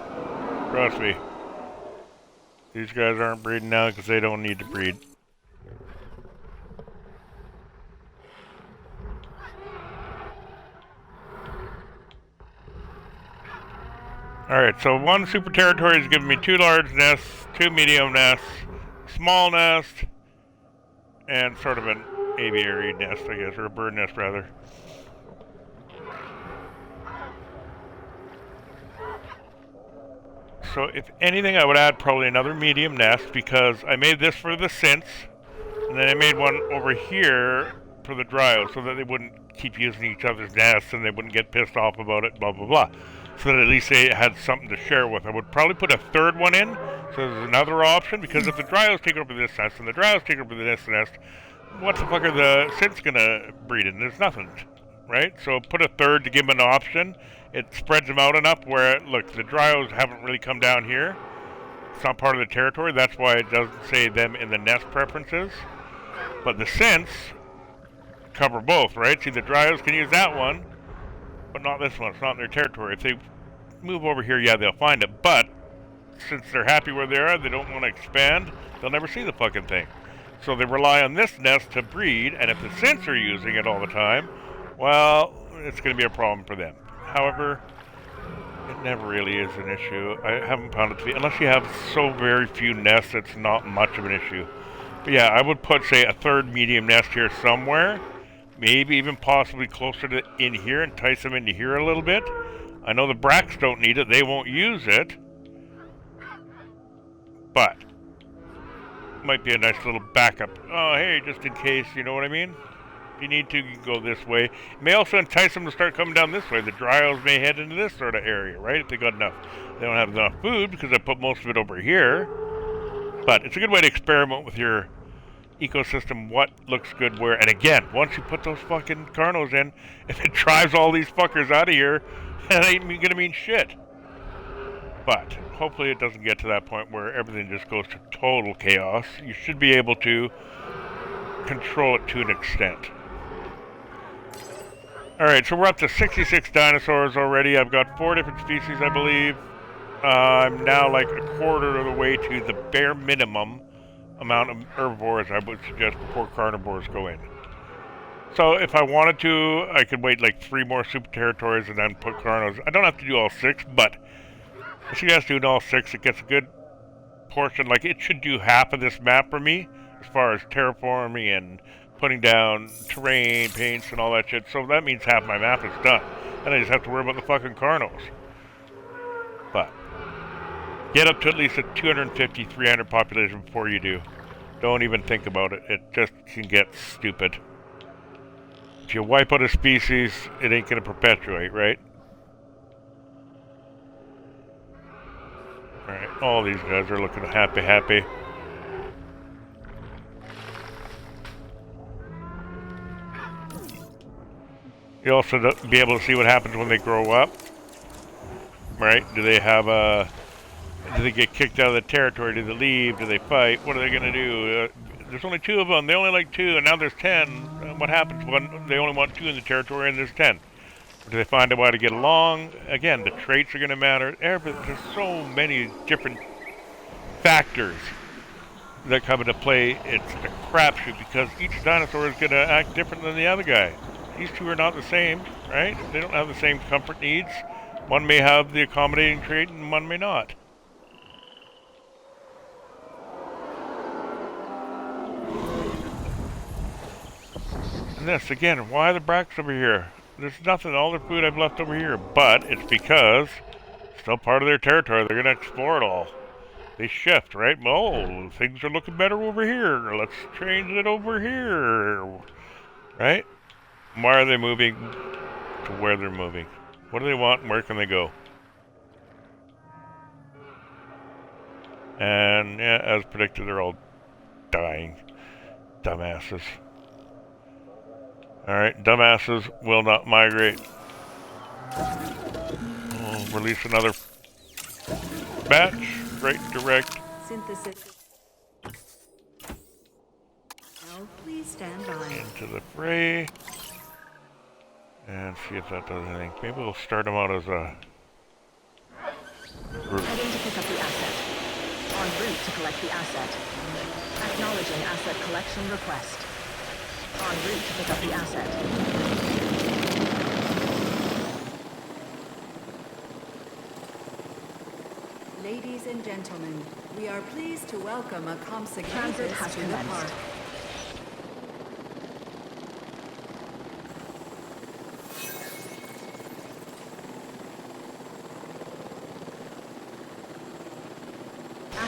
Trust me. These guys aren't breeding now because they don't need to breed. Alright, so one super territory is giving me 2 large nests, 2 medium nests, small nest, and sort of an aviary nest, I guess, or a bird nest rather. So if anything, I would add probably another medium nest because I made this for the synths, and then I made one over here for the dryos so that they wouldn't keep using each other's nests and they wouldn't get pissed off about it, blah, blah, blah. So that at least they had something to share with. I would probably put a third one in, so there's another option, because if the dryos take over this nest and the dryos take over this nest, what the fuck are the synths gonna breed in? There's nothing, right? So put a third to give them an option. It spreads them out enough where, look, the dryos haven't really come down here. It's not part of the territory. That's why it doesn't say them in the nest preferences. But the synths cover both, right? See, the dryos can use that one, but not this one. It's not in their territory. If they move over here, yeah, they'll find it. But since they're happy where they are, they don't want to expand, they'll never see the fucking thing. So they rely on this nest to breed, and if the synths are using it all the time, well, it's going to be a problem for them. However, it never really is an issue. I haven't found it to be, unless you have so very few nests, it's not much of an issue. But yeah, I would put, say, a third medium nest here somewhere, maybe even possibly closer to in here, entice them into here a little bit. I know the bracts don't need it, they won't use it, but might be a nice little backup. Oh, hey, just in case, you know what I mean? If you need to, you can go this way. It may also entice them to start coming down this way. The dryos may head into this sort of area, right? If they got enough. They don't have enough food because I put most of it over here. But it's a good way to experiment with your ecosystem, what looks good where. And again, once you put those fucking carnos in, if it drives all these fuckers out of here, that ain't gonna mean shit. But hopefully it doesn't get to that point where everything just goes to total chaos. You should be able to control it to an extent. Alright, so we're up to 66 dinosaurs already. I've got 4 different species, I believe. I'm now like a quarter of the way to the bare minimum amount of herbivores I would suggest before carnivores go in. So if I wanted to, I could wait like 3 more super territories and then put carnos. I don't have to do all 6, but if you guys do all 6, it gets a good portion. Like, it should do half of this map for me as far as terraforming and putting down terrain, paints, and all that shit. So that means half my map is done. And I just have to worry about the fucking carnos. But get up to at least a 250, 300 population before you do. Don't even think about it. It just can get stupid. If you wipe out a species, it ain't going to perpetuate, right? Alright, all these guys are looking happy. You also be able to see what happens when they grow up. Right? Do they have a... Do they get kicked out of the territory? Do they leave? Do they fight? What are they going to do? There's only 2 of them. They only like 2, and now there's 10. What happens when they only want 2 in the territory and there's 10? Do they find a way to get along? Again, the traits are going to matter. There's so many different factors that come into play. It's a crapshoot because each dinosaur is going to act different than the other guy. These 2 are not the same, right? They don't have the same comfort needs. One may have the accommodating trait and one may not. And this, again, why are the bracts over here? There's nothing, all the food I've left over here, but it's because it's still part of their territory. They're going to explore it all. They shift, right? Oh, things are looking better over here. Let's change it over here. Right? Why are they moving to where they're moving? What do they want and where can they go? And, yeah, as predicted, they're all dying. Dumbasses. Alright, dumbasses will not migrate. We'll release another batch. Right, direct. Synthesis. Now, please stand by. Into the fray. And see if that does anything. Maybe we'll start them out as a group. Heading to pick up the asset. En route to collect the asset. Acknowledging asset collection request. En route to pick up the asset. Ladies and gentlemen, we are pleased to welcome a Transit Compsognathus has to the commenced. park.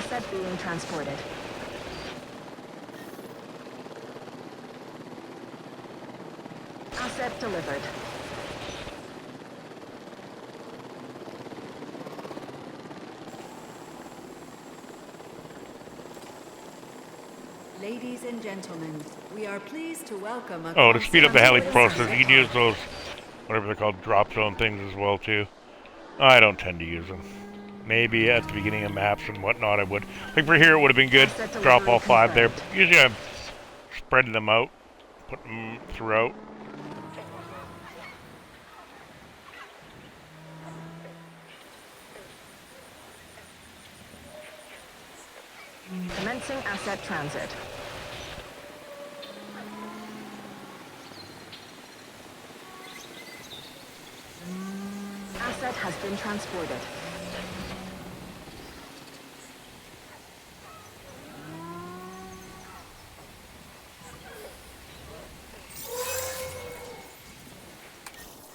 Asset being transported. Asset delivered. Ladies and gentlemen, we are pleased to welcome a Oh, to speed up the heli constellation process, of you can use those, whatever they're called, drop zone things as well, too. I don't tend to use them. Maybe at the beginning of maps and whatnot I would. Like for here it would have been good, drop all 5 there. Usually I'm spreading them out, putting them throughout. Commencing asset transit. Asset has been transported.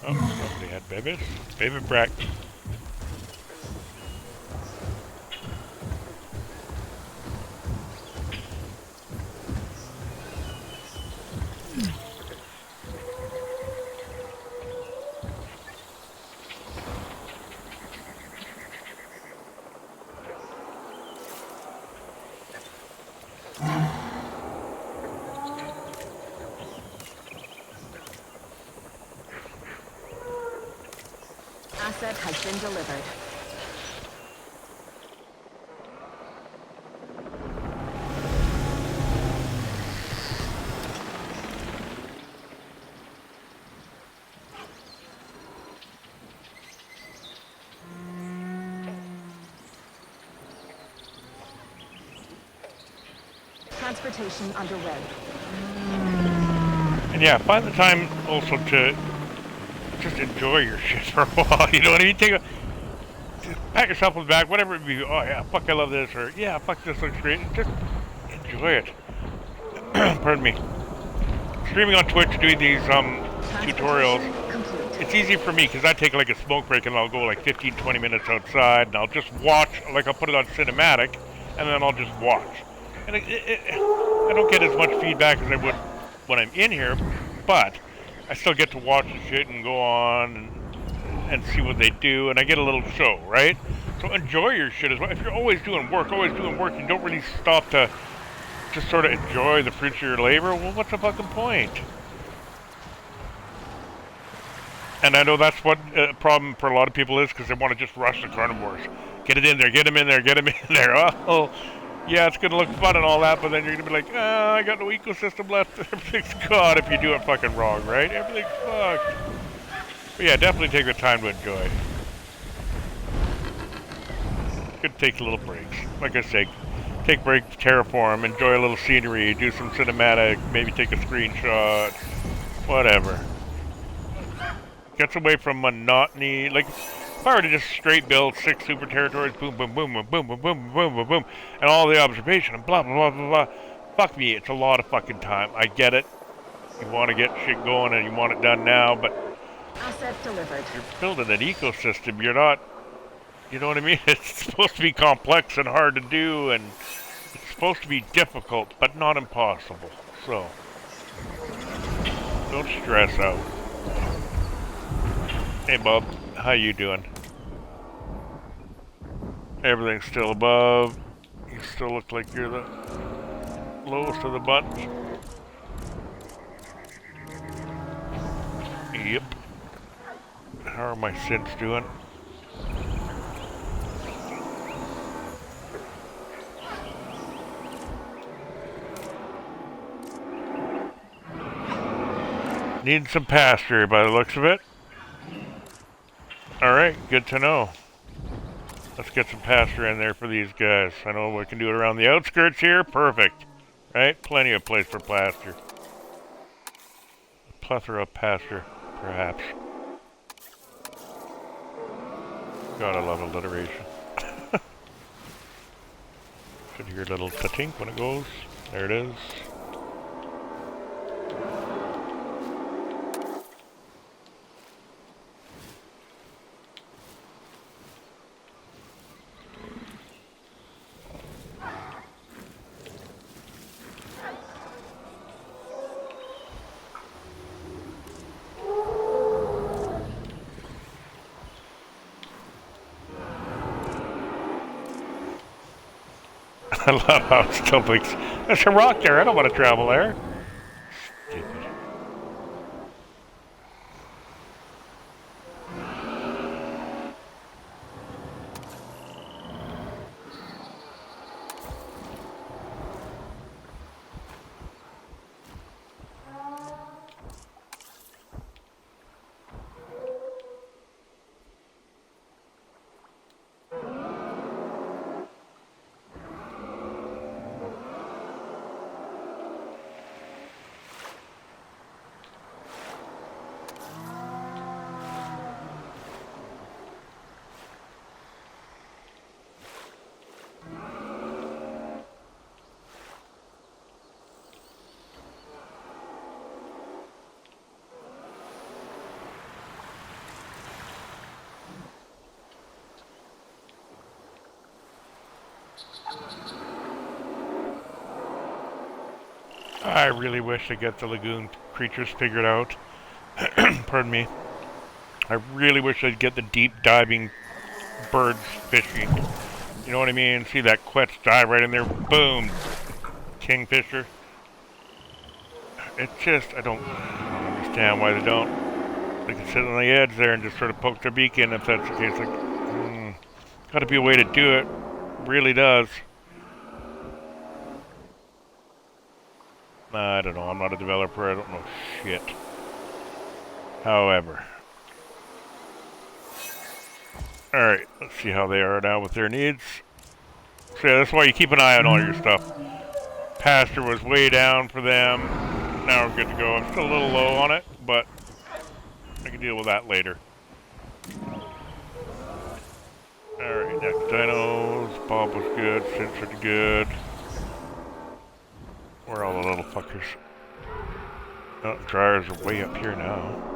Oh, somebody had babies. Baby Brack. Asset has been delivered. Transportation underway. And yeah, find the time also to just enjoy your shit for a while. You know what I mean? Just pat yourself on the back, whatever it be. Oh yeah, fuck, I love this, or yeah, fuck, this looks great. Just enjoy it. Pardon me. Streaming on Twitch, doing these tutorials. Complete. It's easy for me because I take like a smoke break and I'll go like 15, 20 minutes outside and I'll just watch. Like I'll put it on cinematic, and then I'll just watch. And I don't get as much feedback as I would when I'm in here, but I still get to watch the shit and go on and see what they do, and I get a little show, right? So enjoy your shit as well. If you're always doing work, you don't really stop to just sort of enjoy the fruits of your labor, well, what's the fucking point? And I know that's what a problem for a lot of people is, because they want to just rush the carnivores. Get it in there, get them in there, get them in there. Oh, yeah, it's going to look fun and all that, but then you're going to be like, oh, I got no ecosystem left. Everything's gone if you do it fucking wrong, right? Everything's fucked. But yeah, definitely take the time to enjoy. Good to take little breaks. Like I say, take breaks, terraform, enjoy a little scenery, do some cinematic, maybe take a screenshot, whatever. Gets away from monotony. Like, if I were to just straight build 6 super territories, boom, boom, boom, boom, boom, boom, boom, boom, boom, boom, and all the observation, and blah, blah, blah, blah, blah. Fuck me, it's a lot of fucking time. I get it. You want to get shit going and you want it done now, but Asset delivered. you're building an ecosystem. You're not, you know what I mean? It's supposed to be complex and hard to do, and it's supposed to be difficult, but not impossible. So, don't stress out. Hey Bob, how you doing? Everything's still above. You still look like you're the lowest of the bunch. Yep. How are my synths doing? Need some pasture by the looks of it. Alright, good to know. Let's get some pasture in there for these guys. I know we can do it around the outskirts here. Perfect. Right? Plenty of place for pasture. A plethora of pasture, perhaps. God, I love alliteration. Should hear a little ta-tink when it goes. There it is. I love how it still thinks, there's a rock there, I don't want to travel there. Stupid. I really wish to get the lagoon creatures figured out. Pardon me. I really wish I'd get the deep diving birds fishing. You know what I mean? See that quetch dive right in there? Boom! Kingfisher. It's just, I don't understand why they don't. They can sit on the edge there and just sort of poke their beak in if that's the case. Like, gotta be a way to do it. Really does. I don't know. I'm not a developer. I don't know shit. However. Alright, let's see how they are now with their needs. So yeah, that's why you keep an eye on all your stuff. Pasture was way down for them. Now we're good to go. I'm still a little low on it, but I can deal with that later. Alright, next dinos. Bob was good. Censored good. Where are all the little fuckers? Oh, the dryers are way up here now.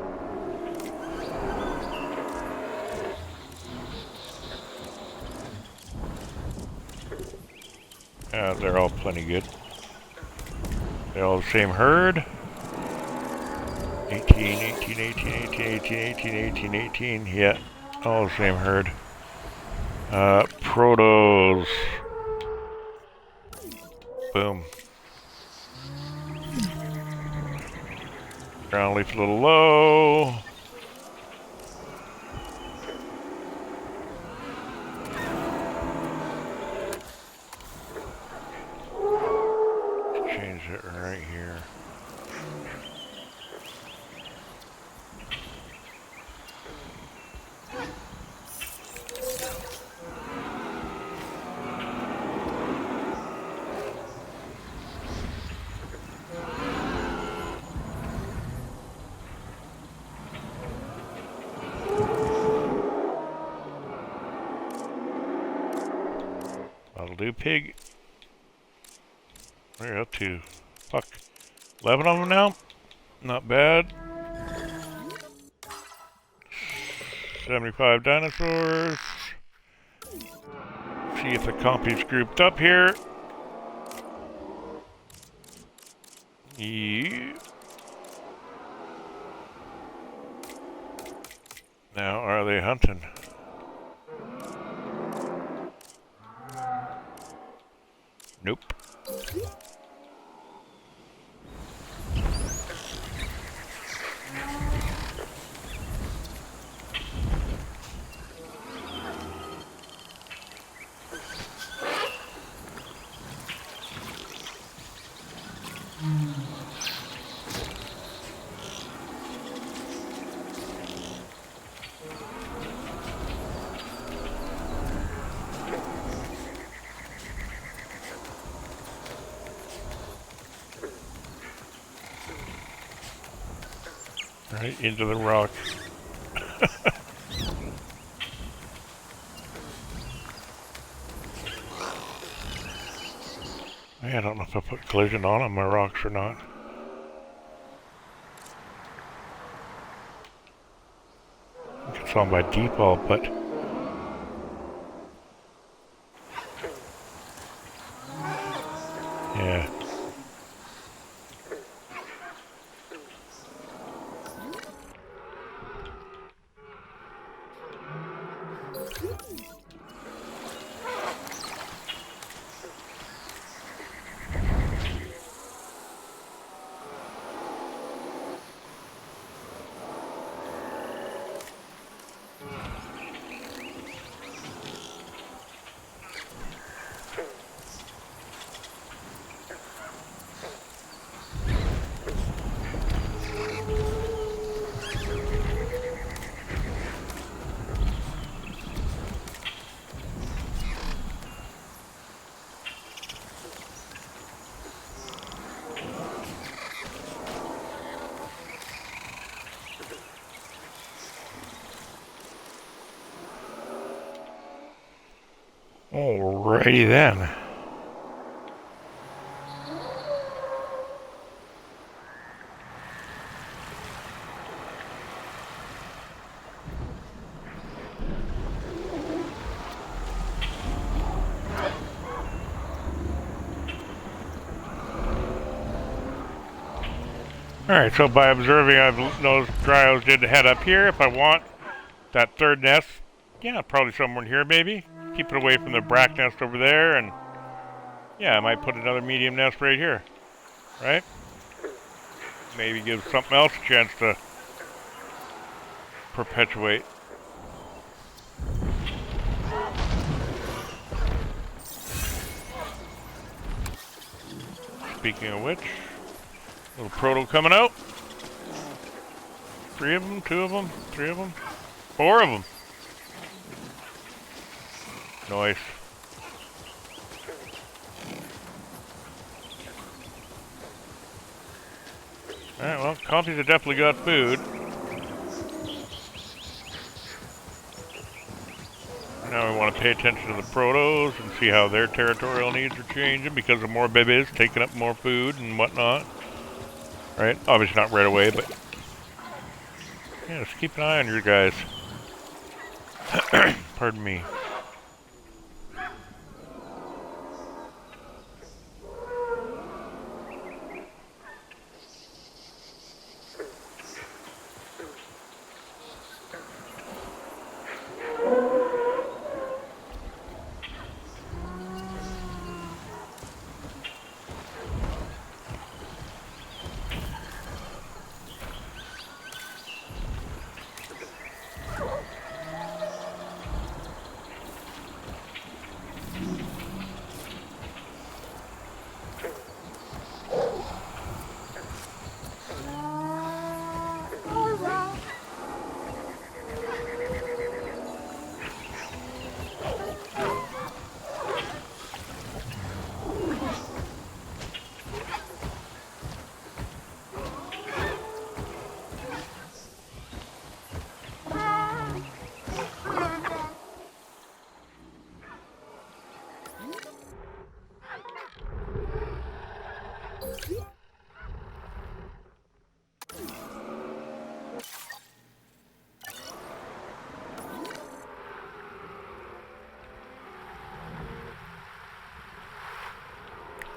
They're all plenty good. They're all the same herd. 18, 18, 18, 18, 18, 18, 18, 18. Yeah, all the same herd. Protos. Boom. Ground leaf a little low. Change it right here. That'll do, pig. We're up to, fuck, 11 of them now? Not bad. 75 dinosaurs. See if the compy's grouped up here. Yeah. Now, are they hunting? Nope. Right into the rock. I don't know if I put collision on my rocks or not. I think it's on by default, but yeah. Alrighty then. Alright, so by observing, I've noticed Dryos did head up here. If I want that third nest, yeah, probably somewhere in here maybe. Keep it away from the brack nest over there, and yeah, I might put another medium nest right here. Right? Maybe give something else a chance to perpetuate. Speaking of which, little proto coming out. 3 of them, 2 of them, 3 of them, 4 of them. Nice. Alright, well, compies have definitely got food. Now we want to pay attention to the protos and see how their territorial needs are changing because of more babies taking up more food and whatnot. Right? Obviously not right away, but yeah, just keep an eye on your guys. Pardon me.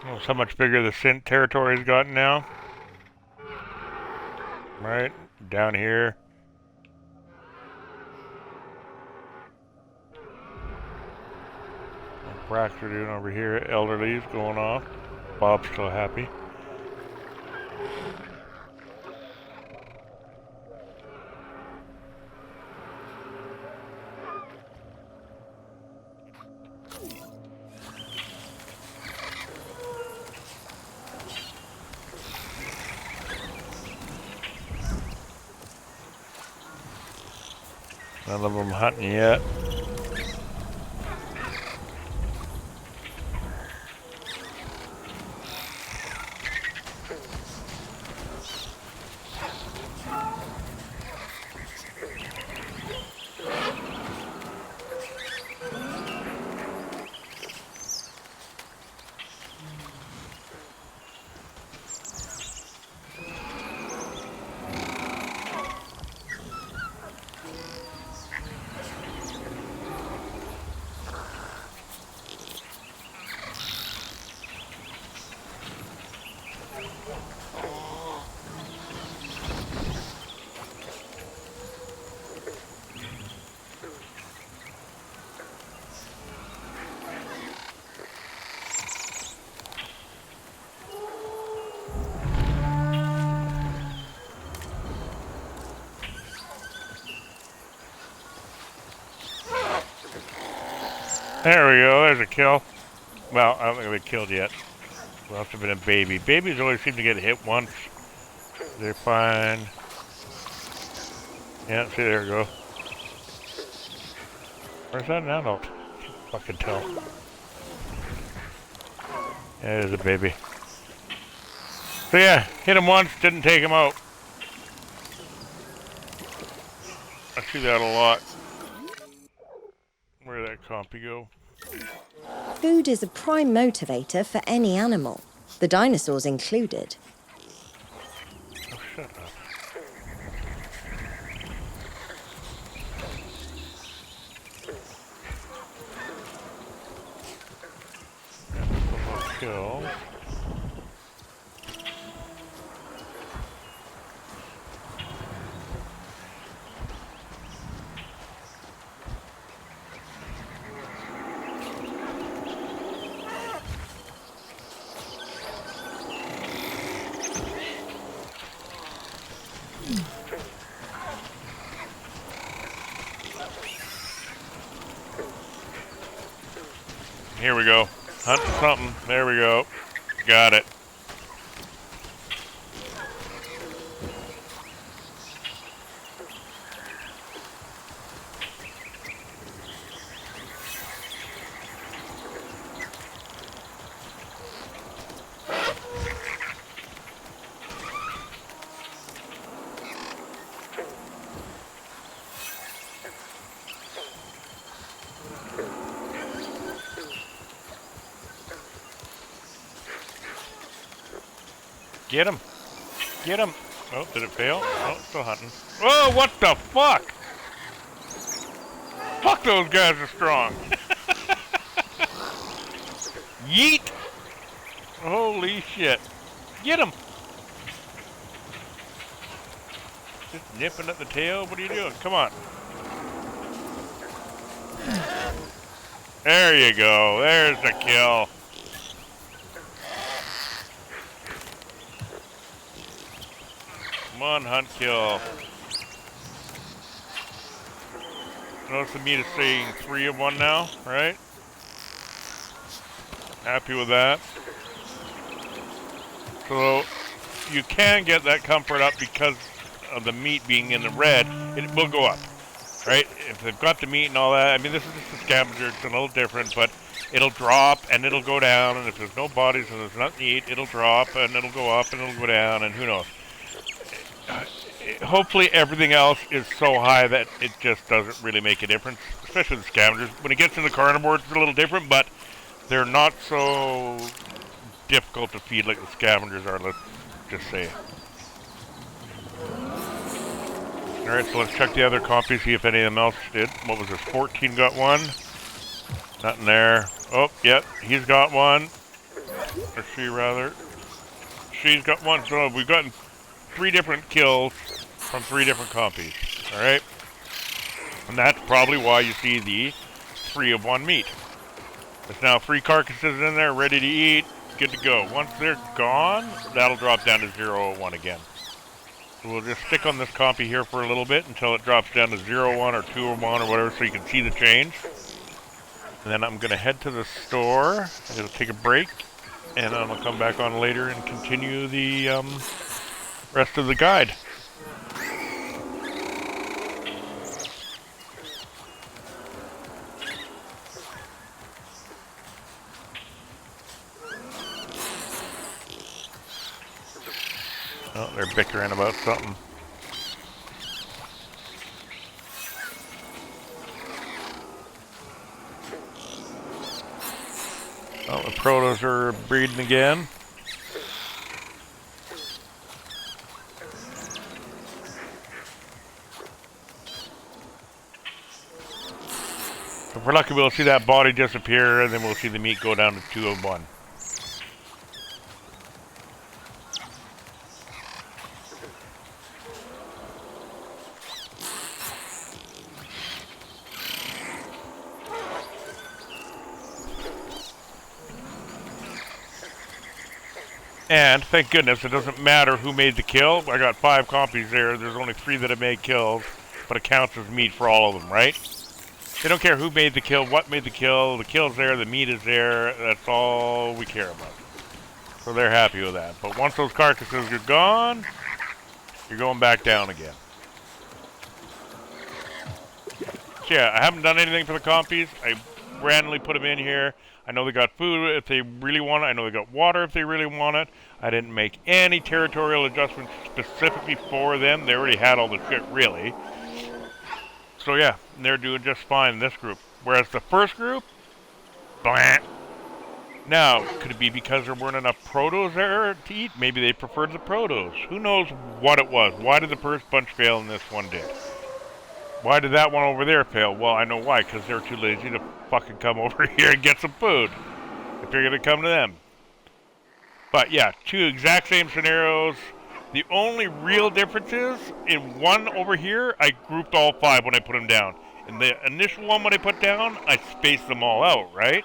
Notice how much bigger the Sint territory's gotten now. Right? Down here. What bracks are doing over here. Elderly's going off. Bob's still happy. None of them hunting yet. There we go, there's a kill. Well, I don't think they've been killed yet. Must have been a baby. Babies always seem to get hit once. They're fine. Yeah, see, there we go. Where's that now? No, can't fucking tell. Yeah, there's a baby. So yeah, hit him once, didn't take him out. I see that a lot. Where'd that compy go? Food is a prime motivator for any animal, the dinosaurs included. Oh, shut up. Kill. Here we go. Hunting something. There we go. Got it. Get him. Get him. Oh, did it fail? Oh, still hunting. Oh, what the fuck? Fuck, those guys are strong. Yeet. Holy shit. Get him. Just nipping at the tail? What are you doing? Come on. There you go. There's the kill. Come on, hunt kill. Notice the meat is saying 3 of 1 now, right? Happy with that. So you can get that comfort up because of the meat being in the red. It will go up, right? If they've got the meat and all that. I mean, this is just a scavenger. It's a little different, but it'll drop and it'll go down. And if there's no bodies and there's nothing to eat, it'll drop and it'll go up and it'll go down. And who knows? Hopefully everything else is so high that it just doesn't really make a difference, especially the scavengers. When it gets into carnivores, it's a little different, but they're not so difficult to feed like the scavengers are, let's just say. Alright, so let's check the other copies, see if any of them else did. What was this? 14 got one. Nothing there. Oh, yep, he's got one. Or she, rather. She's got one. So we've gotten 3 different kills from 3 different copies. Alright? And that's probably why you see the 3 of 1 meat. There's now 3 carcasses in there, ready to eat, good to go. Once they're gone, that'll drop down to 0 of 1 again. So we'll just stick on this copy here for a little bit until it drops down to 0 of 1 or 2 of 1 or whatever, so you can see the change. And then I'm going to head to the store. I'm going to take a break, and then I'll come back on later and continue the rest of the guide. Oh, they're bickering about something. Oh, the protos are breeding again. If we're lucky, we'll see that body disappear, and then we'll see the meat go down to 2 of 1. And, thank goodness, it doesn't matter who made the kill. I got 5 copies there. There's only 3 that have made kills, but it counts as meat for all of them, right? They don't care who made the kill, what made the kill's there, the meat is there. That's all we care about. So they're happy with that. But once those carcasses are gone, you're going back down again. So yeah, I haven't done anything for the compies. I randomly put them in here. I know they got food if they really want it. I know they got water if they really want it. I didn't make any territorial adjustments specifically for them. They already had all the shit, really. So yeah, they're doing just fine in this group. Whereas the first group, Blah. Now, could it be because there weren't enough protos there to eat? Maybe they preferred the protos. Who knows what it was? Why did the first bunch fail and this one did? Why did that one over there fail? Well, I know why, because they're too lazy to fucking come over here and get some food. If you're going to come to them. But yeah, two exact same scenarios. The only real difference is, in one over here, I grouped all 5 when I put them down. In the initial one when I put down, I spaced them all out, right?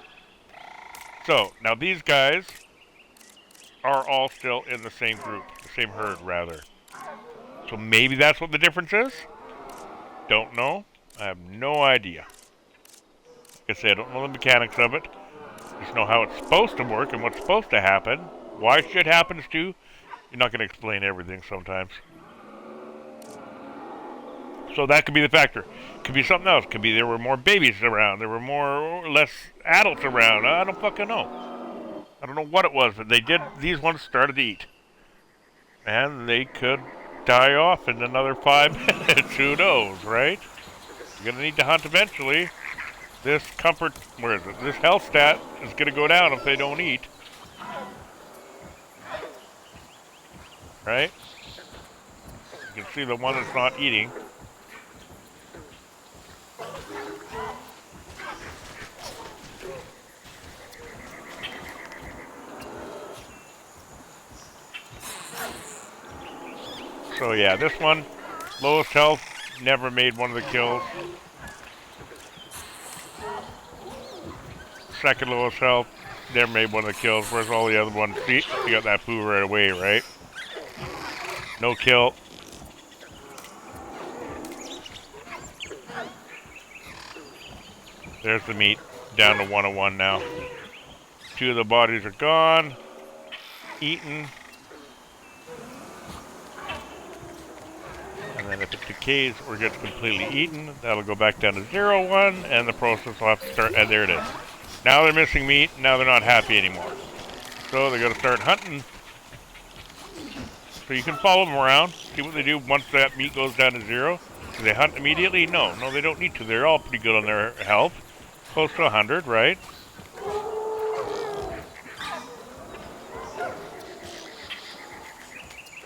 So, now these guys are all still in the same group, the same herd, rather. So maybe that's what the difference is? Don't know. I have no idea. Like I say, I don't know the mechanics of it. Just know how it's supposed to work and what's supposed to happen. Why shit happens to. You're not going to explain everything sometimes. So that could be the factor. Could be something else. Could be there were more babies around. There were more or less adults around. I don't fucking know. I don't know what it was, but these ones started to eat. And they could die off in another 5 minutes. Who knows, right? You're going to need to hunt eventually. This This health stat is going to go down if they don't eat. Right? You can see the one that's not eating. So yeah, this one, lowest health, never made one of the kills. Second lowest health, never made one of the kills. Whereas all the other ones, see, you got that poo right away, right? No kill. There's the meat, down to 101 now. 2 of the bodies are gone, eaten. And then if it decays or gets completely eaten, that'll go back down to 0-1, and the process will have to start, and there it is. Now they're missing meat, now they're not happy anymore. So they're gonna start hunting. So you can follow them around, see what they do once that meat goes down to 0. Do they hunt immediately? No, they don't need to. They're all pretty good on their health. Close to 100, right?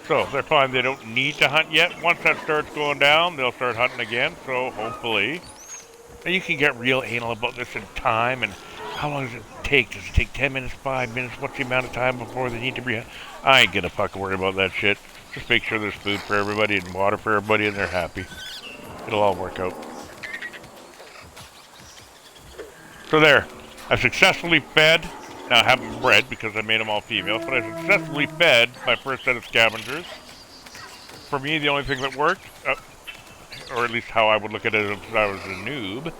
So they're fine. They don't need to hunt yet. Once that starts going down, they'll start hunting again. So hopefully, and you can get real anal about this in time and how long does it take? Does it take 10 minutes, 5 minutes? What's the amount of time before they need to be? I ain't gonna fucking worry about that shit. Just make sure there's food for everybody and water for everybody, and they're happy. It'll all work out. So there, I've successfully fed. Now I haven't bred because I made them all females, but I successfully fed my first set of scavengers. For me, the only thing that worked, or at least how I would look at it if I was a noob,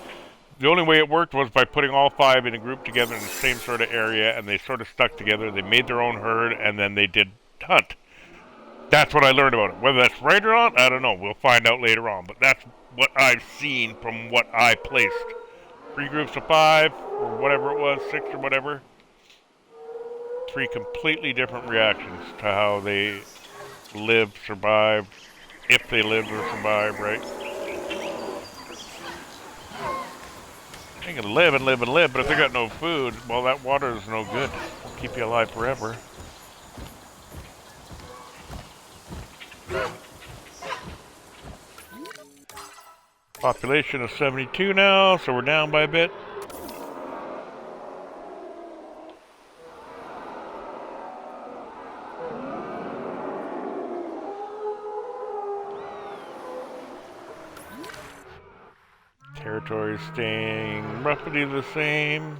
the only way it worked was by putting all 5 in a group together in the same sort of area, and they sort of stuck together. They made their own herd, and then they did hunt. That's what I learned about it. Whether that's right or not, I don't know. We'll find out later on. But that's what I've seen from what I placed. 3 groups of 5, or whatever it was, 6 or whatever. 3 completely different reactions to how they live, survive, if they live or survive, right? They're gonna live and live and live, but if they got no food, well, that water is no good. It'll keep you alive forever. Population of 72 now, so we're down by a bit. Territory staying roughly the same.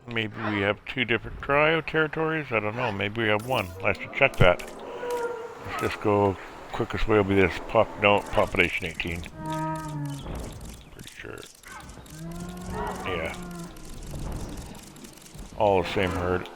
Maybe we have 2 different cryo territories. I don't know. Maybe we have 1. I should check that. Let's just go. Quickest way will be this. Population 18. Pretty sure. Yeah. All the same herd.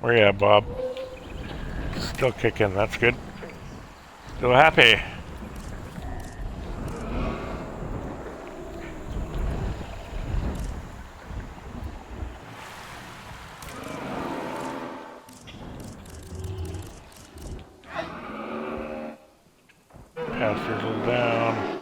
Where you at, Bob? Still kicking. That's good. Still happy. Pastors are down.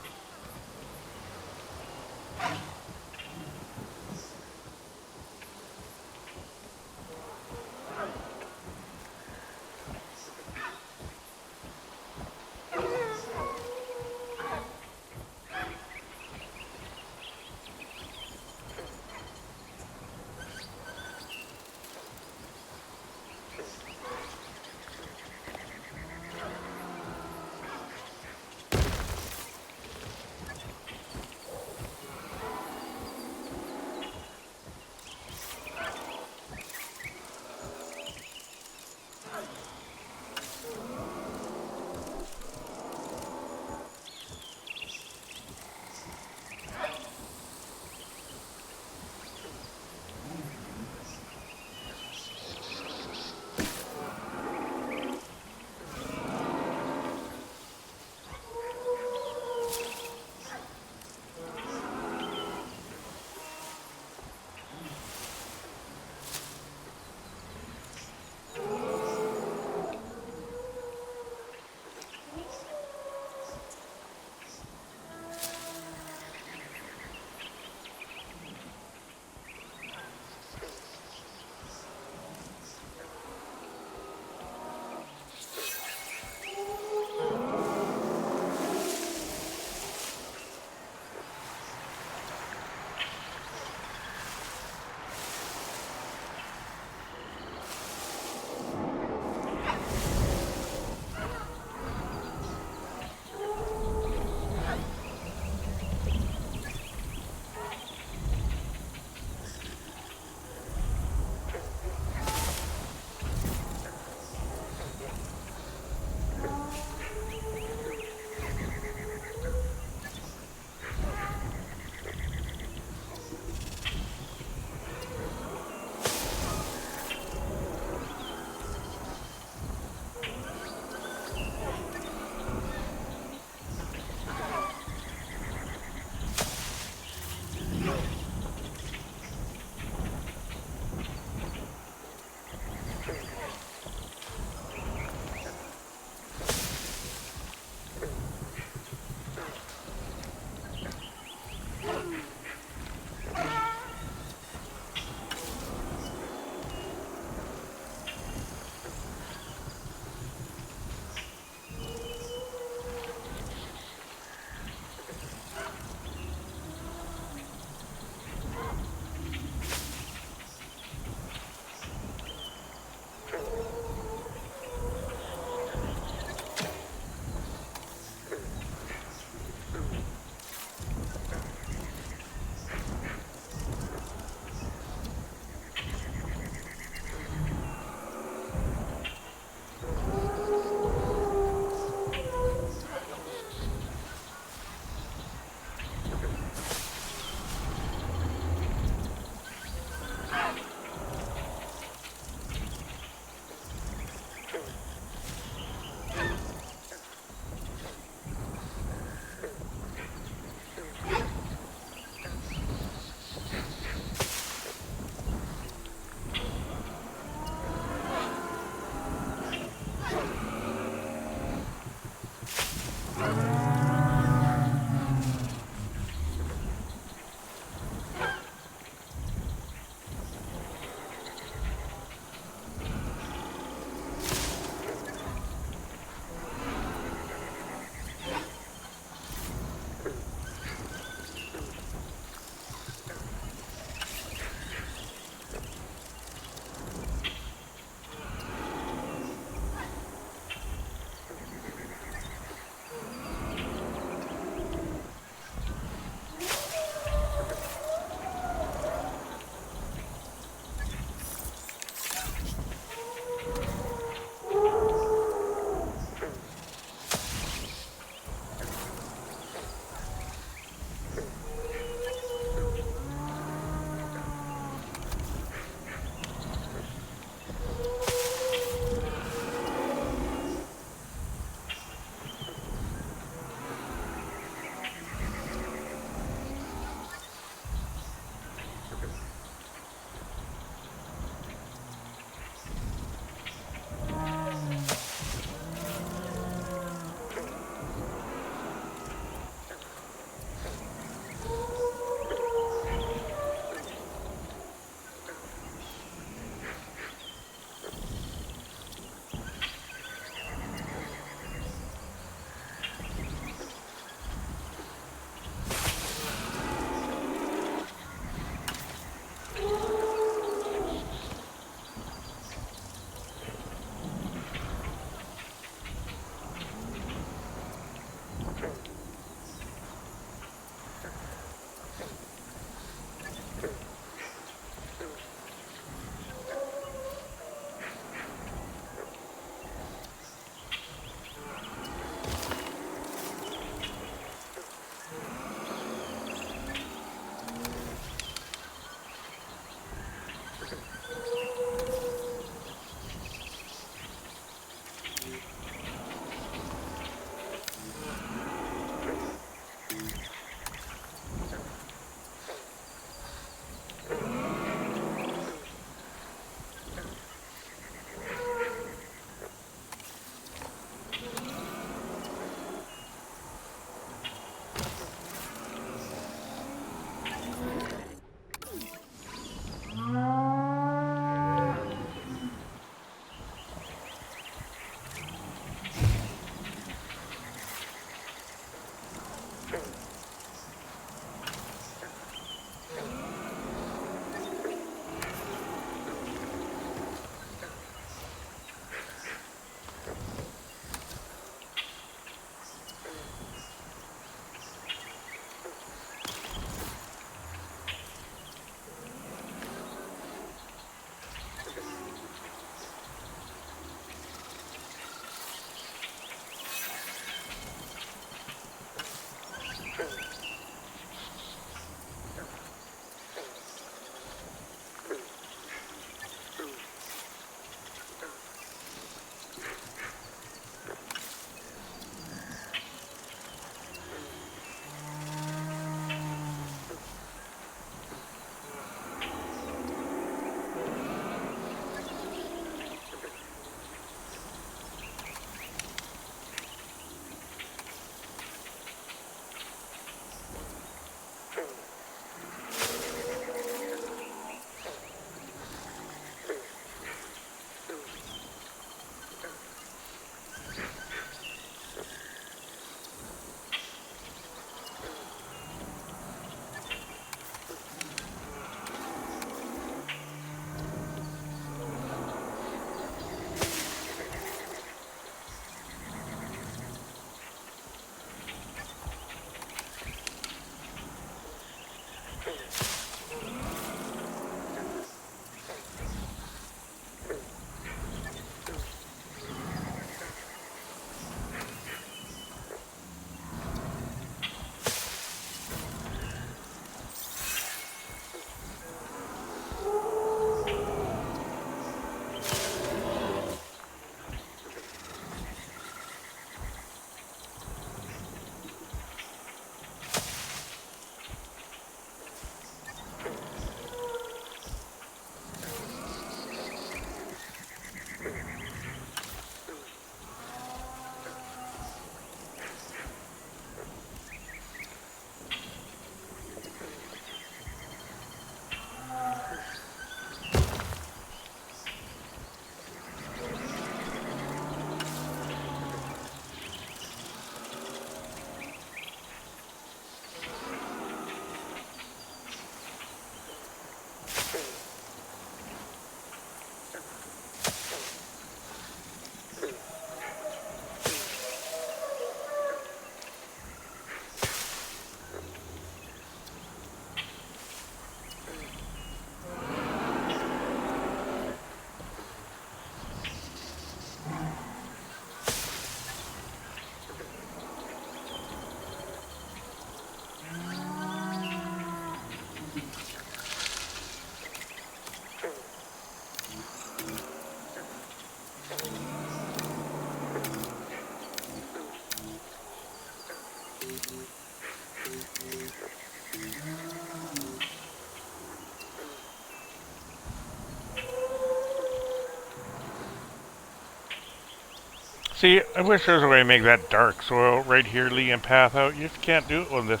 See, I wish there was a way to make that dark soil right here leading a path out. You just can't do it with this.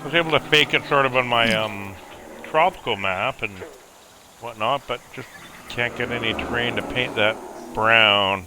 I was able to fake it sort of on my tropical map and whatnot, but just can't get any terrain to paint that brown.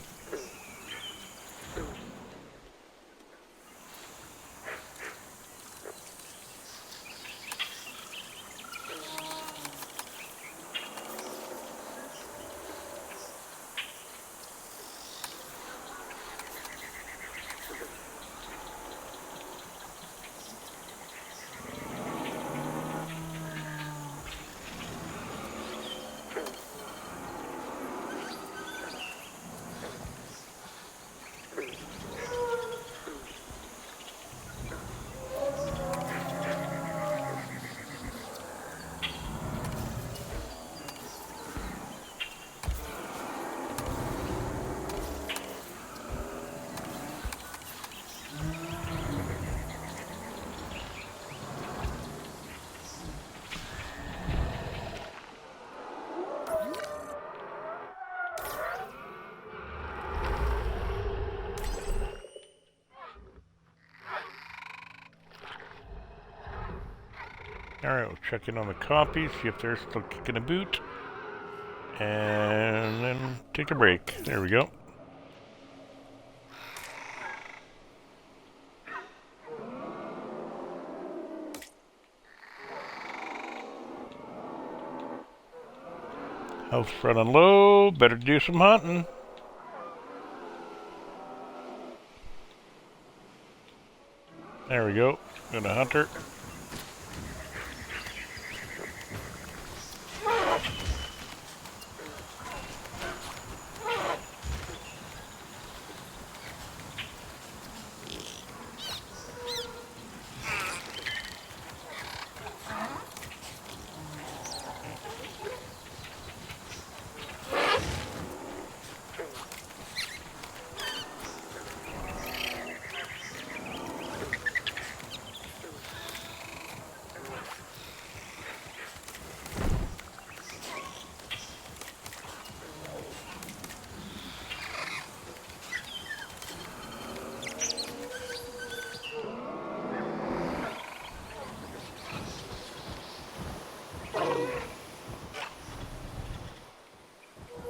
Alright, we'll check in on the copies, see if they're still kicking a boot. And then take a break. There we go. Health's running low, better do some hunting. There we go. Gonna hunt her.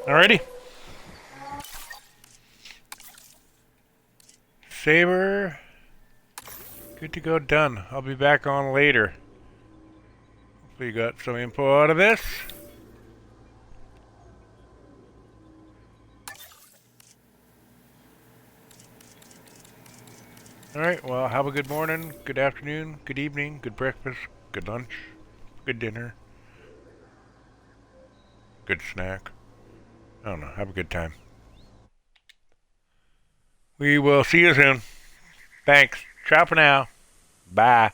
Alrighty. Saber. Good to go, done. I'll be back on later. Hopefully you got some info out of this. Alright, well, have a good morning, good afternoon, good evening, good breakfast, good lunch, good dinner, good snack. I don't know, have a good time. We will see you soon. Thanks. Ciao for now. Bye.